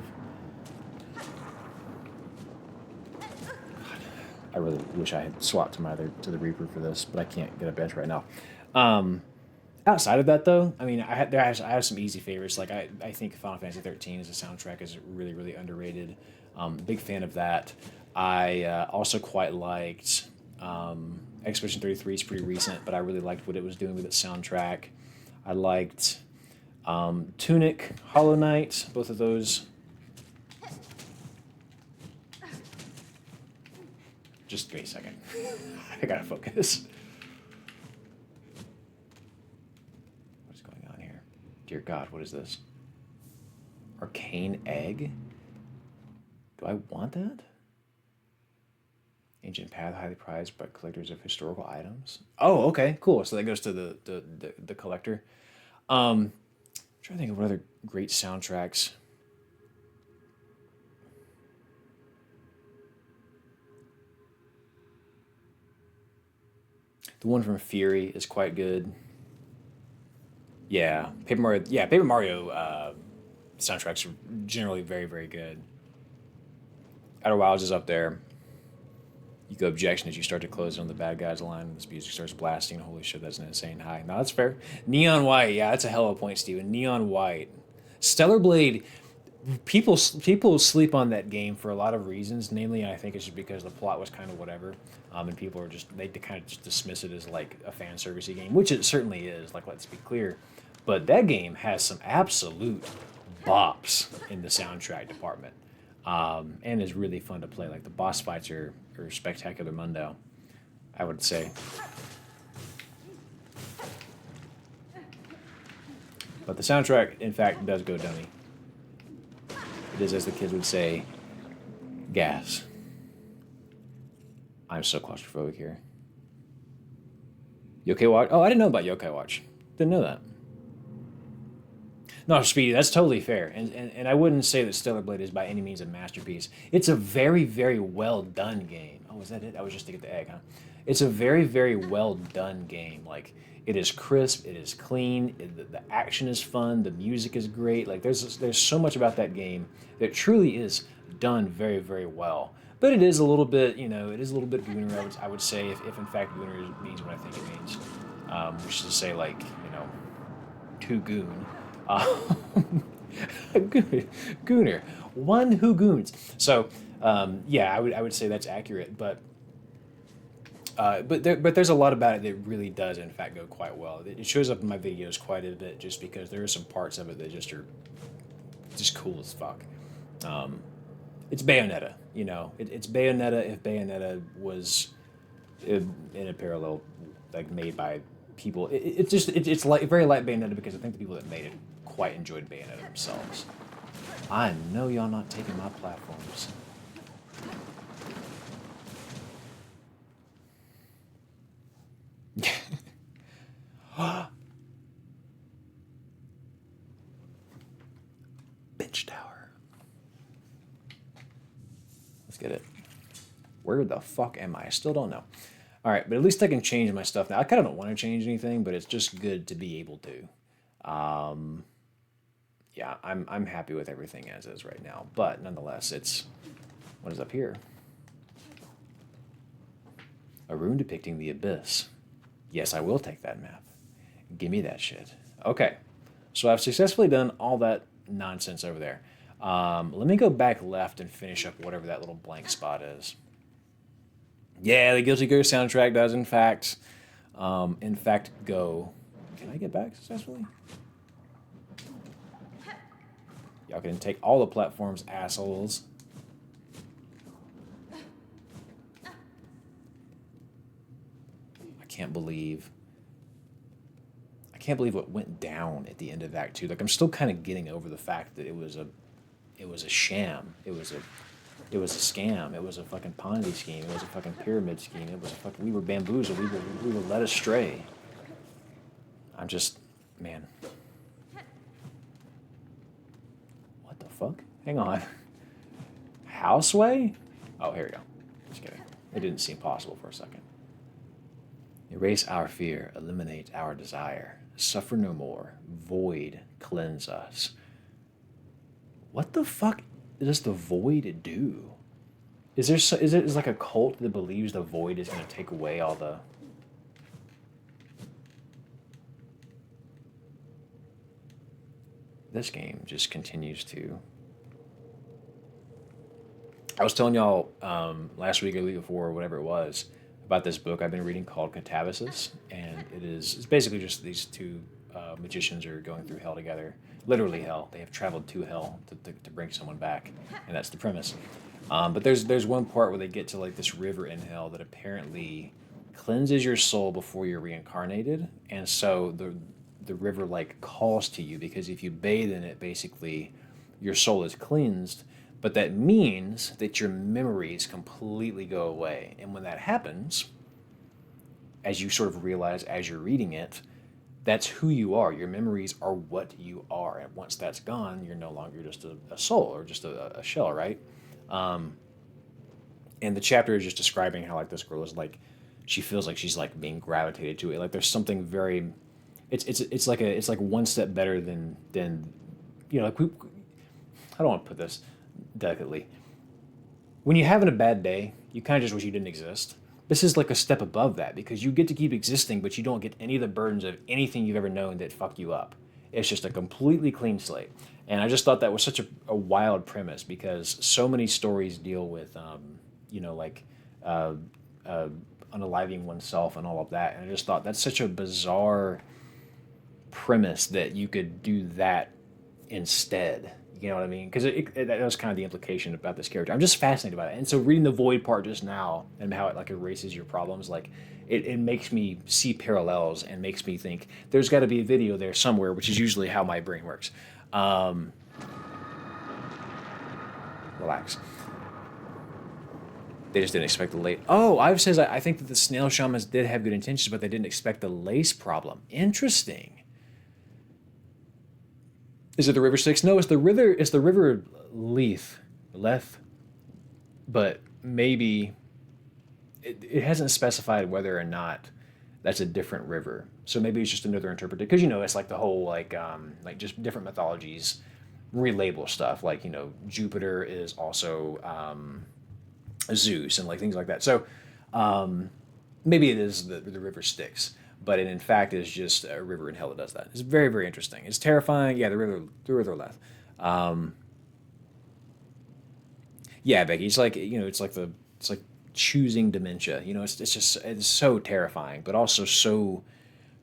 I really wish I had swapped to the Reaper for this, but I can't get a bench right now. Outside of that, though, I mean, I have some easy favorites. Like I think Final Fantasy 13 as a soundtrack is really, really underrated. Big fan of that. I also quite liked Expedition 33 is pretty recent, but I really liked what it was doing with its soundtrack. I liked Tunic, Hollow Knight, both of those. Just wait a second. I gotta focus. What is going on here? Dear God, what is this? Arcane Egg? Do I want that? Ancient Path, highly prized by collectors of historical items. Oh, okay, cool. So that goes to the collector. I'm trying to think of what other great soundtracks. The one from Fury is quite good. Yeah, Paper Mario soundtracks are generally very, very good. Outer Wilds is up there. You go objection as you start to close on the bad guys line and this music starts blasting. Holy shit, that's an insane high. No, that's fair. Neon White, yeah, that's a hell of a point, Steven. Neon White. Stellar Blade, people sleep on that game for a lot of reasons. Namely, I think it's just because the plot was kind of whatever. And people are they kind of just dismiss it as like a fan servicey game, which it certainly is, like, let's be clear. But that game has some absolute bops in the soundtrack department. And is really fun to play. Like the boss fights are spectacular mundo, I would say. But the soundtrack, in fact, does go dummy. It is, as the kids would say, gas. I'm so claustrophobic here. Yokai Watch? Oh, I didn't know about Yokai Watch. Didn't know that. No, Speedy, that's totally fair. And I wouldn't say that Stellar Blade is by any means a masterpiece. It's a very, very well done game. Oh, is that it? I was just to get the egg, huh? It's a very, very well done game. Like, it is crisp, it is clean, the action is fun, the music is great. Like, there's so much about that game that truly is done very, very well. But it is a little bit, it is a little bit gooner, I would say, if in fact gooner means what I think it means. Which is to say, like, two goon. Gooner. One who goons. So, yeah, I would say that's accurate, but there's a lot about it that really does in fact go quite well. It shows up in my videos quite a bit just because there are some parts of it that just are just cool as fuck. It's Bayonetta, it's Bayonetta if Bayonetta was in a parallel, like, made by people. It's like very light Bayonetta because I think the people that made it quite enjoyed Bayonetta themselves. I know y'all not taking my platforms. Bitch tower. Let's get it. Where the fuck am I? I still don't know. All right, but at least I can change my stuff now. I kind of don't want to change anything, but it's just good to be able to. Yeah, I'm happy with everything as is right now. But nonetheless, what is up here? A rune depicting the abyss. Yes, I will take that map. Give me that shit. Okay, so I've successfully done all that nonsense over there. Let me go back left and finish up whatever that little blank spot is. Yeah, the Guilty Gear soundtrack does, in fact, go. Can I get back successfully? Y'all can take all the platforms, assholes. I can't believe what went down at the end of Act 2. Like, I'm still kind of getting over the fact that it was a sham. It was a scam. It was a fucking Ponzi scheme. It was a fucking pyramid scheme. It was a fucking, we were bamboozled. We were led astray. I'm just, man. What the fuck? Hang on. Houseway? Oh, here we go. Just kidding. It didn't seem possible for a second. Erase our fear. Eliminate our desire. Suffer no more. Void cleanse us. What the fuck does the void do? Is it like a cult that believes the void is going to take away all the... This game just continues to... I was telling y'all last week or the week before, or whatever it was, about this book I've been reading called Catabasis, and it's basically just these two magicians are going through hell together. Literally hell. They have traveled to hell to bring someone back, and that's the premise. But there's one part where they get to like this river in hell that apparently cleanses your soul before you're reincarnated, and so the river like calls to you, because if you bathe in it, basically your soul is cleansed, but that means that your memories completely go away. And when that happens, as you sort of realize as you're reading it, that's who you are. Your memories are what you are. And once that's gone, you're no longer just a soul or just a shell, right? And the chapter is just describing how like this girl is like, she feels like she's like being gravitated to it. Like there's something very, it's like one step better than like I don't want to put this delicately. When you're having a bad day, you kind of just wish you didn't exist. This is like a step above that, because you get to keep existing, but you don't get any of the burdens of anything you've ever known that fucked you up. It's just a completely clean slate. And I just thought that was such a wild premise, because so many stories deal with, unaliving oneself and all of that. And I just thought that's such a bizarre premise that you could do that instead. You know what I mean? Because that was kind of the implication about this character. I'm just fascinated by it. And so reading the void part just now and how it like erases your problems, like it makes me see parallels and makes me think there's got to be a video there somewhere, which is usually how my brain works. Relax. They just didn't expect the lace. Oh, Ive says, I think that the snail shamans did have good intentions, but they didn't expect the lace problem. Interesting. Is it the River Styx? No, it's the river. It's the River Leith, Leth. But maybe it hasn't specified whether or not that's a different river. So maybe it's just another interpretation. Because it's like the whole like just different mythologies relabel stuff. Like Jupiter is also Zeus and like things like that. So maybe it is the river Styx, but it in fact is just a river in hell that does that. It's very, very interesting. It's terrifying. Yeah, the river Leth. Yeah, Becky. It's like it's like choosing dementia. It's so terrifying, but also so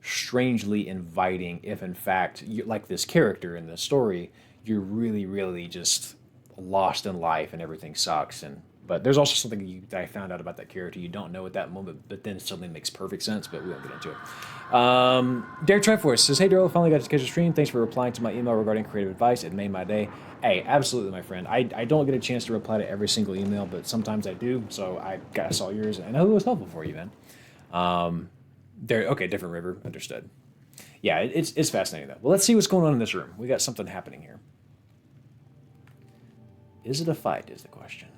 strangely inviting. If in fact, like this character in the story, you're really, really just lost in life and everything sucks. But there's also something that I found out about that character you don't know at that moment, but then something makes perfect sense. But we won't get into it. Derek Triforce says, "Hey Daryl, finally got to catch a stream. Thanks for replying to my email regarding creative advice. It made my day." Hey, absolutely, my friend. I don't get a chance to reply to every single email, but sometimes I do. So I saw yours, and I know it was helpful for you, man. Okay, different river, understood. Yeah, it's fascinating though. Well, let's see what's going on in this room. We got something happening here. Is it a fight? Is the question.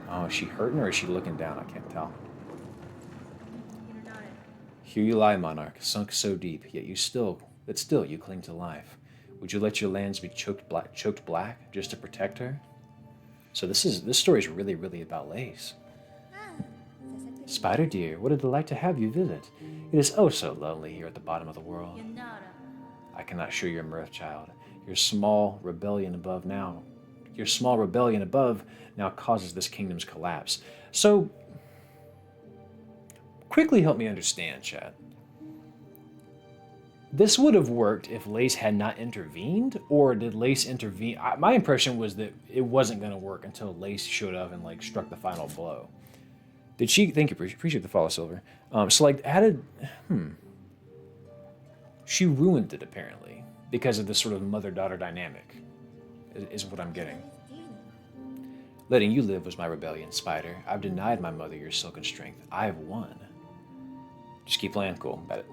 Oh, is she hurting or is she looking down? I can't tell. Here you lie, monarch, sunk so deep, yet still you cling to life. Would you let your lands be choked black just to protect her? So this story is really, really about Lace. Spider dear, what a delight to have you visit. It is oh so lonely here at the bottom of the world. I cannot share your mirth, child. Your small rebellion above now causes this kingdom's collapse. So, quickly help me understand, Chad. This would have worked if Lace had not intervened, or did Lace intervene? My impression was that it wasn't going to work until Lace showed up and like struck the final blow. Did she? Thank you, appreciate the follow, Silver. So like added, she ruined it apparently because of this sort of mother-daughter dynamic, is what I'm getting. Letting you live was my rebellion, Spider. I've denied my mother your silken strength. I have won. Just keep playing, cool. Got it.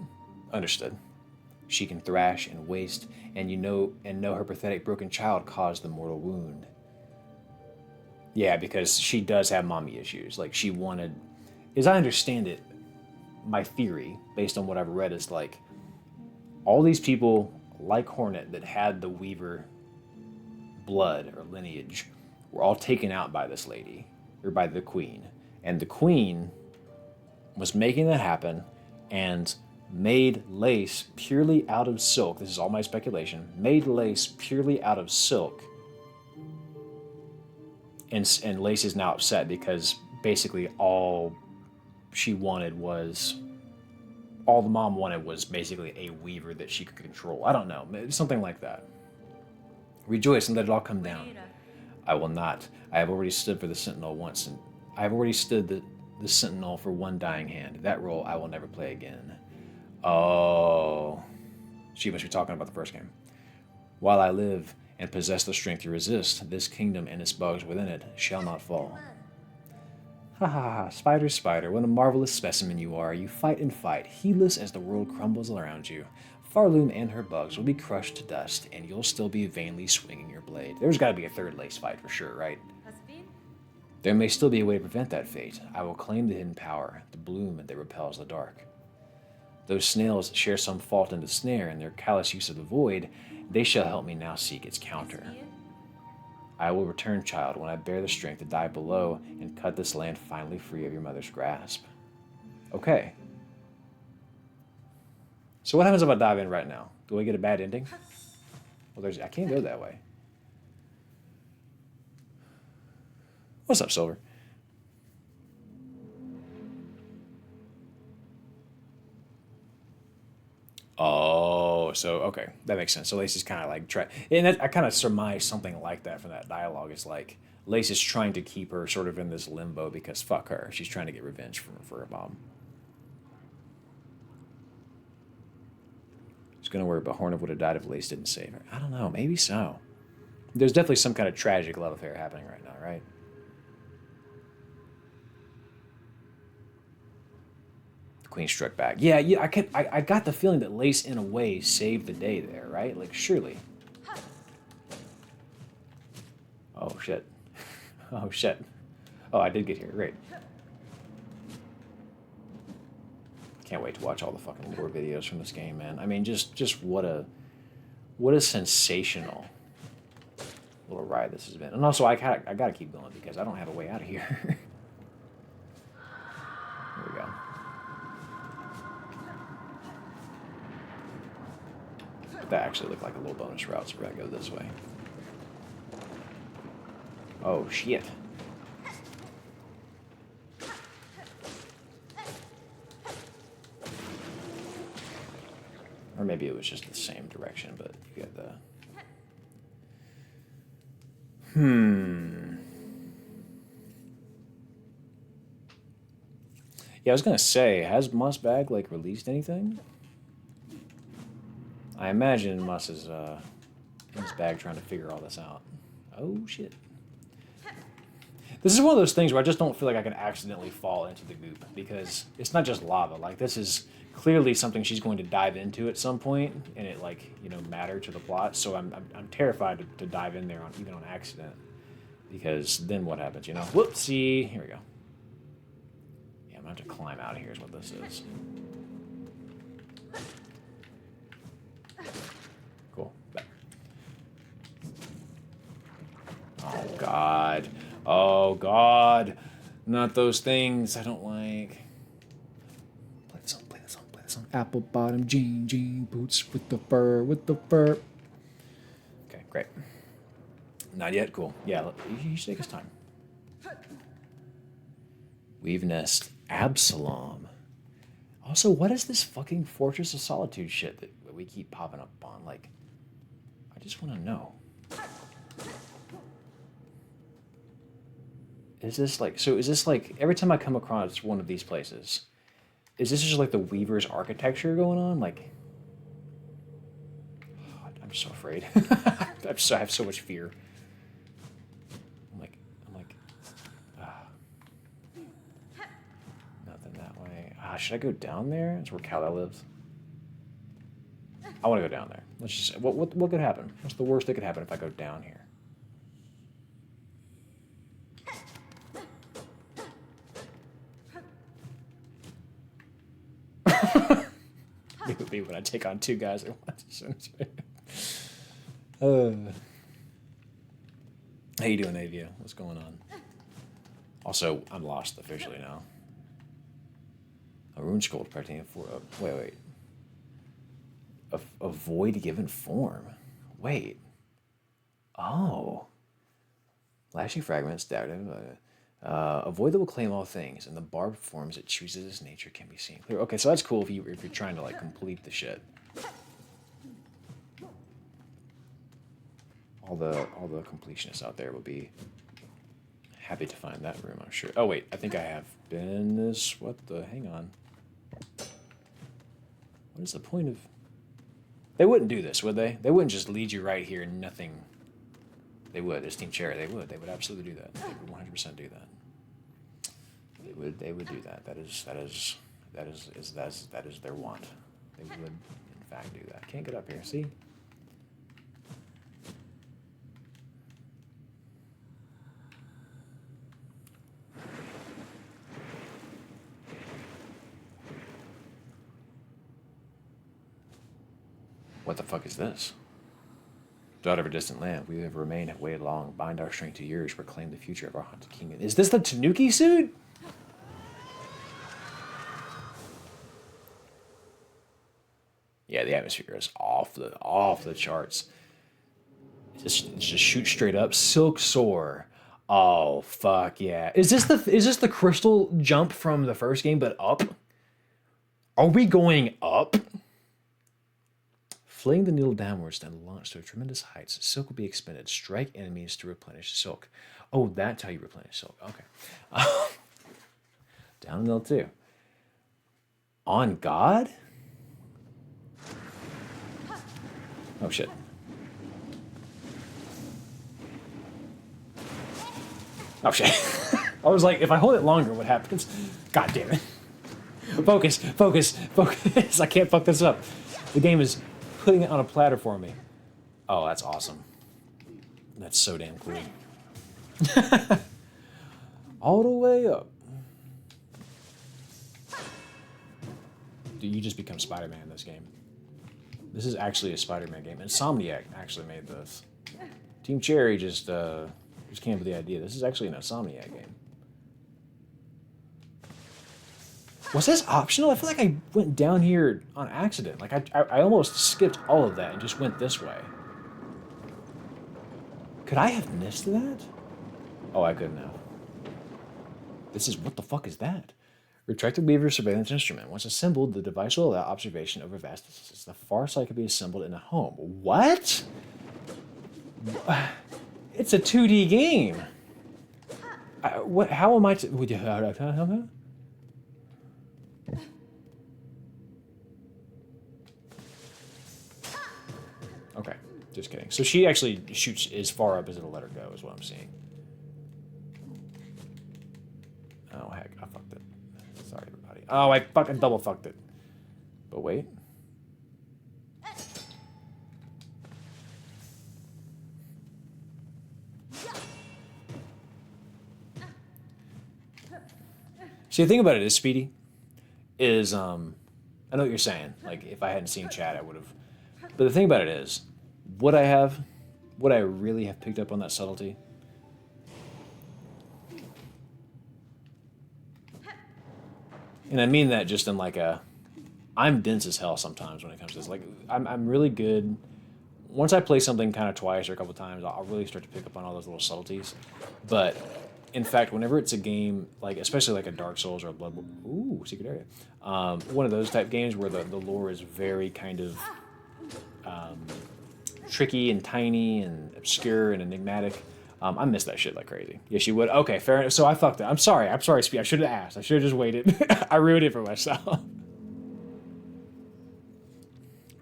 Understood. She can thrash and waste, and know her pathetic broken child caused the mortal wound. Yeah, because she does have mommy issues. Like she wanted, as I understand it, my theory, based on what I've read, is like all these people like Hornet that had the Weaver blood or lineage were all taken out by this lady, or by the queen. And the queen was making that happen and made Lace purely out of silk. This is all my speculation. Made Lace purely out of silk. And Lace is now upset because basically all the mom wanted was basically a weaver that she could control. I don't know, something like that. Rejoice and let it all come down. I will not. I have already stood for the Sentinel once, and I have already stood the Sentinel for one dying hand. That role I will never play again. Oh. She must be talking about the first game. While I live and possess the strength to resist, this kingdom and its bugs within it shall not fall. Ha ha ha, Spider, Spider, what a marvelous specimen you are. You fight and fight, heedless as the world crumbles around you. Farloom and her bugs will be crushed to dust, and you'll still be vainly swinging your blade. There's got to be a third Lace fight for sure, right? There may still be a way to prevent that fate. I will claim the hidden power, the bloom that repels the dark. Those snails share some fault in the snare in their callous use of the void. They shall help me now seek its counter. I will return, child, when I bear the strength to dive below and cut this land finally free of your mother's grasp. Okay. So what happens if I dive in right now? Do I get a bad ending? Well, I can't go that way. What's up, Silver? Oh, so okay, that makes sense. So Lace is kind of like I kind of surmise something like that from that dialogue. Is like Lace is trying to keep her sort of in this limbo because fuck her, she's trying to get revenge for her mom. She's gonna worry, but Hornet would have died if Lace didn't save her. I don't know, maybe so. There's definitely some kind of tragic love affair happening right now, right? Queen struck back. Yeah, yeah. I got the feeling that Lace, in a way, saved the day there, right? Like, surely. Oh shit. Oh shit. Oh, I did get here. Great. Can't wait to watch all the fucking lore videos from this game, man. I mean, just what a sensational little ride this has been. And also, I gotta keep going because I don't have a way out of here. Here we go. But that actually looked like a little bonus route, so we're gonna go this way. Oh shit. Or maybe it was just the same direction, but you got the... Yeah, I was gonna say, has Mossbag, like, released anything? I imagine Muss is, in his bag trying to figure all this out. Oh, shit. This is one of those things where I just don't feel like I can accidentally fall into the goop, because it's not just lava. Like, this is clearly something she's going to dive into at some point, and it, like, you know, matter to the plot. So I'm terrified to dive in there even on accident, because then what happens, you know? Whoopsie. Here we go. Yeah, I'm gonna have to climb out of here is what this is. Cool. Back. Oh, God. Oh, God. Not those things I don't like. Play the song, play the song, play the song. Apple bottom jean boots with the fur. Okay, great. Not yet? Cool. Yeah, you should take his time. Weave Nest Absalom. Also, what is this fucking Fortress of Solitude shit that we keep popping up on? Like, I just want to know. Is this like, every time I come across one of these places, is this just like the Weaver's architecture going on? Like, oh, I'm so afraid. I have so much fear. I'm like, nothing that way. Should I go down there? That's where Kala lives. I want to go down there. Let's just, what could happen? What's the worst that could happen if I go down here? It would be when I take on two guys at once. How you doing, Avia? What's going on? Also, I'm lost officially now. A rune scroll pertaining for wait. A void given form. Wait. Oh. Lashing fragments, a void that will claim all things, and the barbed forms it chooses as nature can be seen clear. Okay, so that's cool if you're trying to like complete the shit. All the completionists out there will be happy to find that room, I'm sure. Oh wait, I think I have been this. What the? Hang on. What is the point of? They wouldn't do this, would they? They wouldn't just lead you right here and nothing. They would. As Team Cherry, they would. They would absolutely do that. They would 100% do that. They would do that. That is their want. They would, in fact, do that. Can't get up here. See? What the fuck is this? Daughter of a distant land, we have remained, have waited long. Bind our strength to yours, proclaim the future of our haunted kingdom. Is this the Tanuki suit? Yeah, the atmosphere is off the charts. Just shoot straight up. Silk Soar. Oh fuck yeah! Is this the crystal jump from the first game, but up? Are we going up? Fling the needle downwards, then launch to tremendous heights. Silk will be expended. Strike enemies to replenish silk. Oh, that's how you replenish silk. Okay. Down in L2. On God? Oh, shit. Oh, shit. I was like, if I hold it longer, what happens? God damn it. Focus, focus, focus. I can't fuck this up. The game is putting it on a platter for me. Oh, that's awesome. That's so damn cool. All the way up. Dude, you just become Spider-Man in this game. This is actually a Spider-Man game. Insomniac actually made this. Team Cherry just came up with the idea. This is actually an Insomniac game. Was this optional? I feel like I went down here on accident. Like I almost skipped all of that and just went this way. Could I have missed that? Oh, I couldn't have. This is, what the fuck is that? Retracted Weaver surveillance instrument. Once assembled, the device will allow observation over vast distances. The far side can be assembled in a home. What? It's a 2D game. What? How am I to... Okay, just kidding. So she actually shoots as far up as it'll let her go, is what I'm seeing. Oh, heck, I fucked it. Sorry, everybody. Oh, I fucking double fucked it. But wait. See, the thing about it is, Speedy, is, I know what you're saying. Like, if I hadn't seen chat, I would have. But the thing about it is, what I really have picked up on that subtlety, and I mean that just in like I'm dense as hell sometimes when it comes to this. Like, I'm really good. Once I play something kind of twice or a couple times, I'll really start to pick up on all those little subtleties. But in fact, whenever it's a game, like especially like a Dark Souls or a Bloodborne, ooh, Secret Area, one of those type games where the lore is very kind of tricky and tiny and obscure and enigmatic. I miss that shit like crazy. Yes, you would. Okay, fair enough. So I fucked it. I'm sorry, Speed. I should have asked. I should have just waited. I ruined it for myself.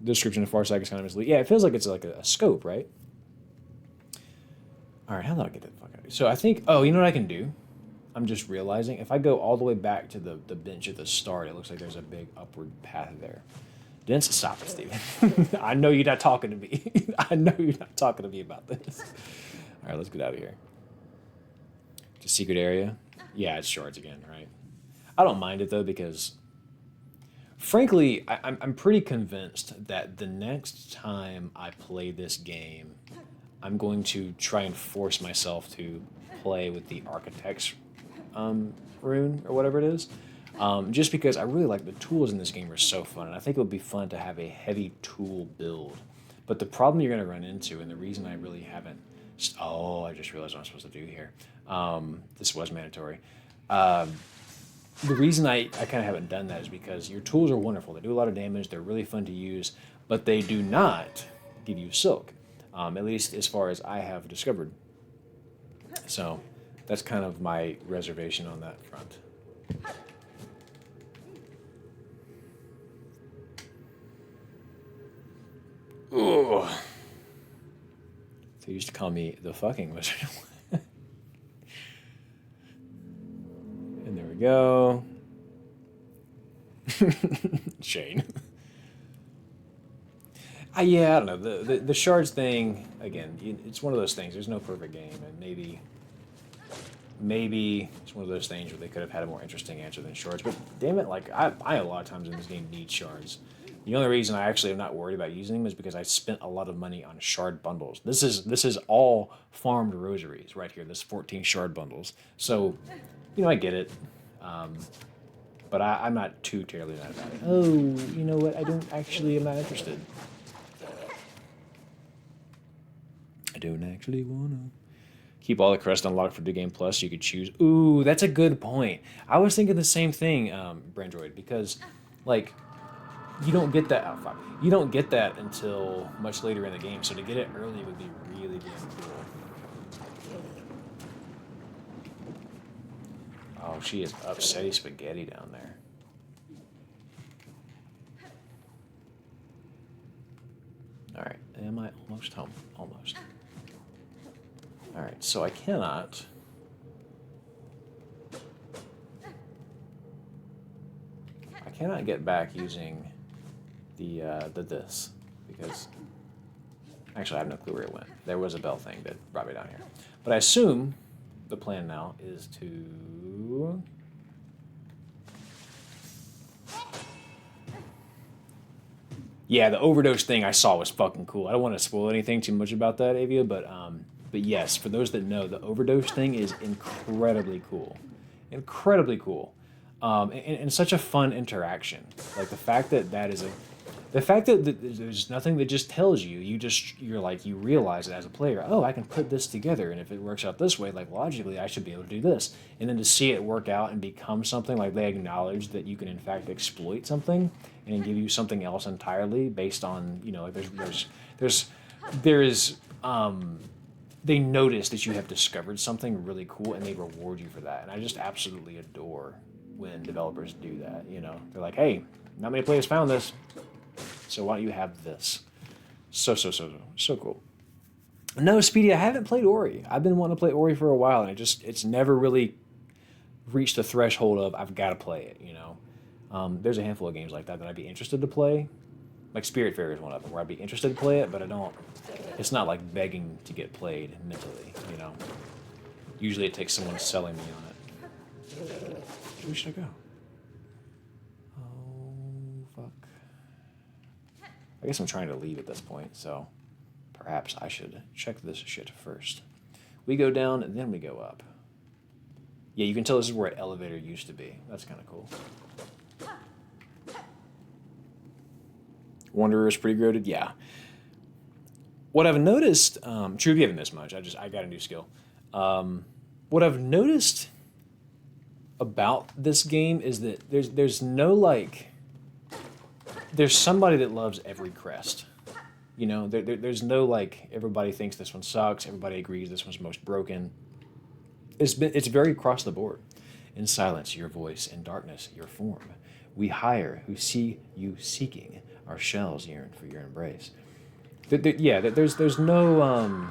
The description of Farsight is kind of misleading. Yeah, it feels like it's like a scope, right? All right, how did I get that fuck out? So I think, oh, you know what I can do? I'm just realizing, if I go all the way back to the bench at the start, it looks like there's a big upward path there. Didn't stop it, Steven. I know you're not talking to me. I know you're not talking to me about this. All right, let's get out of here. To Secret Area. Yeah, it's shards again, right? I don't mind it, though, because frankly, I'm pretty convinced that the next time I play this game, I'm going to try and force myself to play with the Architect's rune, or whatever it is. Just because I really like the tools in this game are so fun, and I think it would be fun to have a heavy tool build. But the problem you're going to run into, and the reason I really haven't... Oh, I just realized what I'm supposed to do here. This was mandatory. The reason I kind of haven't done that is because your tools are wonderful. They do a lot of damage. They're really fun to use, but they do not give you silk, at least as far as I have discovered. So that's kind of my reservation on that front. Ooh. They used to call me the fucking wizard. And there we go. Shane. Yeah, I don't know. The shards thing, again, it's one of those things. There's no perfect game, and maybe it's one of those things where they could have had a more interesting answer than shards. But damn it, like I a lot of times in this game need shards. The only reason I actually am not worried about using them is because I spent a lot of money on shard bundles. This is all farmed rosaries right here. This 14 shard bundles. So, you know, I get it. But I'm not too terribly mad about it. Oh, you know what? I'm not interested. I don't actually wanna. Keep all the crest unlocked for New Game Plus. You could choose. Ooh, that's a good point. I was thinking the same thing, Brandroid, because, like, you don't get that. Oh, fuck. You don't get that until much later in the game. So to get it early would be really damn cool. Oh, she is upsetty spaghetti down there. All right, am I almost home? Almost. All right, so I cannot. cannot get back using the this because actually I have no clue where it went. There was a bell thing that brought me down here, but I assume the plan now is to. Yeah, the overdose thing I saw was fucking cool. I don't want to spoil anything too much about that, Avia, but yes, for those that know, the overdose thing is incredibly cool. Incredibly cool. And such a fun interaction. Like the fact that the fact that there's nothing that just tells you, you realize it as a player, oh, I can put this together, and if it works out this way, like logically, I should be able to do this. And then to see it work out and become something, like they acknowledge that you can in fact exploit something and give you something else entirely based on, like they notice that you have discovered something really cool and they reward you for that. And I just absolutely adore when developers do that, They're like, hey, not many players found this, so why don't you have this? So cool. No, Speedy, I haven't played Ori. I've been wanting to play Ori for a while, and it's never really reached the threshold of I've got to play it, There's a handful of games like that I'd be interested to play. Like Spiritfarer is one of them, where I'd be interested to play it, but I don't. It's not like begging to get played mentally, Usually it takes someone selling me on it. Where should I go? Oh, fuck. I guess I'm trying to leave at this point, so perhaps I should check this shit first. We go down, and then we go up. Yeah, you can tell this is where an elevator used to be. That's kind of cool. Wanderer is pretty goated? Yeah. What I've noticed, true, you haven't missed much. I got a new skill. What I've noticed about this game is that there's no there's somebody that loves every crest. There's no everybody thinks this one sucks. Everybody agrees this one's most broken. It's very across the board. In silence, your voice. In darkness, your form. We hire who see you seeking. Our shells yearn for your embrace. There's no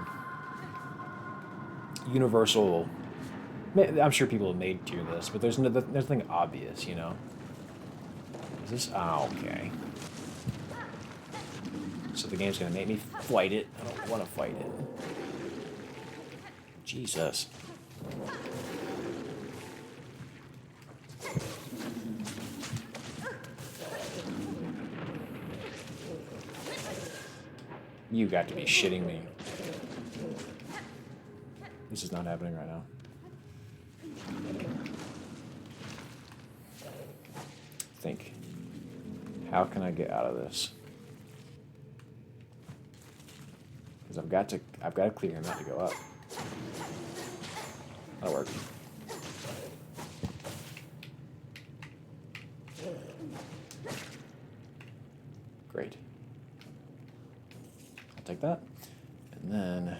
universal. I'm sure people have made tier lists, but there's nothing obvious, Is this? Oh, okay. So the game's gonna make me fight it. I don't want to fight it. Jesus. You got to be shitting me. This is not happening right now. Think. How can I get out of this? Because I've got to clear him out to go up. That'll work. Great. I'll take that. And then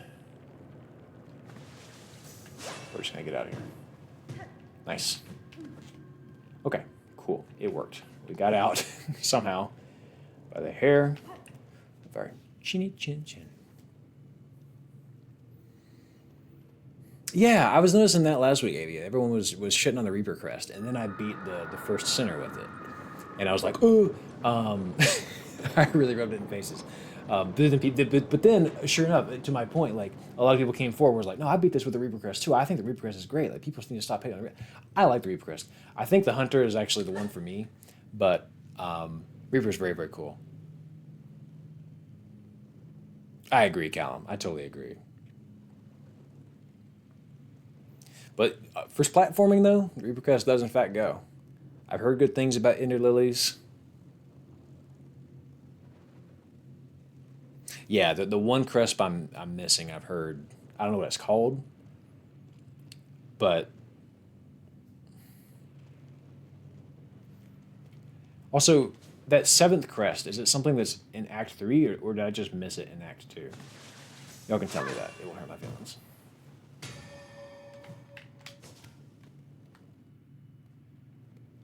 we're just gonna get out of here. Nice. Okay, cool. It worked. We got out somehow by the hair of our chinny chin chin. Yeah, I was noticing that last week, Avia. Everyone was shitting on the Reaper Crest, and then I beat the first center with it. And I was like, ooh. I really rubbed it in faces. But then, sure enough, to my point, a lot of people came forward and was like, no, I beat this with the Reaper Crest too. I think the Reaper Crest is great. People need to stop hating on it. I like the Reaper Crest. I think the Hunter is actually the one for me, but Reaper is very, very cool. I agree, Callum. I totally agree. But for platforming, though, Reaper Crest does in fact go. I've heard good things about Ender Lilies. Yeah, the one crest I'm missing, I've heard. I don't know what it's called, but also that seventh crest, is it something that's in Act 3, or did I just miss it in Act 2? Y'all can tell me that. It won't hurt my feelings.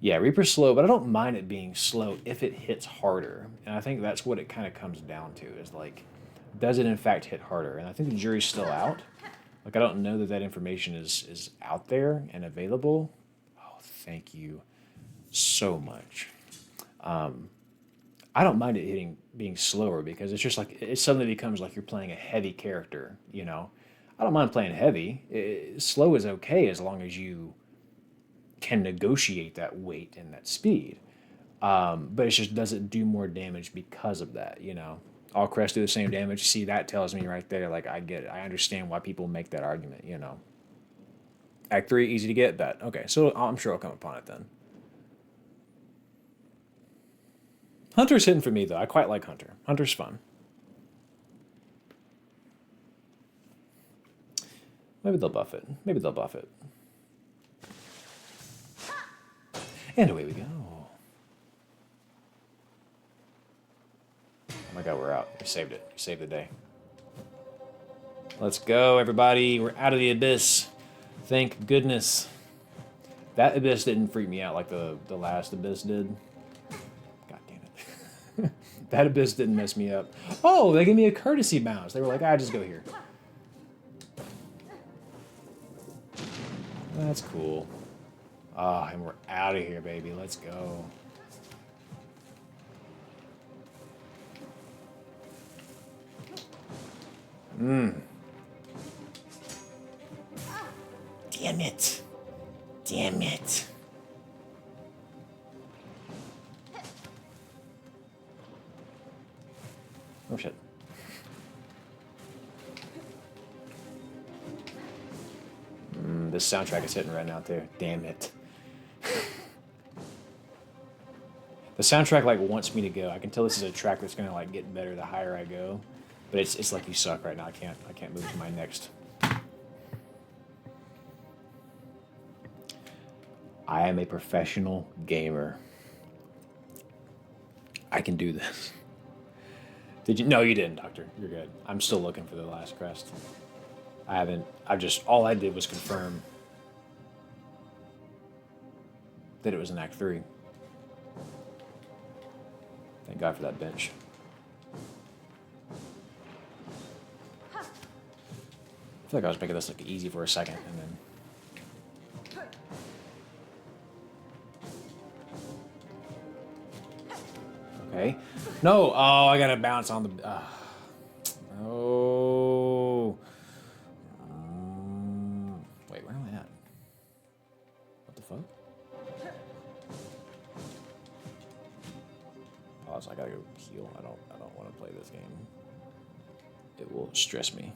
Yeah, Reaper's slow, but I don't mind it being slow if it hits harder. And I think that's what it kind of comes down to, is does it in fact hit harder? And I think the jury's still out. I don't know that information is out there and available. Oh, thank you so much. I don't mind it being slower because it's just like it suddenly becomes like you're playing a heavy character, you know. I don't mind playing heavy. Slow is okay as long as you can negotiate that weight and that speed. But it just doesn't do more damage because of that, you know. All crests do the same damage. See, that tells me right there, like I get it. I understand why people make that argument, you know. Act 3, easy to get, bet. Okay, so I'm sure I'll come upon it then. Hunter's hidden for me, though. I quite like Hunter. Hunter's fun. Maybe they'll buff it. Maybe they'll buff it. And away we go. Oh my god, we're out. We saved it. We saved the day. Let's go, everybody. We're out of the abyss. Thank goodness. That abyss didn't freak me out like the last abyss did. God damn it. That abyss didn't mess me up. Oh, they gave me a courtesy bounce. They were like, just go here. That's cool. Ah, and we're out of here, baby. Let's go. Damn it. Damn it. Oh, shit. This soundtrack is hitting right now, too. Damn it. The soundtrack, like, wants me to go. I can tell this is a track that's gonna, like, get better the higher I go. But it's like you suck right now. I can't move to my next. I am a professional gamer. I can do this. Did you? No, you didn't, Doctor. You're good. I'm still looking for the last crest. I haven't. All I did was confirm that it was in Act 3. Thank God for that bench. I feel like I was making this look easy for a second, and then... Okay. No! Oh, I gotta bounce on the... Oh. Wait, where am I at? What the fuck? Pause, I gotta go heal. I don't want to play this game. It will stress me.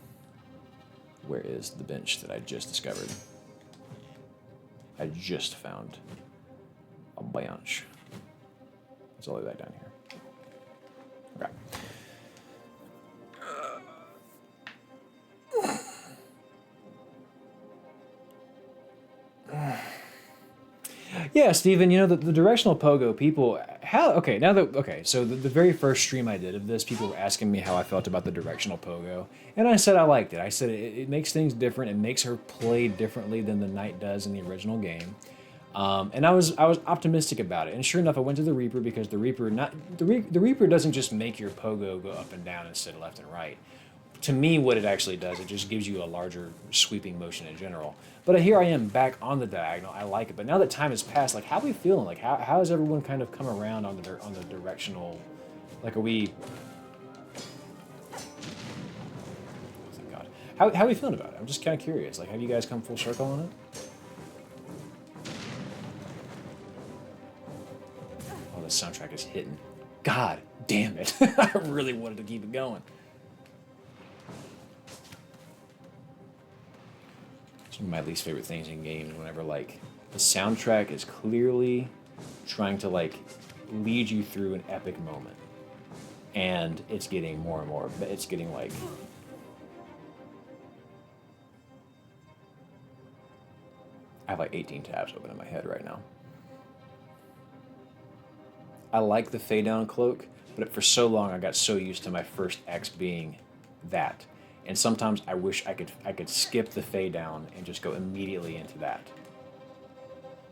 Where is the bench that I just discovered? I just found a bench. It's all the way back down here. Okay. Yeah, Steven, you know, the directional pogo, people, so the very first stream I did of this, people were asking me how I felt about the directional pogo, and I said I liked it. I said it makes things different, it makes her play differently than the knight does in the original game, and I was optimistic about it, and sure enough, I went to the Reaper because the Reaper doesn't just make your pogo go up and down instead of left and right. To me, what it actually does, it just gives you a larger sweeping motion in general. But here I am back on the diagonal. I like it. But now that time has passed, like, how are we feeling? Like, how has everyone kind of come around on the directional? Like, are we? Oh, thank God. How are we feeling about it? I'm just kind of curious. Like, have you guys come full circle on it? Oh, the soundtrack is hitting. God damn it! I really wanted to keep it going. It's one of my least favorite things in games whenever, like, the soundtrack is clearly trying to, like, lead you through an epic moment. And it's getting more and more, but it's getting, like... I have, like, 18 tabs open in my head right now. I like the fade down cloak, but for so long I got so used to my first X being that. And sometimes I wish I could skip the fade down and just go immediately into that.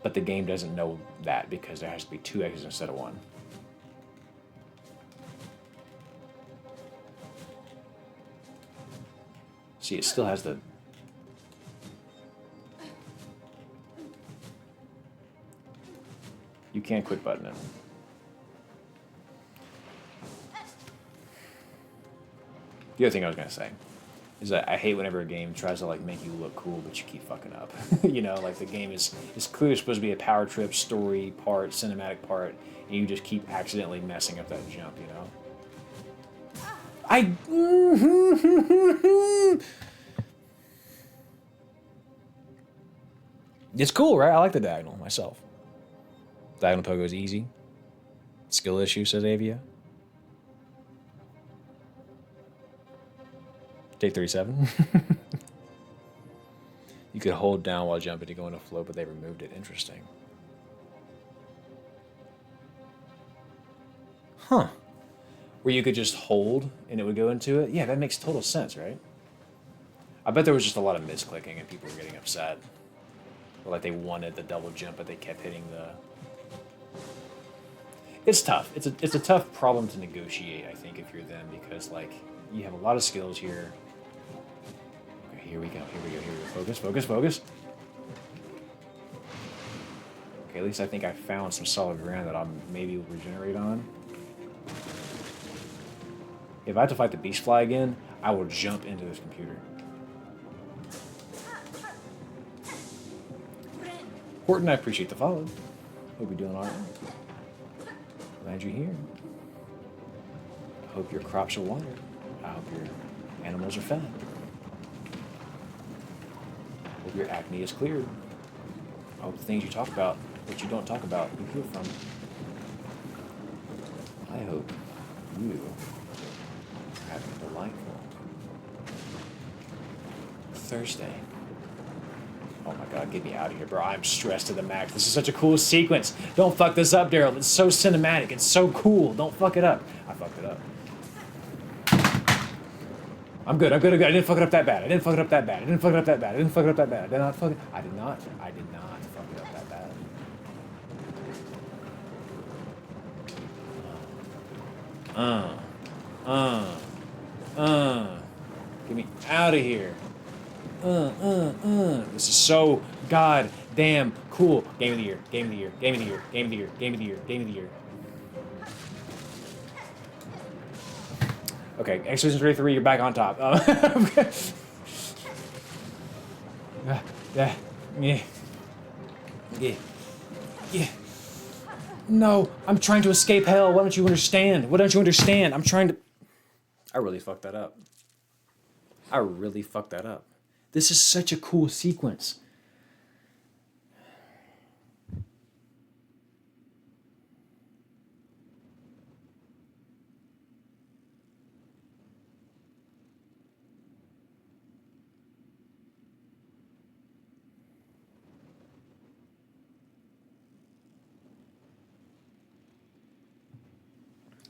But the game doesn't know that because there has to be 2 X's instead of 1. See, it still has the... You can't quick button it. The other thing I was gonna say is that I hate whenever a game tries to like make you look cool, but you keep fucking up. You know, like the game is clearly supposed to be a power trip story part, cinematic part, and you just keep accidentally messing up that jump. You know. It's cool, right? I like the diagonal myself. Diagonal pogo is easy. Skill issue, says Avia. Take 37. You could hold down while jumping to go into flow, but they removed it. Interesting. Huh. Where you could just hold and it would go into it? Yeah, that makes total sense, right? I bet there was just a lot of misclicking and people were getting upset. Or like they wanted the double jump, but they kept hitting the... It's tough. It's a tough problem to negotiate, I think, if you're them, because like you have a lot of skills here. Okay, here we go. Focus, focus, focus. Okay, at least I think I found some solid ground that I'll maybe regenerate on. If I have to fight the beast fly again, I will jump into this computer. Horton, I appreciate the follow. Hope you're doing all right. Glad you're here. I hope your crops are watered. I hope your animals are fed. I hope your acne is cleared. I hope the things you talk about, what you don't talk about, you heal from. I hope you are having a delightful Thursday. Oh my god, get me out of here, bro. I'm stressed to the max. This is such a cool sequence. Don't fuck this up, Daryl. It's so cinematic. It's so cool. Don't fuck it up. I fucked it up. I'm good. I didn't fuck it up that bad. I did not fuck it up that bad. I did not fuck it up that bad. I did not fuck it up that bad. Get me out of here. This is so goddamn cool. Game of the year. Okay, Expedition 33, you're back on top. Yeah. No, I'm trying to escape hell. Why don't you understand? I'm trying to... I really fucked that up. This is such a cool sequence.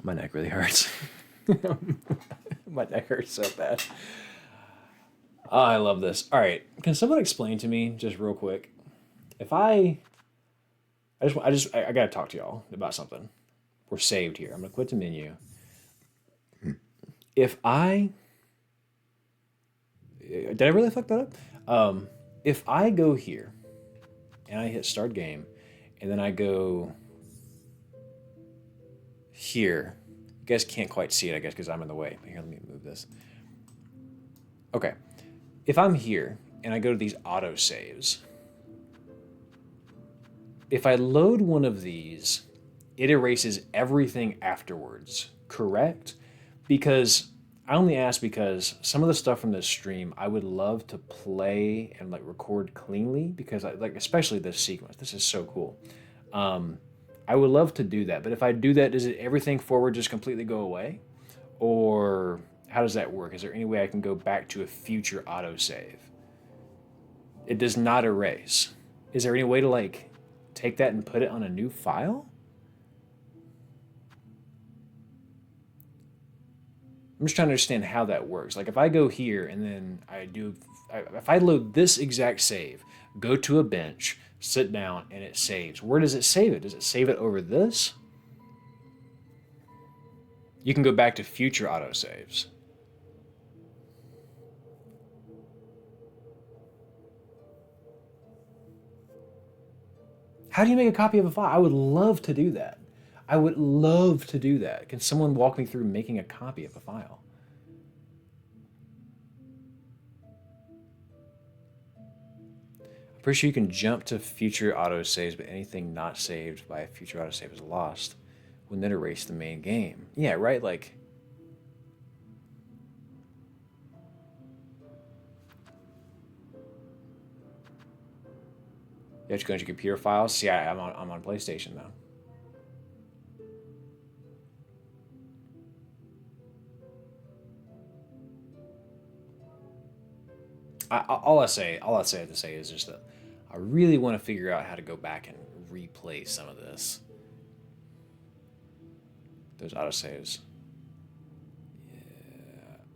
My neck really hurts. My neck hurts so bad. Oh, I love this. All right, can someone explain to me just real quick? If I gotta talk to y'all about something. We're saved here. I'm gonna quit the menu. Did I really fuck that up? If I go here and I hit start game, and then I go here, you guys can't quite see it, I guess, because I'm in the way. But here, let me move this. Okay. If I'm here and I go to these auto saves, if I load one of these, it erases everything afterwards, correct? Because I only ask because some of the stuff from this stream I would love to play and like record cleanly, because I like, especially this sequence. This is so cool. I would love to do that, but if I do that, does it everything forward just completely go away, or how does that work? Is there any way I can go back to a future autosave? It does not erase. Is there any way to like take that and put it on a new file? I'm just trying to understand how that works. Like if I go here and then if I load this exact save, go to a bench, sit down, and it saves. Where does it save it? Does it save it over this? You can go back to future autosaves. How do you make a copy of a file? I would love to do that. Can someone walk me through making a copy of a file? Pretty sure you can jump to future autosaves, but anything not saved by a future autosave is lost. When then erase the main game. Yeah, right? Like... You have to go into your computer files. See, I'm on PlayStation now. All I have to say is just that I really want to figure out how to go back and replay some of this. Those autosaves. Yeah,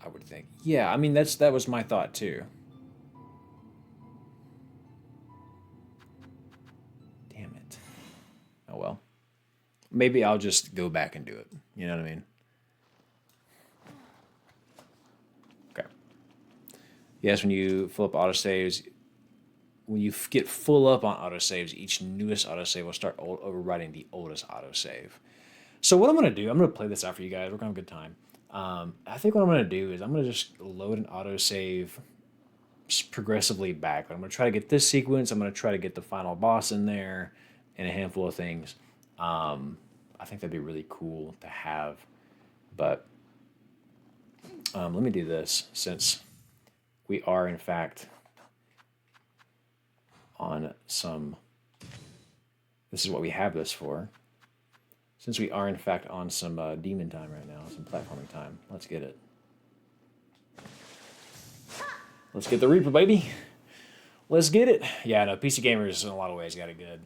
I would think. Yeah, I mean that was my thought too. Damn it. Oh well. Maybe I'll just go back and do it. You know what I mean? Okay. Yes, when you fill up autosaves, when you get full up on autosaves, each newest autosave will start overriding the oldest autosave. So what I'm going to do, I'm going to play this out for you guys. We're going to have a good time. I think what I'm going to do is I'm going to just load an autosave progressively back. I'm going to try to get this sequence. I'm going to try to get the final boss in there and a handful of things. I think that'd be really cool to have. But let me do this since we are, in fact, on some... This is what we have this for. Since we are, in fact, on some demon time right now, some platforming time, let's get it. Let's get the Reaper, baby. Let's get it. Yeah, no, PC Gamers, in a lot of ways, got it good.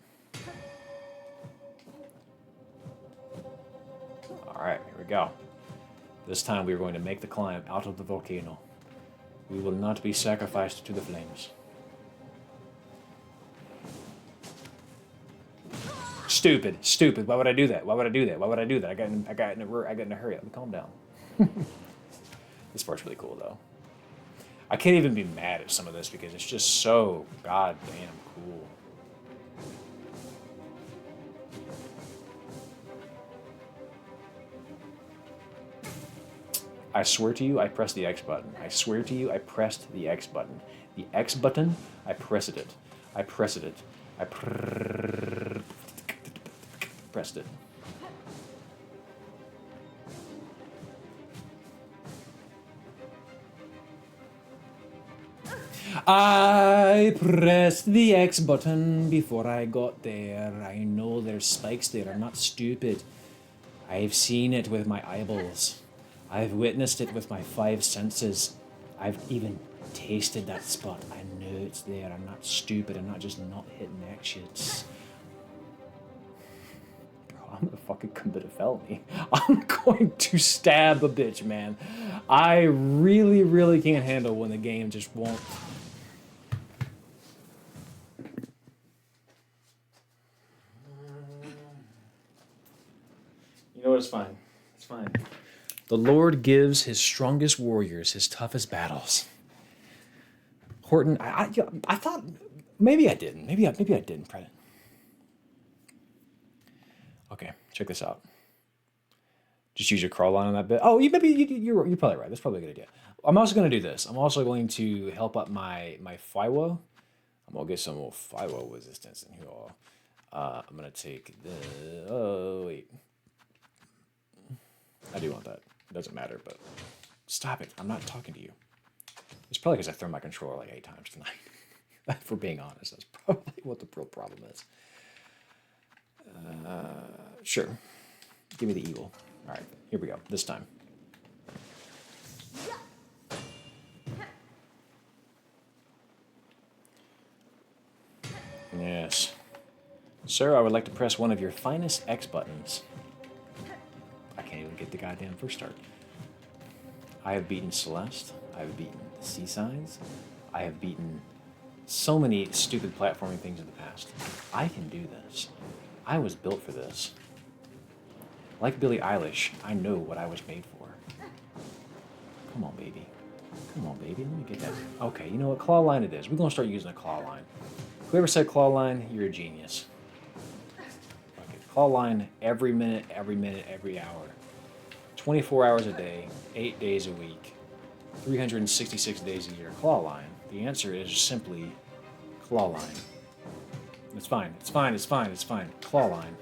All right, here we go. This time we are going to make the climb out of the volcano. We will not be sacrificed to the flames. Stupid, stupid. Why would I do that? Why would I do that? Why would I do that? I got in a hurry. Let me calm down. This part's really cool, though. I can't even be mad at some of this because it's just so goddamn cool. I swear to you, I pressed the X button. I swear to you, I pressed the X button. The X button, I pressed it. I pressed it. I pressed it. I pressed the X button before I got there. I know there's spikes there. I'm not stupid. I've seen it with my eyeballs. I've witnessed it with my 5 senses. I've even tasted that spot. I know it's there. I'm not stupid. I'm not just not hitting actions. Bro, I'm gonna fucking commit a felony. I'm going to stab a bitch, man. I really, really can't handle when the game just won't. You know what? It's fine. It's fine. The Lord gives his strongest warriors his toughest battles. Horton, I thought maybe I didn't. Maybe I didn't. Okay, check this out. Just use your crawl line on that bit. Oh, you're probably right. That's probably a good idea. I'm also going to do this. I'm also going to help up my FIWO. I'm going to get some more FIWO resistance in here. I'm going to take the... Oh, wait. I do want that. It doesn't matter, but... Stop it. I'm not talking to you. It's probably because I threw my controller like 8 times tonight. If we're being honest, that's probably what the real problem is. Sure. Give me the eagle. All right, here we go. This time. Yes. Sir, I would like to press one of your finest X buttons. I can't even get the goddamn first start. I have beaten Celeste. I have beaten the Seasides. I have beaten so many stupid platforming things in the past. I can do this. I was built for this. Like Billie Eilish, I know what I was made for. Come on, baby. Come on, baby. Let me get that. Okay, you know what? Claw line it is. We're going to start using a claw line. Whoever said claw line, you're a genius. Okay, claw line every minute, every hour. 24 hours a day, 8 days a week, 366 days a year. Claw line. The answer is simply Claw line. It's fine. It's fine. It's fine. It's fine. Claw line.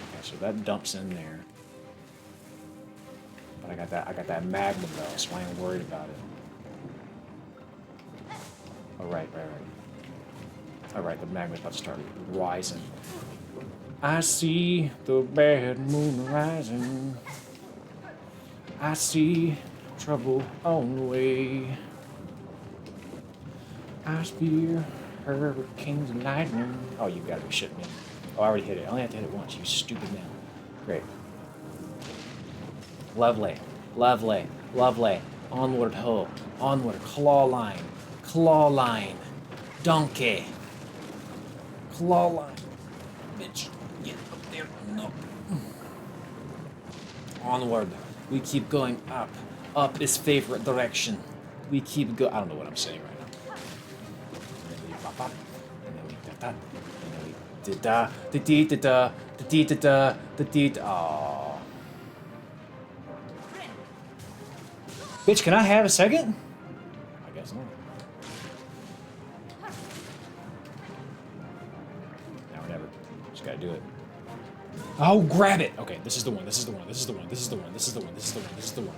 Okay, so that dumps in there. But I got that magma though, so I ain't worried about it. Oh right. Alright, the magma's about to start rising. I see the bad moon rising. I see trouble on the way. I spear hurricanes and lightning. Oh, you gotta be shitting me. Oh, I already hit it. I only have to hit it once, you stupid man. Great. Lovely. Lovely. Lovely. Onward ho. Onward. Claw line. Claw line. Donkey. Claw line. Bitch. Get up there. No. Onward. We keep going up. Up is favorite direction. We keep go. I don't know what I'm saying right now. And then we pop up. And then we da da. And then we da da. Da dee da da. Da dee da da. Da dee da. Aww. Bitch, can I have a second? I guess not. Now or never. Just gotta do it. Oh, grab it! Okay, this is the one, this is the one, this is the one, this is the one, this is the one, this is the one, this is the one.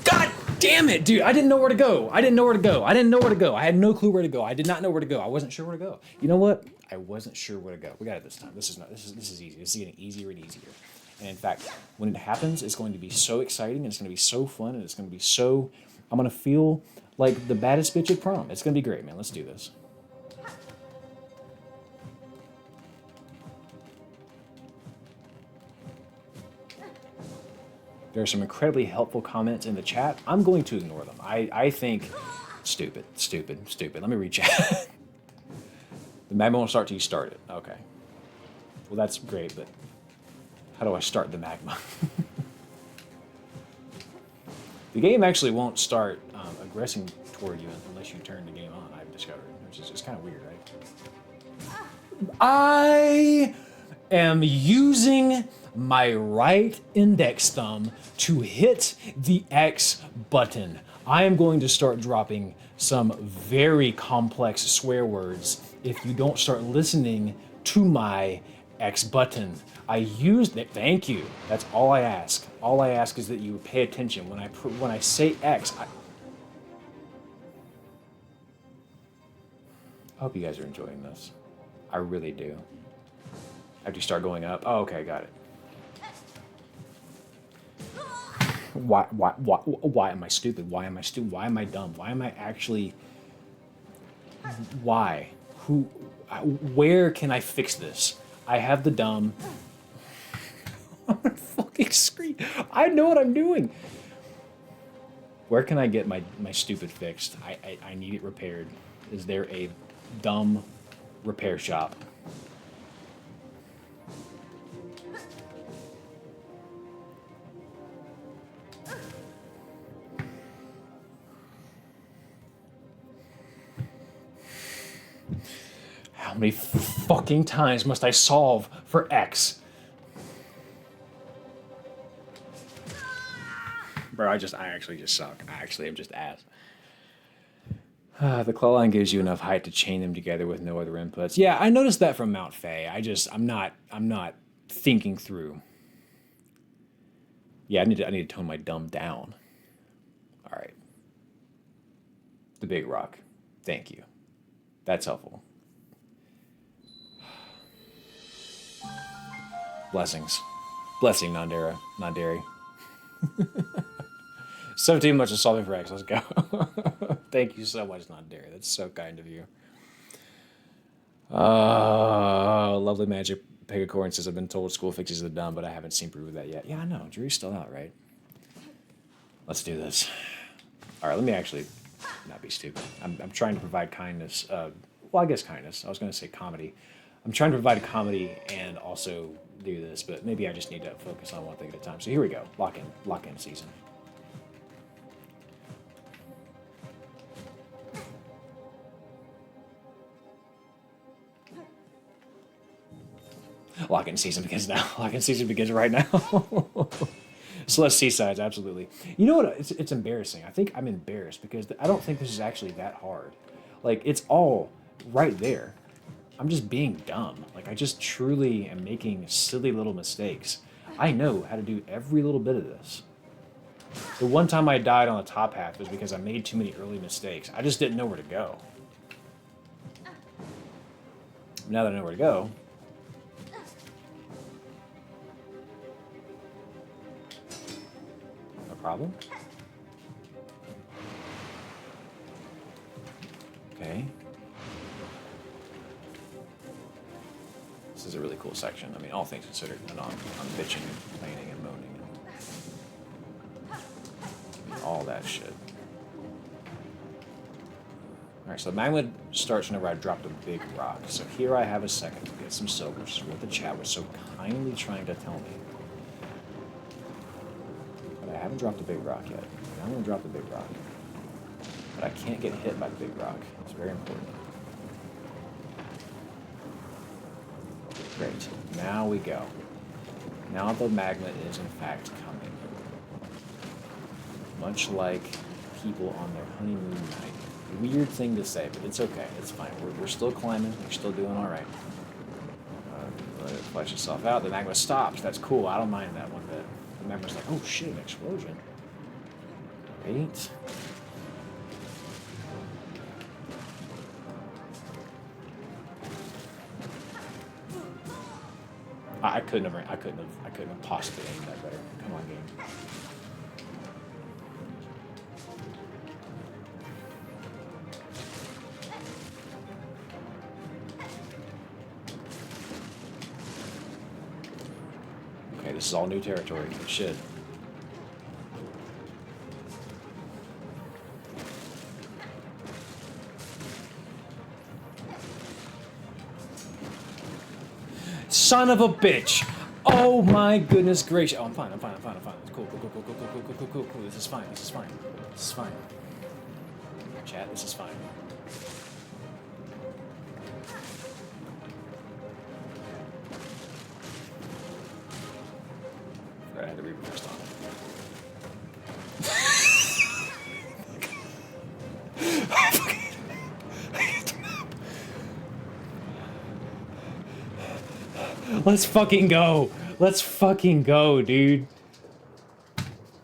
God damn it, dude! I didn't know where to go. I didn't know where to go. I didn't know where to go. I had no clue where to go. I did not know where to go. I wasn't sure where to go. You know what? I wasn't sure where to go. We got it this time. This is easy. This is getting easier and easier. And in fact, when it happens, it's going to be so exciting and it's going to be so fun and it's going to be so... I'm going to feel like the baddest bitch at prom. It's going to be great, man. Let's do this. There are some incredibly helpful comments in the chat. I'm going to ignore them. I think... Stupid. Let me reach out. The magma won't start till you start it. Okay. Well, that's great, but how do I start the magma? The game actually won't start aggressing toward you unless you turn the game on, I've discovered, which is just kind of weird, right? I am using my right index thumb to hit the X button. I am going to start dropping some very complex swear words if you don't start listening to my X button. I used it. Thank you. That's all I ask. All I ask is that you pay attention when I say X. I hope you guys are enjoying this. I really do. After you start going up. Oh, okay, got it. Why am I stupid? Why am I stupid? Why am I dumb? Why am I actually... Why? Who? Where can I fix this? I have the dumb... I'm on fucking screen. I know what I'm doing. Where can I get my stupid fixed? I need it repaired. Is there a dumb repair shop? How many fucking times must I solve for X? Bro, I actually just suck. I actually am just ass. The claw line gives you enough height to chain them together with no other inputs. Yeah, I noticed that from Mount Faye. I'm not thinking through. Yeah, I need to tone my dumb down. All right. The big rock. Thank you. That's helpful. Blessings. Blessing, non-dairy. 17 much of solving for X. Let's go. Thank you so much, non-dairy. That's so kind of you. Lovely magic. Pegacorn says, I've been told school fixes are dumb, but I haven't seen proof of that yet. Yeah, I know. Jury's still out, right? Let's do this. All right, let me actually not be stupid. I'm trying to provide kindness. Well, I guess kindness. I was going to say comedy. I'm trying to provide a comedy and also do this, but maybe I just need to focus on one thing at a time. So here we go. Lock in season. Locking season begins now. Locking season begins right now. Celeste Seasides, absolutely. You know what? It's embarrassing. I think I'm embarrassed because I don't think this is actually that hard. Like, it's all right there. I'm just being dumb. Like, I just truly am making silly little mistakes. I know how to do every little bit of this. The one time I died on the top half was because I made too many early mistakes. I just didn't know where to go. Now that I know where to go, no problem. Okay. This is a really cool section. I mean, all things considered, and I'm bitching and complaining and moaning and all that shit. Alright, so the magma starts whenever I dropped a big rock. So here I have a second to get some silver, which is what the chat was so kindly trying to tell me. But I haven't dropped a big rock yet. I'm going to drop the big rock. But I can't get hit by the big rock. It's very important. Great. Now we go. Now the magma is in fact coming. Much like people on their honeymoon night. Weird thing to say, but it's okay. It's fine. We're still climbing. We're still doing all right. Let it flesh itself out. The magma stops. That's cool. I don't mind that one bit. The magma's like, oh shit, an explosion. Great. I couldn't have possibly aimed that better. Come on, game. Okay, this is all new territory. Shit. Son of a bitch! Oh my goodness gracious! Oh, I'm fine. It's cool. Cool. This is fine. Chat, this is fine. I had to reverse on it. Let's fucking go. Let's fucking go, dude.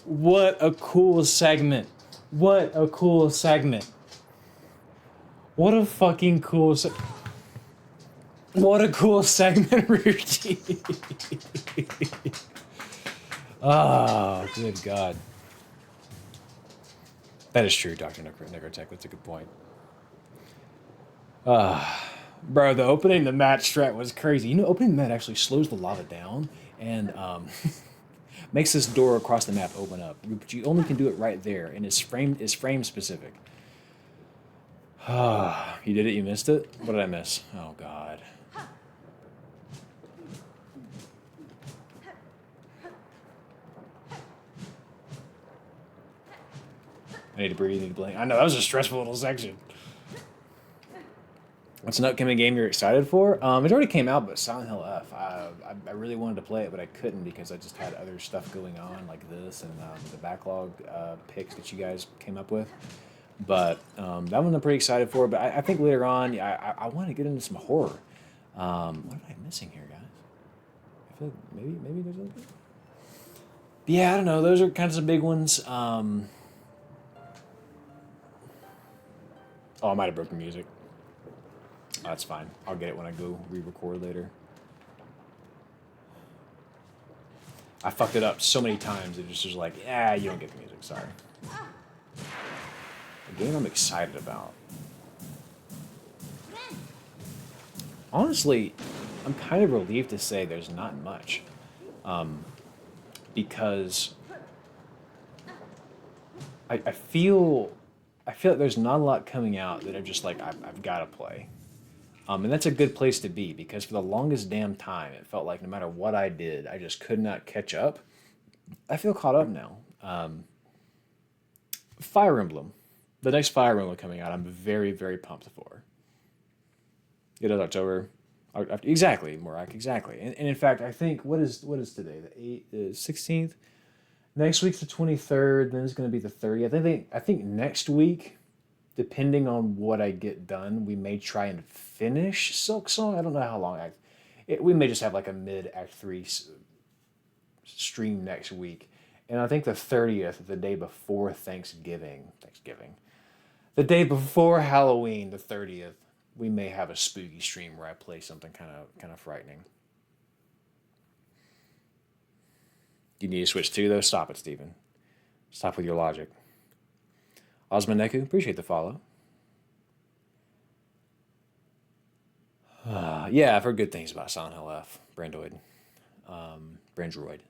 What a cool segment. What a cool segment. What a fucking cool What a cool segment routine. Oh, good God. That is true, Dr. Necrotech. That's a good point. Bro, the opening the mat strat was crazy. You know, opening the mat actually slows the lava down and makes this door across the map open up. But you only can do it right there, and it's frame specific. You did it? You missed it? What did I miss? Oh, God. I need to breathe, I need to blink. I know, that was a stressful little section. What's an upcoming game you're excited for? It already came out, but Silent Hill F. I really wanted to play it, but I couldn't because I just had other stuff going on, like this and the backlog picks that you guys came up with. But that one I'm pretty excited for. But I think later on, I want to get into some horror. What am I missing here, guys? I feel like maybe there's a... Yeah, I don't know. Those are kinds of big ones. Oh, I might have broken music. Oh, that's fine. I'll get it when I go re-record later. I fucked it up so many times. It just was like, yeah, you don't get the music. Sorry. A game I'm excited about. Honestly, I'm kind of relieved to say there's not much. Because I feel like there's not a lot coming out that I'm just like, I've got to play. And that's a good place to be, because for the longest damn time, it felt like no matter what I did, I just could not catch up. I feel caught up now. Fire Emblem. The next Fire Emblem coming out, I'm very, very pumped for. It is October. Exactly, Morak, exactly. And in fact, I think what is today? The 16th. Next week's the 23rd. Then it's going to be the 30th. I think next week, depending on what I get done, we may try and finish Silk Song. I don't know how long. We may just have like a mid Act 3 stream next week. And I think the 30th, the day before Thanksgiving, the day before Halloween, the 30th, we may have a spooky stream where I play something kind of frightening. You need to switch too, though? Stop it, Steven. Stop with your logic. Osmaneku, appreciate the follow. Yeah, I've heard good things about Silent Hill F. Brandroid,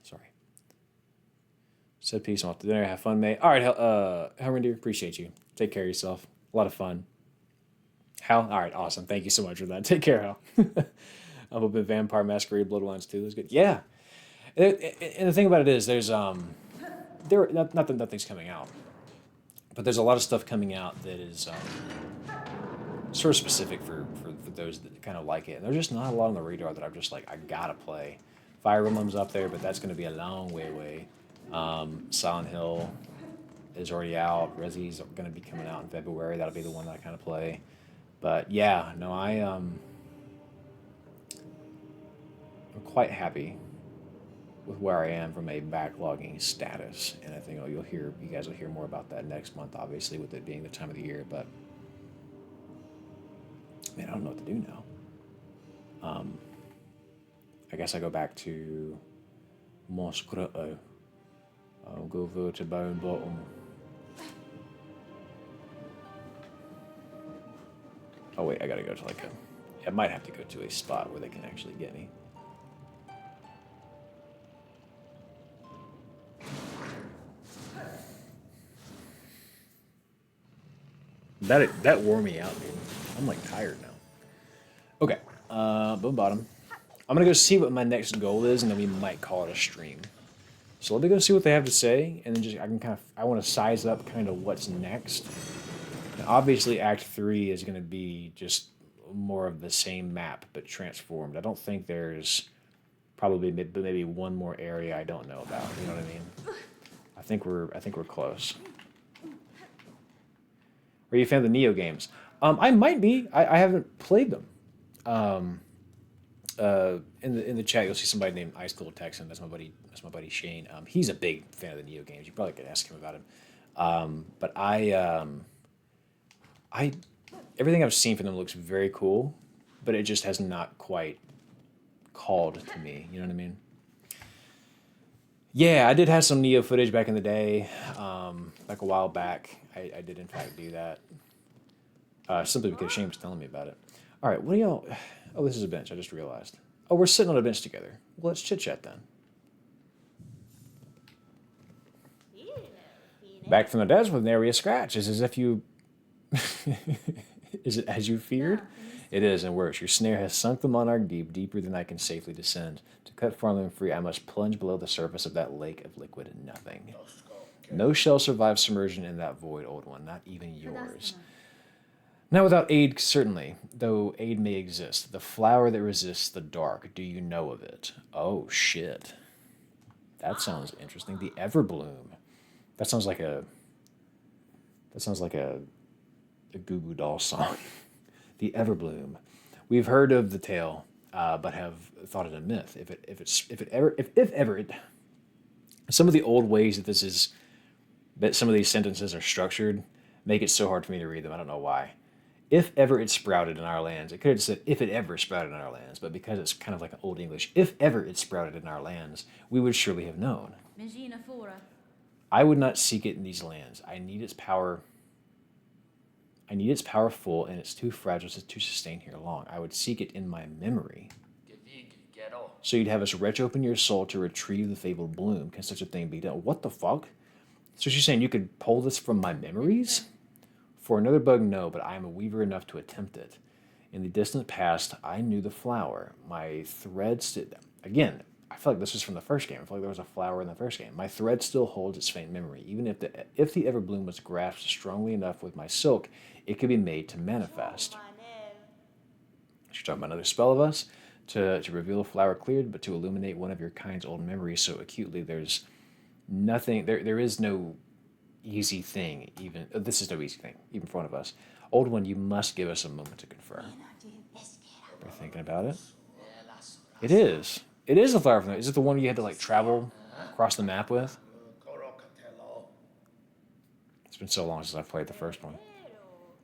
sorry. Said peace, I'm off to dinner. Have fun, mate. All right, Helrinder, appreciate you. Take care of yourself. A lot of fun. Hal? All right, awesome. Thank you so much for that. Take care, Hal. I'm hoping Vampire Masquerade Bloodlines 2 is good. Yeah. And the thing about it is, there's not that nothing's coming out, but there's a lot of stuff coming out that is sort of specific for those that kind of like it. And there's just not a lot on the radar that I'm just like, I gotta play. Fire Emblem's up there, but that's going to be a long way away. Silent Hill is already out. Resi's going to be coming out in February. That'll be the one that I kind of play. But yeah, no, I'm quite happy with where I am from a backlogging status, and I think you guys will hear more about that next month, obviously, with it being the time of the year. But man, I don't know what to do now. I guess I go back to Moscroto. I'll go over to Bone Bottom. Oh wait, I gotta go to I might have to go to a spot where they can actually get me. That wore me out, dude. I'm like tired now. Okay, Bone Bottom. I'm gonna go see what my next goal is, and then we might call it a stream. So let me go see what they have to say, and then I want to size up kind of what's next. And obviously, Act 3 is going to be just more of the same map, but transformed. I don't think there's probably maybe one more area I don't know about. You know what I mean? I think we're close. Are you a fan of the Neo games? I might be. I haven't played them. In the chat, you'll see somebody named Ice Cold Texan. That's my buddy Shane. He's a big fan of the Neo games. You probably could ask him about him. But I everything I've seen from them looks very cool, but it just has not quite called to me. You know what I mean? Yeah, I did have some Neo footage back in the day, like a while back. I did in fact do that, simply because Shane was telling me about it. All right, what do y'all? Oh, this is a bench. I just realized. Oh, we're sitting on a bench together. Well, let's chit chat then. Back from the dead with nary a scratch. It's as if you. Is it as you feared? It is, and worse. Your snare has sunk the monarch deep, deeper than I can safely descend. To cut farmland free, I must plunge below the surface of that lake of liquid nothing. No shell survives submersion in that void, old one, not even yours. Not without aid, certainly, though aid may exist. The flower that resists the dark, do you know of it? Oh, shit. That sounds interesting. The Everbloom. That sounds like a Goo Goo Doll song. The Everbloom. We've heard of the tale, but have thought it a myth. If ever, some of the old ways that some of these sentences are structured make it so hard for me to read them. I don't know why. If ever it sprouted in our lands, it could have said if it ever sprouted in our lands, but because it's kind of like an old English, if ever it sprouted in our lands, we would surely have known. I would not seek it in these lands. I need its power full, and it's too fragile to sustain here long. I would seek it in my memory. So you'd have us retch open your soul to retrieve the fabled bloom. Can such a thing be done? What the fuck? So she's saying you could pull this from my memories? For another bug, no, but I am a weaver enough to attempt it. In the distant past, I knew the flower. My thread again, I feel like this was from the first game. I feel like there was a flower in the first game. My thread still holds its faint memory. Even if the Everbloom was grasped strongly enough with my silk, it could be made to manifest. She's talking about another spell of us to reveal a flower cleared, but to illuminate one of your kind's old memories so acutely. There's nothing. There is no easy thing. Even this is no easy thing. Even for one of us, old one, you must give us a moment to confer. We're thinking about it. It is. It is a flower from there. Is it the one you had to like travel across the map with? It's been so long since I've played the first one.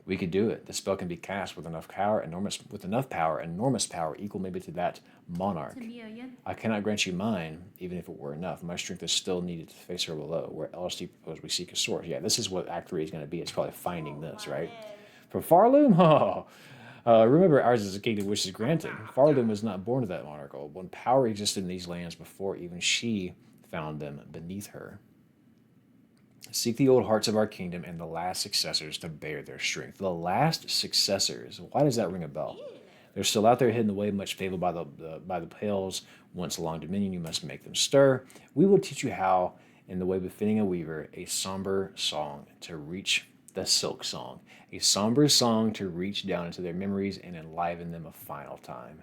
We could do it. The spell can be cast with enough power, enormous power, equal maybe to that monarch. I cannot grant you mine, even if it were enough. My strength is still needed to face her below. Where else do you propose we seek a source? Yeah, this is what Act 3 is going to be. It's probably finding this, right? From Farloom? Oh. Remember, ours is a kingdom which is granted. Farloom was not born to that monarch. When power existed in these lands before even she found them beneath her. Seek the old hearts of our kingdom and the last successors to bear their strength. The last successors. Why does that ring a bell? They're still out there hidden away, much favored by the pales. Once long dominion, you must make them stir. We will teach you how, in the way befitting a weaver, a somber song to reach the silk song. A somber song to reach down into their memories and enliven them a final time.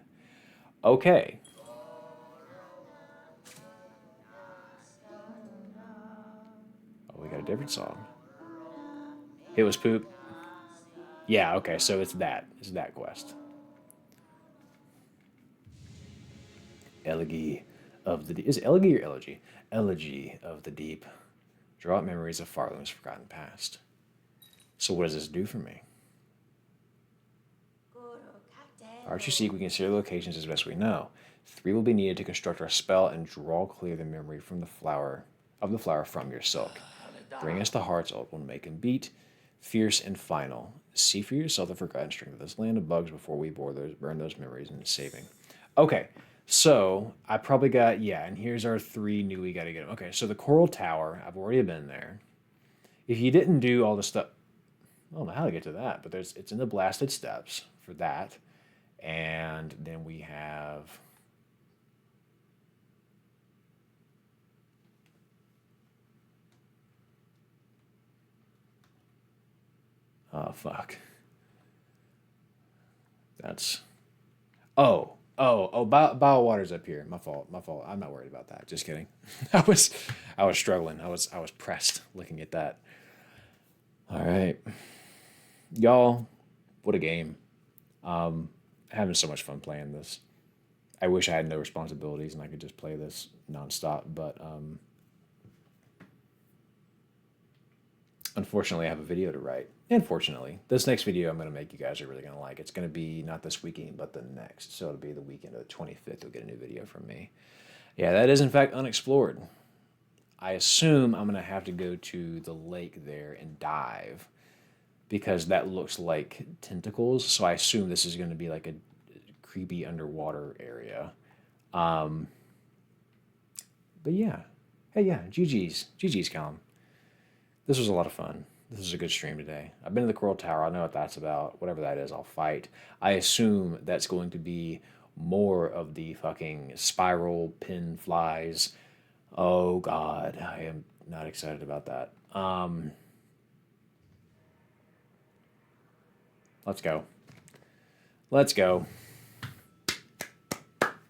Okay. Oh, we got a different song. It was poop. Yeah, okay, so it's that. It's that quest. Elegy of the Deep. Is it elegy or elegy? Elegy of the Deep. Draw out memories of Farloom's forgotten past. So what does this do for me? Art you seek, we consider locations as best we know. 3 will be needed to construct our spell and draw clear the memory from the flower from your silk. Bring us the hearts, old one, make him beat. Fierce and final. See for yourself the forgotten strength of this land of bugs before we burn those memories into saving. Okay, so I probably got, and here's our 3 new we got to get them. Okay, so the Coral Tower, I've already been there. If you didn't do all the stuff, I don't know how to get to that, but it's in the Blasted Steps for that. And then we have... Oh, fuck. That's... Bile water's up here. My fault. I'm not worried about that. Just kidding. I was struggling. I was pressed looking at that. All right. Y'all, what a game. Having so much fun playing this. I wish I had no responsibilities and I could just play this nonstop, but unfortunately I have a video to write. And fortunately, this next video I'm going to make you guys are really going to like. It's going to be not this weekend, but the next. So it'll be the weekend of the 25th. You'll get a new video from me. Yeah, that is in fact unexplored. I assume I'm going to have to go to the lake there and dive because that looks like tentacles. So I assume this is going to be like a creepy underwater area. But yeah. Hey, yeah, GG's, Callum. This was a lot of fun. This is a good stream today. I've been to the Coral Tower. I know what that's about. Whatever that is, I'll fight. I assume that's going to be more of the fucking spiral pin flies. Oh, God. I am not excited about that. Let's go. Let's go.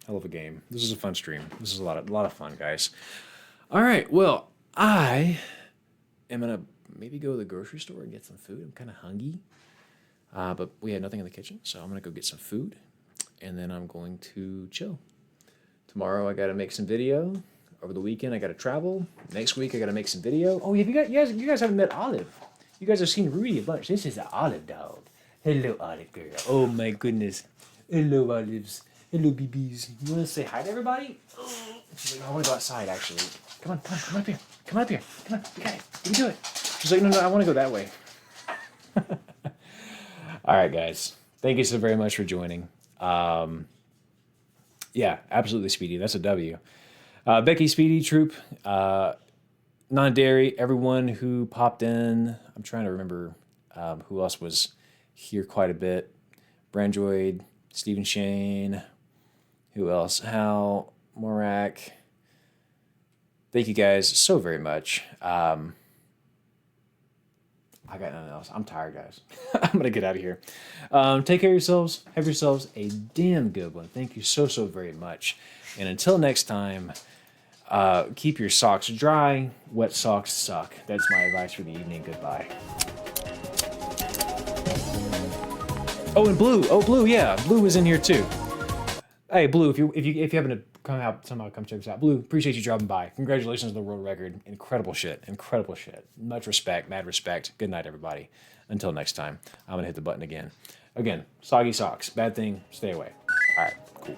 Hell of a game. This is a fun stream. This is a lot of fun, guys. All right. Well, I am going to maybe go to the grocery store and get some food. I'm kind of hungry. But we had nothing in the kitchen, so I'm going to go get some food. And then I'm going to chill. Tomorrow I got to make some video. Over the weekend I got to travel. Next week I got to make some video. Oh, you guys haven't met Olive. You guys have seen Rudy a bunch. This is an Olive dog. Hello, Olive girl. Oh my goodness. Hello, Olives. Hello, BBs. You want to say hi to everybody? She's like, I want to go outside, actually. Come up here. Come on, you got it. You can do it. She's like, no, I want to go that way. All right, guys. Thank you so very much for joining. Yeah, absolutely, Speedy. That's a W. Becky, Speedy, Troop, Non-Dairy, everyone who popped in. I'm trying to remember who else was here quite a bit. Brandroid, Stephen Shane, who else? Hal, Morak. Thank you guys so very much. I I got nothing else. I'm tired, guys. I'm gonna get out of here. Take care of yourselves. Have yourselves a damn good one. Thank you so very much. And until next time, keep your socks dry. Wet socks suck. That's my advice for the evening. Goodbye. Oh, and Blue. Oh, Blue. Yeah, Blue is in here too. Hey, Blue. If you happen to somehow come check us out, Blue. Appreciate you dropping by. Congratulations on the world record. Incredible shit. Incredible shit. Much respect. Mad respect. Good night, everybody. Until next time, I'm gonna hit the button again. Again, soggy socks. Bad thing. Stay away. All right. Cool.